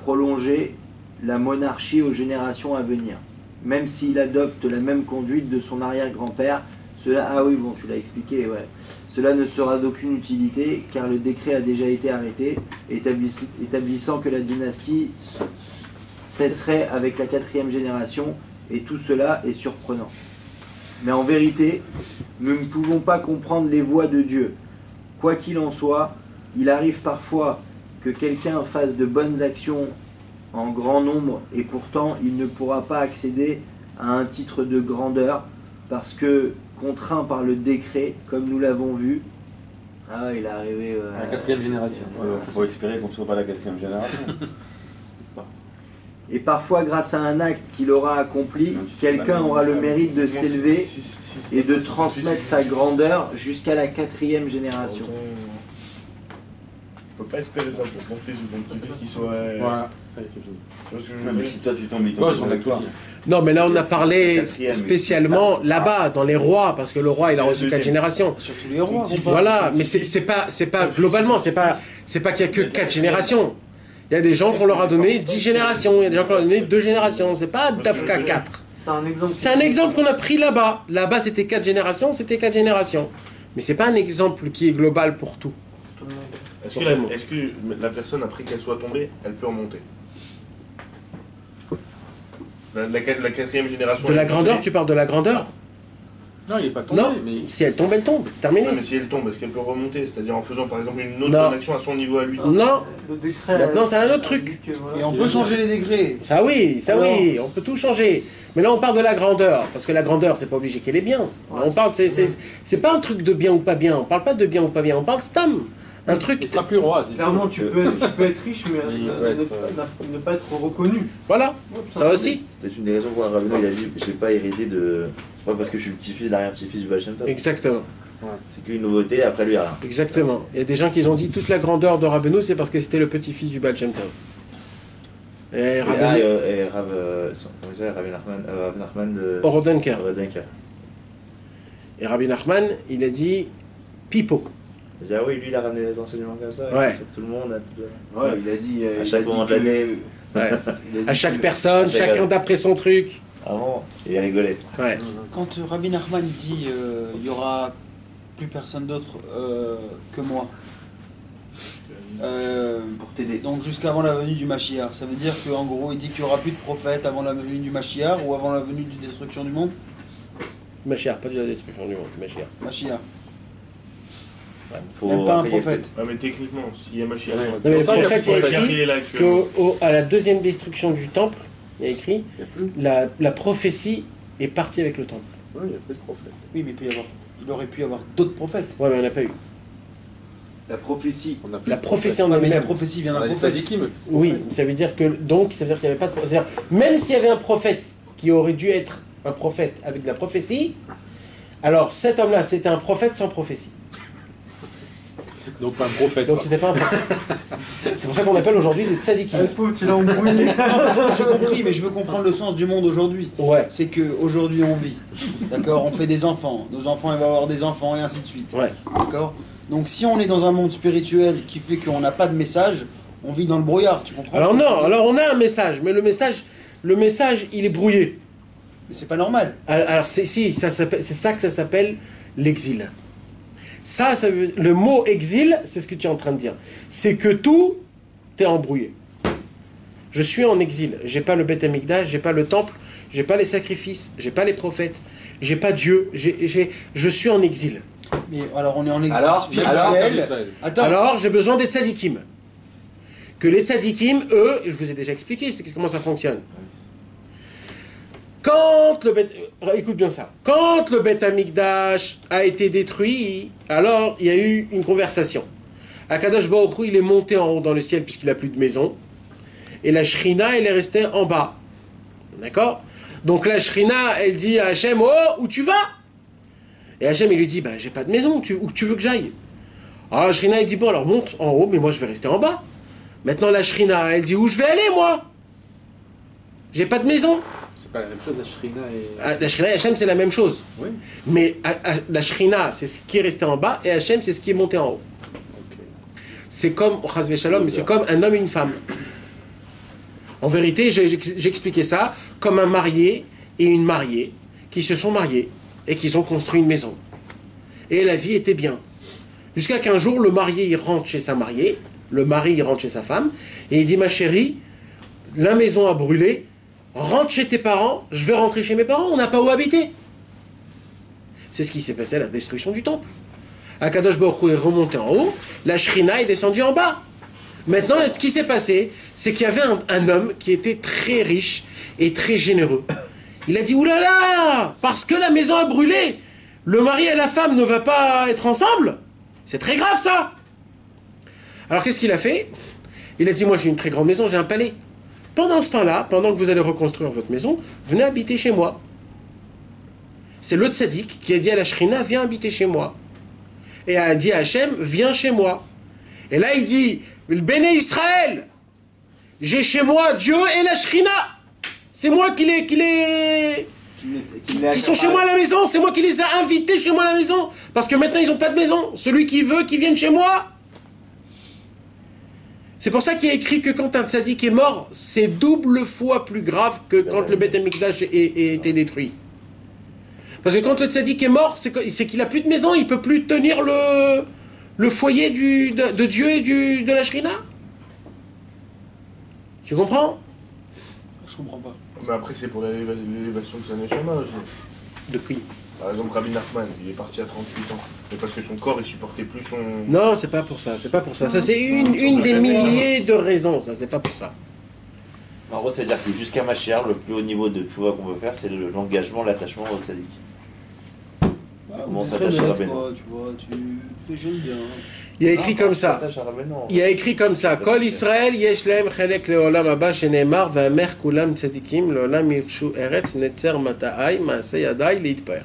[SPEAKER 1] prolonger la monarchie aux générations à venir. Même s'il adopte la même conduite de son arrière-grand-père, cela... Ah oui, bon, tu l'as expliqué, ouais. Cela ne sera d'aucune utilité, car le décret a déjà été arrêté, établissant que la dynastie cesserait avec la 4e génération, et tout cela est surprenant. Mais en vérité, nous ne pouvons pas comprendre les voies de Dieu. Quoi qu'il en soit, il arrive parfois que quelqu'un fasse de bonnes actions en grand nombre, et pourtant il ne pourra pas accéder à un titre de grandeur, parce que, contraint par le décret, comme nous l'avons vu, ah il est arrivé
[SPEAKER 5] La 4e génération.
[SPEAKER 9] Faut espérer qu'on ne soit pas la 4e génération.
[SPEAKER 1] et parfois grâce à un acte qu'il aura accompli, quelqu'un aura le mérite de s'élever et de transmettre sa grandeur jusqu'à la 4e génération.
[SPEAKER 7] Faut pas espérer ça pour ton fils ou ton petit-fils qu'il soit.
[SPEAKER 5] Voilà. Allez, c'est fini.
[SPEAKER 7] Tu vois ce que je
[SPEAKER 9] Non,
[SPEAKER 7] veux
[SPEAKER 9] mais
[SPEAKER 7] dire
[SPEAKER 9] si toi tu tombes, il
[SPEAKER 5] Ouais,
[SPEAKER 9] tombe
[SPEAKER 5] sur
[SPEAKER 9] avec
[SPEAKER 5] la
[SPEAKER 9] toi.
[SPEAKER 5] clôture.
[SPEAKER 3] Non, mais là, on a parlé
[SPEAKER 4] Quatrième,
[SPEAKER 3] spécialement là-bas, dans les rois, parce que le roi, il a reçu 4 générations.
[SPEAKER 2] Surtout les rois.
[SPEAKER 3] Voilà, mais c'est pas globalement, c'est pas qu'il y a que 4 générations. Il y a des gens qu'on leur a donné 10 générations, il y a des gens qu'on leur a donné 2 générations, c'est pas Dafka 4.
[SPEAKER 6] C'est un exemple.
[SPEAKER 3] C'est un exemple qu'on a pris là-bas. Là-bas, c'était 4 générations, c'était 4 générations. Mais c'est pas un exemple qui est global pour tout.
[SPEAKER 7] Est-ce que la personne, après qu'elle soit tombée, elle peut remonter? La 4e génération.
[SPEAKER 3] De la
[SPEAKER 7] elle est
[SPEAKER 3] grandeur,
[SPEAKER 7] tombée.
[SPEAKER 3] tu parles de la grandeur?
[SPEAKER 5] Non, il est pas tombé,
[SPEAKER 3] Non,
[SPEAKER 5] mais.
[SPEAKER 3] si elle tombe, c'est terminé.
[SPEAKER 7] Ouais, mais si elle tombe, est-ce qu'elle peut remonter? C'est-à-dire en faisant par exemple une autre
[SPEAKER 3] Non.
[SPEAKER 7] action à son niveau à lui?
[SPEAKER 3] Non,
[SPEAKER 6] Le décret,
[SPEAKER 3] maintenant c'est un autre truc.
[SPEAKER 6] dit que, voilà.
[SPEAKER 2] Et on peut changer les degrés.
[SPEAKER 3] Ça oui, on peut tout changer. Mais là on parle de la grandeur, parce que la grandeur c'est pas obligé qu'elle est bien. Là, on parle, c'est pas un truc de bien ou pas bien, on parle pas de bien ou pas bien, on parle stam. Un truc,
[SPEAKER 5] Il sera plus roi. c'est
[SPEAKER 6] Clairement,
[SPEAKER 5] tout.
[SPEAKER 6] tu peux être riche, mais
[SPEAKER 5] Mais il
[SPEAKER 6] ne,
[SPEAKER 5] peut être,
[SPEAKER 6] ne pas être reconnu.
[SPEAKER 3] voilà, ça aussi.
[SPEAKER 4] C'était une des raisons pour Ravino il a dit j'ai pas hérité de. C'est pas parce que je suis le petit-fils, l'arrière-petit-fils du Baal Shem Tov.
[SPEAKER 3] Exactement,
[SPEAKER 4] C'est qu'une nouveauté, après lui, il y a rien.
[SPEAKER 3] exactement. Il y a des gens qui ont dit toute la grandeur de Rabbeinu, c'est parce que c'était le petit-fils du Baal Shem Tov. Et Rabbeinu,
[SPEAKER 4] Et Rav. Comment il s'appelle? Rav Nachman de.
[SPEAKER 3] Orodenker.
[SPEAKER 4] Orodenker.
[SPEAKER 3] Et Rabbi Nachman, il a dit pipo.
[SPEAKER 4] Il dit ah oui, lui il a ramené des enseignements comme ça.
[SPEAKER 3] Ouais.
[SPEAKER 4] Sur tout le monde. À tout le...
[SPEAKER 1] Ouais, il a dit.
[SPEAKER 4] À
[SPEAKER 1] il
[SPEAKER 4] chaque
[SPEAKER 1] a dit
[SPEAKER 4] moment de
[SPEAKER 1] que-
[SPEAKER 4] l'année.
[SPEAKER 1] il
[SPEAKER 3] Ouais.
[SPEAKER 1] a dit
[SPEAKER 3] À chaque
[SPEAKER 1] que-
[SPEAKER 3] personne, chacun d'après son truc.
[SPEAKER 4] Avant, il rigolait.
[SPEAKER 3] Ouais.
[SPEAKER 2] Quand Rabbi Nachman dit il y aura plus personne d'autre que moi,
[SPEAKER 1] Pour t'aider.
[SPEAKER 2] donc jusqu'avant la venue du Mashiach, ça veut dire qu'en gros il dit qu'il n'y aura plus de prophètes avant la venue du Mashiach ou avant la venue de destruction du monde?
[SPEAKER 3] Mashiach, pas de la destruction du monde, Mashiach.
[SPEAKER 2] Mashiach.
[SPEAKER 4] Faut
[SPEAKER 2] Même pas un
[SPEAKER 4] après, il y a
[SPEAKER 2] prophète.
[SPEAKER 7] Ouais, mais techniquement, s'il y a Mashiach.
[SPEAKER 5] Ouais.
[SPEAKER 3] Non, mais le
[SPEAKER 5] Pour ça, il y a
[SPEAKER 3] prophète,
[SPEAKER 5] plus
[SPEAKER 3] il y a
[SPEAKER 5] de
[SPEAKER 7] Mashiach,
[SPEAKER 3] écrit
[SPEAKER 7] il est là actuellement.
[SPEAKER 3] qu'à la deuxième destruction du temple, il y a écrit
[SPEAKER 5] Il y a plus.
[SPEAKER 3] la prophétie est partie avec le temple.
[SPEAKER 5] Ouais, il y a plus de prophètes.
[SPEAKER 2] Oui, mais il aurait pu y avoir d'autres prophètes.
[SPEAKER 3] Ouais, mais on n'a pas eu.
[SPEAKER 1] La prophétie.
[SPEAKER 5] On a plus
[SPEAKER 3] La
[SPEAKER 5] de
[SPEAKER 3] prophétie en
[SPEAKER 2] Ouais, mais la
[SPEAKER 3] elle-même.
[SPEAKER 2] prophétie vient
[SPEAKER 5] On
[SPEAKER 2] d'un
[SPEAKER 5] a des
[SPEAKER 2] prophète.
[SPEAKER 5] tzadikim.
[SPEAKER 3] Oui, ça veut dire que donc ça veut dire qu'il n'y avait pas de prophète. Même s'il y avait un prophète qui aurait dû être un prophète avec de la prophétie, alors cet homme-là c'était un prophète sans prophétie.
[SPEAKER 5] Donc pas un prophète.
[SPEAKER 3] Donc
[SPEAKER 5] quoi.
[SPEAKER 3] c'était pas un prophète. C'est pour ça qu'on appelle aujourd'hui des tzadikim.
[SPEAKER 6] Pauvre, tu l'as embrouillé.
[SPEAKER 2] J'ai compris, mais je veux comprendre le sens du monde aujourd'hui.
[SPEAKER 3] Ouais.
[SPEAKER 2] C'est qu'aujourd'hui on vit, d'accord. On fait des enfants, nos enfants ils vont avoir des enfants et ainsi de suite.
[SPEAKER 3] Ouais.
[SPEAKER 2] D'accord. Donc si on est dans un monde spirituel qui fait qu'on n'a pas de message, on vit dans le brouillard, tu comprends?
[SPEAKER 3] Alors non, alors on a un message, mais le message il est brouillé.
[SPEAKER 2] Mais c'est pas normal.
[SPEAKER 3] Alors c'est ça que ça s'appelle l'exil. Le mot exil, c'est ce que tu es en train de dire. C'est que tout est embrouillé. Je suis en exil. J'ai pas le Beth Amikdash, j'ai pas le temple, j'ai pas les sacrifices, j'ai pas les prophètes, j'ai pas Dieu. Je suis en exil.
[SPEAKER 2] Mais alors on est en exil
[SPEAKER 1] Alors,
[SPEAKER 2] spirituel. Attends.
[SPEAKER 3] Alors j'ai besoin des tzadikim. Que les tzadikim, eux, je vous ai déjà expliqué comment ça fonctionne. Écoute bien ça. Quand le Beth Amikdash a été détruit, alors il y a eu une conversation. Akadosh Baruch Hu, il est monté en haut dans le ciel puisqu'il n'a plus de maison. Et la Shrina, elle est restée en bas. D'accord? Donc la Shrina, elle dit à Hachem, oh, où tu vas? Et Hachem, il lui dit, j'ai pas de maison, où tu veux que j'aille? Alors la Shrina, elle dit, bon, alors monte en haut, mais moi je vais rester en bas. Maintenant la Shrina, elle dit, où je vais aller, moi? J'ai pas de maison.
[SPEAKER 5] C'est pas la même chose, la Shrina et...
[SPEAKER 3] La Shrina et Hachem, c'est la même chose.
[SPEAKER 5] Oui.
[SPEAKER 3] Mais la Shrina, c'est ce qui est resté en bas, et Hachem, c'est ce qui est monté en haut.
[SPEAKER 5] Ok.
[SPEAKER 3] C'est comme, Chas Shalom, mais c'est comme un homme et une femme. En vérité, j'expliquais ça comme un marié et une mariée qui se sont mariés et qui ont construit une maison. Et la vie était bien. Jusqu'à qu'un jour, le marié il rentre chez sa mariée, le mari il rentre chez sa femme, et il dit, ma chérie, la maison a brûlé, rentre chez tes parents, je vais rentrer chez mes parents, on n'a pas où habiter. C'est ce qui s'est passé à la destruction du temple. Akadosh Baruch Hu est remonté en haut, la Shrina est descendue en bas. Maintenant, ce qui s'est passé, c'est qu'il y avait un homme qui était très riche et très généreux. Il a dit, oulala, parce que la maison a brûlé, le mari et la femme ne vont pas être ensemble. C'est très grave ça. Alors qu'est-ce qu'il a fait? Il a dit, moi j'ai une très grande maison, j'ai un palais. Pendant ce temps-là, pendant que vous allez reconstruire votre maison, venez habiter chez moi. C'est le tzaddik qui a dit à la Shrina, viens habiter chez moi. Et a dit à Hachem, viens chez moi. Et là il dit, le Béné Israël, j'ai chez moi Dieu et la Shrina. C'est moi qui sont chez moi à la maison, c'est moi qui les ai invités chez moi à la maison. Parce que maintenant ils n'ont pas de maison. Celui qui veut, qui vienne chez moi. C'est pour ça qu'il y a écrit que quand un tzaddik est mort, c'est double fois plus grave que quand le Beth Amikdash a été détruit. Parce que quand le tzaddik est mort, c'est qu'il n'a plus de maison, il ne peut plus tenir le foyer de Dieu et de la Shrina. Tu comprends?
[SPEAKER 2] Je comprends pas.
[SPEAKER 7] Mais après, c'est pour l'élévation de sa neshama aussi.
[SPEAKER 3] De qui?
[SPEAKER 7] Par exemple, Rabbi Nachman, il est parti à 38 ans. Mais parce que son corps, il supportait plus son...
[SPEAKER 3] Non, c'est pas pour ça, c'est pas pour ça. Ça, c'est une des milliers de raisons, ça, c'est pas pour ça.
[SPEAKER 4] En gros, c'est-à-dire que jusqu'à Mashiach, le plus haut niveau de tchouva qu'on peut faire, c'est l'engagement, l'attachement au tzaddik. Comment s'attacher à Rabbeinu?
[SPEAKER 2] Tu vois, tu fais jeune bien.
[SPEAKER 3] Il y a écrit comme ça. Il y a écrit comme ça. Kol Israël yesh lehem chelek leolam haba shenemar va'amer kulam tzadikim leolam yirshu eretz netzer mata'ai ma'aseh yadai leitpaer.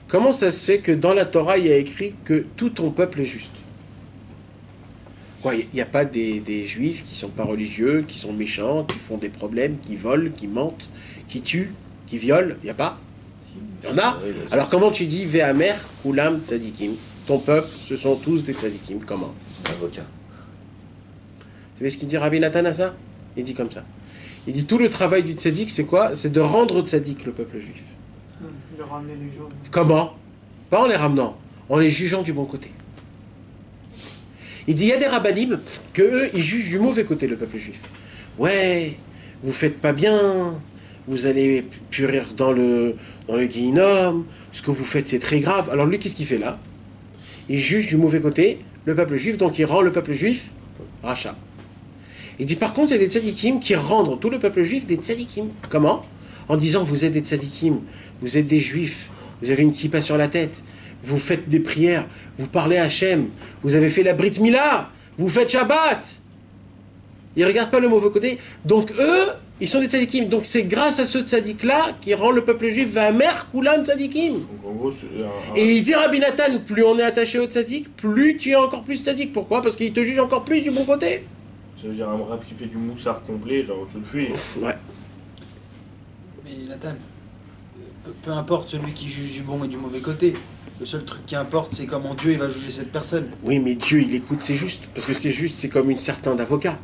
[SPEAKER 3] Comment ça se fait que dans la Torah il y a écrit que tout ton peuple est juste? Quoi, il n'y a pas des juifs qui sont pas religieux, qui sont méchants, qui font des problèmes, qui volent, qui mentent, qui tuent, qui violent? Il n'y a pas? Il y en a. Alors comment tu dis ve'amer kulam tzadikim? Ton peuple, ce sont tous des tzadikim. Comment?
[SPEAKER 4] C'est un avocat.
[SPEAKER 3] Vous savez ce qu'il dit Rabbi Nathan à ça? Il dit comme ça. Il dit tout le travail du tzadik, c'est quoi? C'est de rendre tzadik le peuple juif.
[SPEAKER 6] De ramener les gens.
[SPEAKER 3] Comment? Pas en les ramenant, en les jugeant du bon côté. Il dit il y a des rabbinim que eux, ils jugent du mauvais côté le peuple juif. Ouais, vous faites pas bien, vous allez purir dans le Guéhinom, ce que vous faites c'est très grave. Alors lui, qu'est-ce qu'il fait là? Il juge du mauvais côté le peuple juif, donc il rend le peuple juif rachat. Il dit par contre, il y a des tzadikim qui rendent tout le peuple juif des tzadikim. Comment? En disant vous êtes des tzadikim, vous êtes des juifs, vous avez une kippa sur la tête, vous faites des prières, vous parlez à Hachem, vous avez fait la Brit Mila, vous faites Shabbat. Ils ne regardent pas le mauvais côté. Donc eux, Ils sont des tzadikim. Donc c'est grâce à ce tzadik-là qui rend le peuple juif Vamer Kulam tzadikim.
[SPEAKER 7] Donc en gros,
[SPEAKER 3] Et il dit Rabbi Nathan, plus on est attaché au tzadik, plus tu es encore plus tzadik. Pourquoi? Parce qu'il te juge encore plus du bon côté.
[SPEAKER 7] ça veut dire un brave qui fait du moussard complet, genre tu le fuis.
[SPEAKER 3] Ouais.
[SPEAKER 2] Mais Nathan, peu importe celui qui juge du bon et du mauvais côté. Le seul truc qui importe, c'est comment Dieu il va juger cette personne.
[SPEAKER 3] Oui, mais Dieu, il écoute, c'est juste. Parce que c'est juste, c'est comme une certaine d'avocat.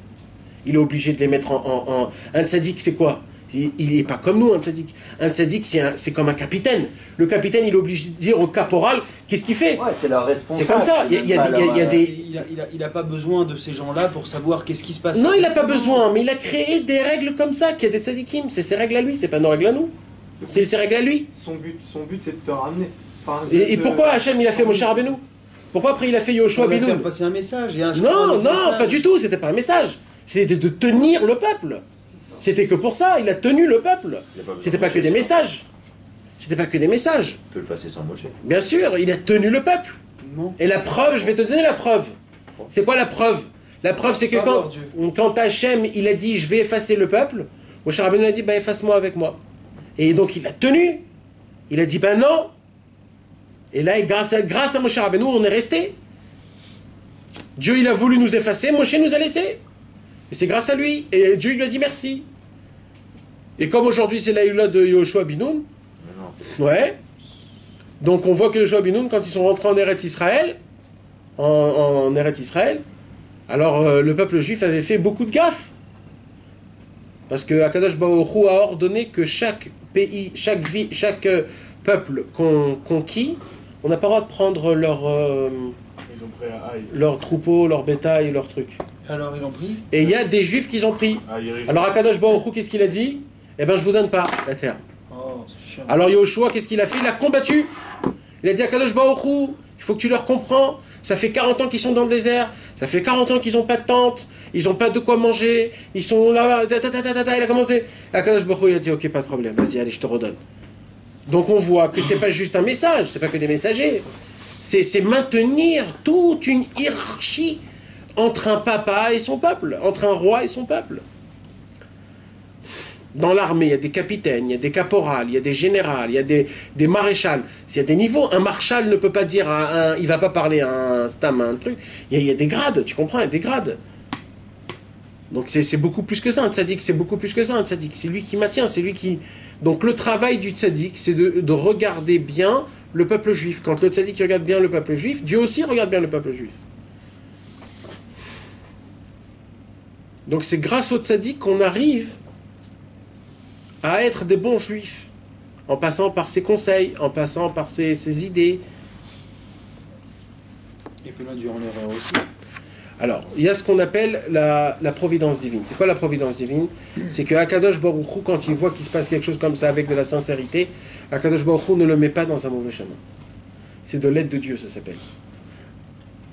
[SPEAKER 3] Il est obligé de les mettre en... Un tzaddik, c'est quoi? Il n'est pas comme nous, un tzaddik. Un tzaddik, c'est comme un capitaine. Le capitaine, il est obligé de dire au caporal, qu'est-ce qu'il fait?
[SPEAKER 1] Ouais, c'est leur responsable.
[SPEAKER 3] C'est comme ça. Il y a des...
[SPEAKER 2] Il a pas besoin de ces gens-là pour savoir qu'est-ce qui se passe.
[SPEAKER 3] Non, il n'a pas besoin, mais il a créé des règles comme ça, qu'il y a des tzaddikim. C'est ses règles à lui, c'est pas nos règles à nous. C'est ses règles à lui.
[SPEAKER 6] Son but c'est de te ramener. Enfin,
[SPEAKER 3] Et pourquoi Hachem, il a fait Moshe Rabbeinu? Pourquoi après il a fait Yoshua
[SPEAKER 2] Il va faire
[SPEAKER 3] Binoun?
[SPEAKER 2] passer un message. Et un
[SPEAKER 3] Non, pas du tout, c'était pas un message. C'était de tenir le peuple. C'était que pour ça, il a tenu le peuple. C'était pas que des messages. C'était pas que des messages.
[SPEAKER 4] Il peut le passer sans Moshe.
[SPEAKER 3] Bien sûr, il a tenu le peuple.
[SPEAKER 2] Non.
[SPEAKER 3] Et la preuve, je vais te donner la preuve. C'est quoi la preuve? La preuve, c'est que quand Hachem, il a dit, je vais effacer le peuple, Moshe Rabbeinu a dit, bah efface-moi avec moi. Et donc il a tenu. Il a dit, ben non. Et là, grâce à Moshe Rabbeinu, on est resté. Dieu, il a voulu nous effacer, Moshe nous a laissé. Et c'est grâce à lui. Et Dieu, il lui a dit merci. Et comme aujourd'hui, c'est l'aïla de Yoshua Binoun, ouais. Donc on voit que Yoshua Binoun, quand ils sont rentrés en Eretz Israël, en Eretz Israël, alors le peuple juif avait fait beaucoup de gaffes. Parce que Akadosh Baruch Hu a ordonné que chaque pays, chaque peuple conquis, on n'a pas le droit de prendre leur troupeau, leur bétail, leur truc.
[SPEAKER 2] Alors ils l'ont pris.
[SPEAKER 3] Et il y a des juifs qui ont pris. Alors Akadosh Baruch Hu, qu'est-ce qu'il a dit? Eh ben je vous donne pas la terre.
[SPEAKER 2] Oh, c'est chiant.
[SPEAKER 3] Alors Yoshua, qu'est-ce qu'il a fait? Il a combattu. Il a dit à Akadosh Baruch Hu, il faut que tu leur comprends. Ça fait 40 ans qu'ils sont dans le désert. Ça fait 40 ans qu'ils n'ont pas de tente. Ils n'ont pas de quoi manger. Ils sont là. Il a commencé. Akadosh Baruch Hu, il a dit ok, pas de problème. Vas-y, allez, je te redonne. Donc on voit que c'est pas juste un message. C'est pas que des messagers. C'est maintenir toute une hiérarchie entre un papa et son peuple, entre un roi et son peuple. Dans l'armée, il y a des capitaines, il y a des caporals, il y a des générales, il y a des maréchals. S'il y a des niveaux, un marshal ne peut pas dire il va pas parler à un stam, à un truc. Il y a des grades, tu comprends, il y a des grades. Donc c'est beaucoup plus que ça, un tzaddik, c'est beaucoup plus que ça, un tzaddik. C'est lui qui maintient, c'est lui qui... Donc le travail du tzaddik, c'est de regarder bien le peuple juif. Quand le tzaddik regarde bien le peuple juif, Dieu aussi regarde bien le peuple juif. Donc c'est grâce au tzaddik qu'on arrive à être des bons juifs, en passant par ses conseils, en passant par ses idées.
[SPEAKER 2] Et puis là, durant l'erreur aussi.
[SPEAKER 3] Alors, il y a ce qu'on appelle la providence divine. C'est quoi la providence divine? C'est que Akadosh Baruch Hu, quand il voit qu'il se passe quelque chose comme ça avec de la sincérité, Akadosh Baruch Hu ne le met pas dans un mauvais chemin. C'est de l'aide de Dieu, ça s'appelle.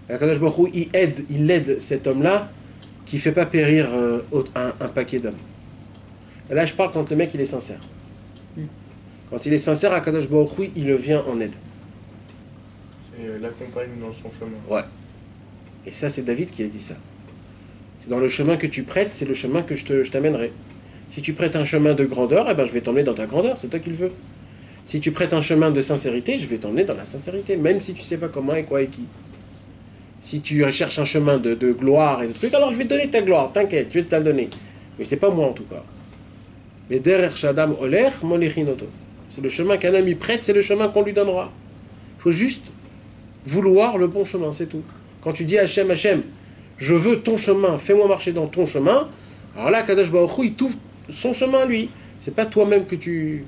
[SPEAKER 3] Akadosh Baruch Hu, il aide cet homme-là qui ne fait pas périr un paquet d'hommes. Et là, je parle quand le mec, il est sincère. Quand il est sincère, Akadosh Baruch Hu, il le vient en aide.
[SPEAKER 7] Et l'accompagne dans son chemin.
[SPEAKER 3] Ouais. Et ça, c'est David qui a dit ça. C'est dans le chemin que tu prêtes, c'est le chemin que je t'amènerai. Si tu prêtes un chemin de grandeur, eh ben, je vais t'emmener dans ta grandeur, c'est toi qui le veux. Si tu prêtes un chemin de sincérité, je vais t'emmener dans la sincérité, même si tu ne sais pas comment et quoi et qui. Si tu cherches un chemin de gloire et de trucs, alors je vais te donner ta gloire, t'inquiète, je vais te la donner. Mais c'est pas moi en tout cas. Mais derer shadam oler molechinoto. C'est le chemin qu'un homme y prête, c'est le chemin qu'on lui donnera. Il faut juste vouloir le bon chemin, c'est tout. Quand tu dis Hachem, Hachem, je veux ton chemin, fais-moi marcher dans ton chemin, alors là, Kadosh Baruch Hu, il t'ouvre son chemin à lui. C'est pas toi-même que tu...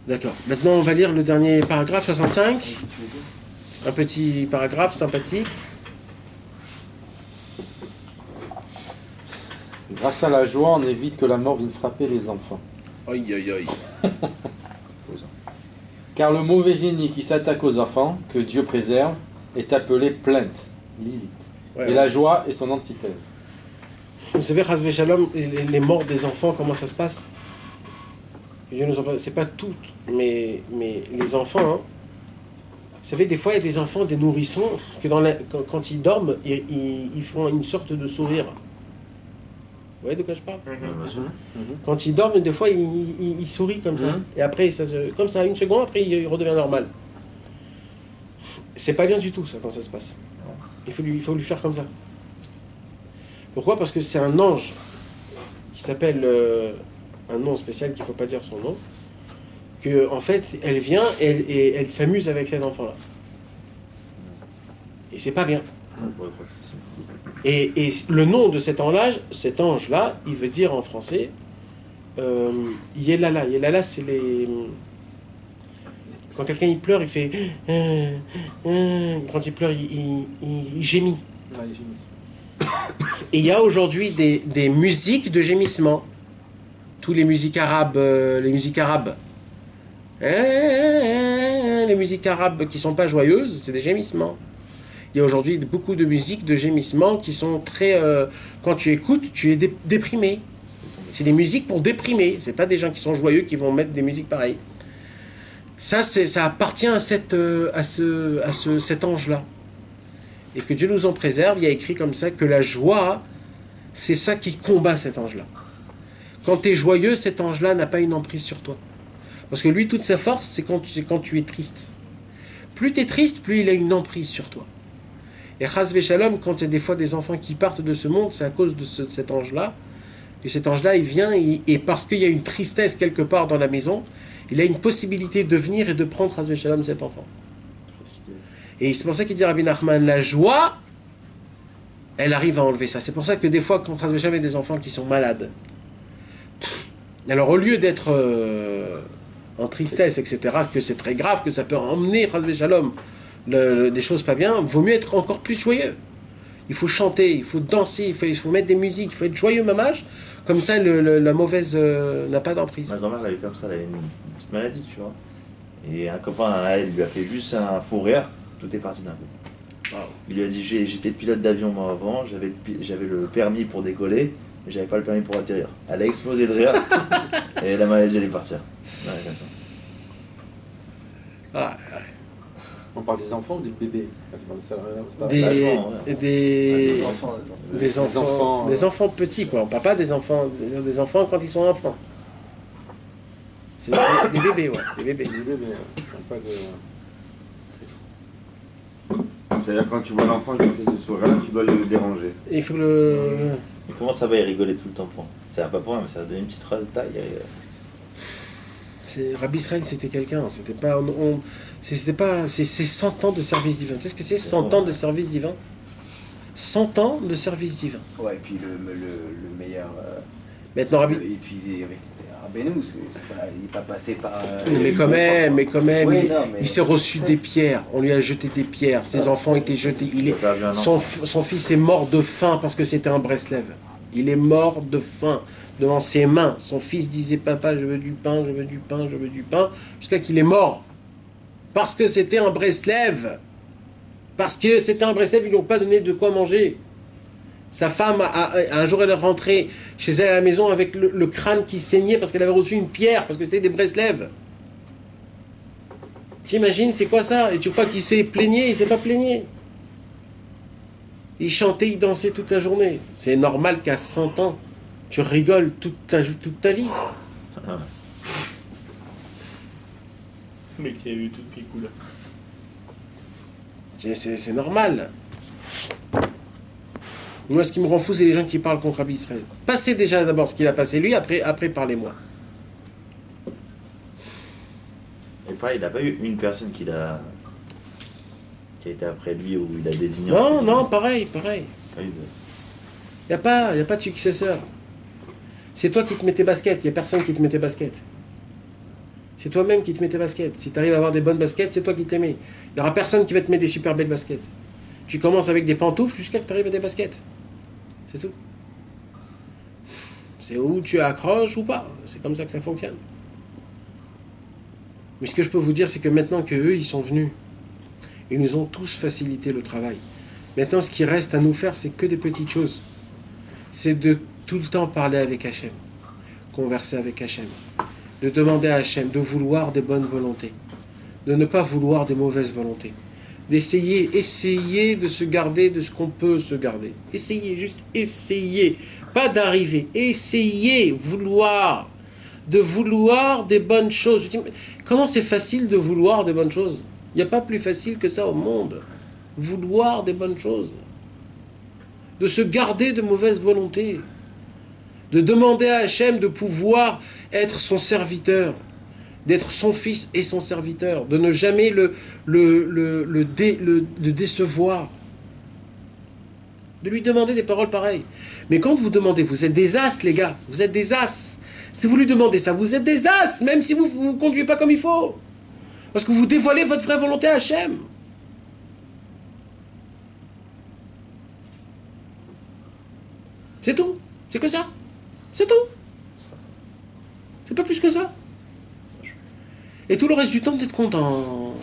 [SPEAKER 3] D'accord. Maintenant, on va lire le dernier paragraphe, 65. Un petit paragraphe sympathique.
[SPEAKER 5] Grâce à la joie, on évite que la mort vienne frapper les enfants.
[SPEAKER 3] Aïe, aïe, aïe.
[SPEAKER 5] Car le mauvais génie qui s'attaque aux enfants, que Dieu préserve, est appelé plainte, Lilith.
[SPEAKER 3] Ouais,
[SPEAKER 5] et la joie est son antithèse.
[SPEAKER 3] Vous savez, Chazvé Shalom, les morts des enfants, comment ça se passe? Dieu nous en parle. C'est pas toutes, mais les enfants, hein, savez, des fois, il y a des enfants, des nourrissons, que quand ils dorment, ils font une sorte de sourire. Vous voyez de quoi je parle? Quand ils dorment, des fois, ils sourient comme ça. Et après, comme ça, une seconde, après, il redevient normal. C'est pas bien du tout, ça, quand ça se passe. Il faut lui faire comme ça. Pourquoi? Parce que c'est un ange qui s'appelle un nom spécial qu'il ne faut pas dire son nom. Que, en fait, elle vient et elle s'amuse avec cet enfant-là. Et c'est pas bien. Et le nom de cet ange-là, il veut dire en français Yelala. Yelala, c'est les... Quand quelqu'un il pleure, il fait... Quand il pleure, il gémit. Et il y a aujourd'hui des musiques de gémissement. Tous les musiques arabes, les musiques arabes qui sont pas joyeuses, c'est des gémissements. Il y a aujourd'hui beaucoup de musiques de gémissements qui sont très... quand tu écoutes, tu es déprimé. C'est des musiques pour déprimer. C'est pas des gens qui sont joyeux qui vont mettre des musiques pareilles. Ça appartient à cet ange-là. Et que Dieu nous en préserve. Il y a écrit comme ça que la joie, c'est ça qui combat cet ange-là. Quand tu es joyeux, cet ange-là n'a pas une emprise sur toi. Parce que lui, toute sa force, c'est quand tu es triste. Plus tu es triste, plus il a une emprise sur toi. Et Chas Veshalom, quand il y a des fois des enfants qui partent de ce monde, c'est à cause de cet ange-là. Que cet ange-là, il vient, et parce qu'il y a une tristesse quelque part dans la maison, il a une possibilité de venir et de prendre Chas Veshalom cet enfant. Et c'est pour ça qu'il dit Rabbi Nachman, la joie, elle arrive à enlever ça. C'est pour ça que des fois, quand Chas Veshalom a des enfants qui sont malades, alors au lieu d'être en tristesse, etc., que c'est très grave, que ça peut emmener Chas Veshalom des choses pas bien, vaut mieux être encore plus joyeux. Il faut chanter, il faut danser, il faut mettre des musiques, il faut être joyeux mamage, comme ça la mauvaise n'a pas d'emprise.
[SPEAKER 4] Ma grand-mère, elle avait comme ça, elle avait une petite maladie, tu vois. Et un copain, elle lui a fait juste un fou rire, tout est parti d'un coup. Wow. Il lui a dit, j'étais pilote d'avion moi avant, j'avais le permis pour décoller, mais j'avais pas le permis pour atterrir. Elle a explosé de rire, et la maladie allait partir. Ouais,
[SPEAKER 5] ah, ouais. On parle des enfants ou des bébés?
[SPEAKER 3] Des enfants petits, quoi. On parle pas des enfants quand ils sont enfants. C'est des bébés, ouais. Des bébés.
[SPEAKER 5] Pas de...
[SPEAKER 9] C'est-à-dire quand tu vois l'enfant qui fait ce sourire-là, tu dois le déranger.
[SPEAKER 3] Il faut le...
[SPEAKER 4] Mais comment ça va, il rigolait tout le temps pour? C'est un papa, mais ça a donné une petite phrase de taille.
[SPEAKER 3] Rabbi Israël, c'était quelqu'un. C'était pas... C'est 100 ans de service divin. Tu sais ce que c'est, 100 ans de service divin? 100 ans de service divin.
[SPEAKER 1] Ouais, et puis le meilleur...
[SPEAKER 3] Maintenant, Rabbi...
[SPEAKER 1] Et puis Rabbeinu, il n'est pas passé par...
[SPEAKER 3] mais quand même,
[SPEAKER 1] oui,
[SPEAKER 3] il s'est reçu des pierres. On lui a jeté des pierres. Ses enfants étaient jetés. Son fils est mort de faim parce que c'était un Breslev. Il est mort de faim devant ses mains. Son fils disait, papa, je veux du pain, je veux du pain, je veux du pain, jusqu'à qu'il est mort. Parce que c'était un Breslev. Parce que c'était un Breslev, ils lui ont pas donné de quoi manger. Sa femme, un jour, elle est rentrée chez elle à la maison avec le crâne qui saignait parce qu'elle avait reçu une pierre, parce que c'était des Breslev. T'imagines, c'est quoi ça? Et tu crois qu'il s'est plaigné? Il s'est pas plaigné. Il chantait, il dansait toute la journée. C'est normal qu'à 100 ans, tu rigoles toute ta vie.
[SPEAKER 7] Mais qui a eu toutes les couleurs.
[SPEAKER 3] C'est normal. Moi, ce qui me rend fou, c'est les gens qui parlent contre Rabbi Israël. Passez déjà d'abord ce qu'il a passé lui, après parlez-moi.
[SPEAKER 4] Et pareil, il n'a pas eu une personne qui a été après lui ou il a désigné.
[SPEAKER 3] Non, pareil. Il n'y a pas de successeur. C'est toi qui te mets tes baskets, il n'y a personne qui te met tes baskets. C'est toi-même qui te mets tes baskets. Si tu arrives à avoir des bonnes baskets, c'est toi qui t'es mis. Il n'y aura personne qui va te mettre des super belles baskets. Tu commences avec des pantoufles jusqu'à que tu arrives à des baskets. C'est tout. C'est où tu accroches ou pas. C'est comme ça que ça fonctionne. Mais ce que je peux vous dire, c'est que maintenant qu'eux, ils sont venus, ils nous ont tous facilité le travail. Maintenant, ce qui reste à nous faire, c'est que des petites choses. C'est de tout le temps parler avec Hachem, converser avec Hachem, de demander à Hachem, de vouloir des bonnes volontés, de ne pas vouloir des mauvaises volontés. Essayer de se garder de ce qu'on peut se garder. Essayez, juste essayez. Pas d'arriver. Essayez, vouloir des bonnes choses. Comment c'est facile de vouloir des bonnes choses? Il n'y a pas plus facile que ça au monde. Vouloir des bonnes choses. De se garder de mauvaises volontés. De demander à Hachem de pouvoir être son serviteur. D'être son fils et son serviteur. De ne jamais le décevoir. De lui demander des paroles pareilles. Mais quand vous demandez, vous êtes des as, les gars. Vous êtes des as. Si vous lui demandez ça, vous êtes des as. Même si vous ne conduisez pas comme il faut. Parce que vous dévoilez votre vraie volonté à Hachem. C'est tout. C'est que ça. C'est tout. C'est pas plus que ça. Et tout le reste du temps, d'être content.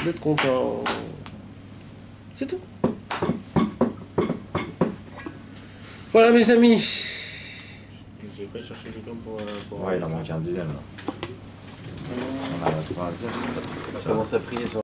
[SPEAKER 3] D'être content. C'est tout. Voilà, mes amis.
[SPEAKER 7] J'ai pas cherché quelqu'un pour...
[SPEAKER 4] Ouais, il en manque un dixième là. On a trouvé un dixième, c'est pas...
[SPEAKER 1] On commence à prier sur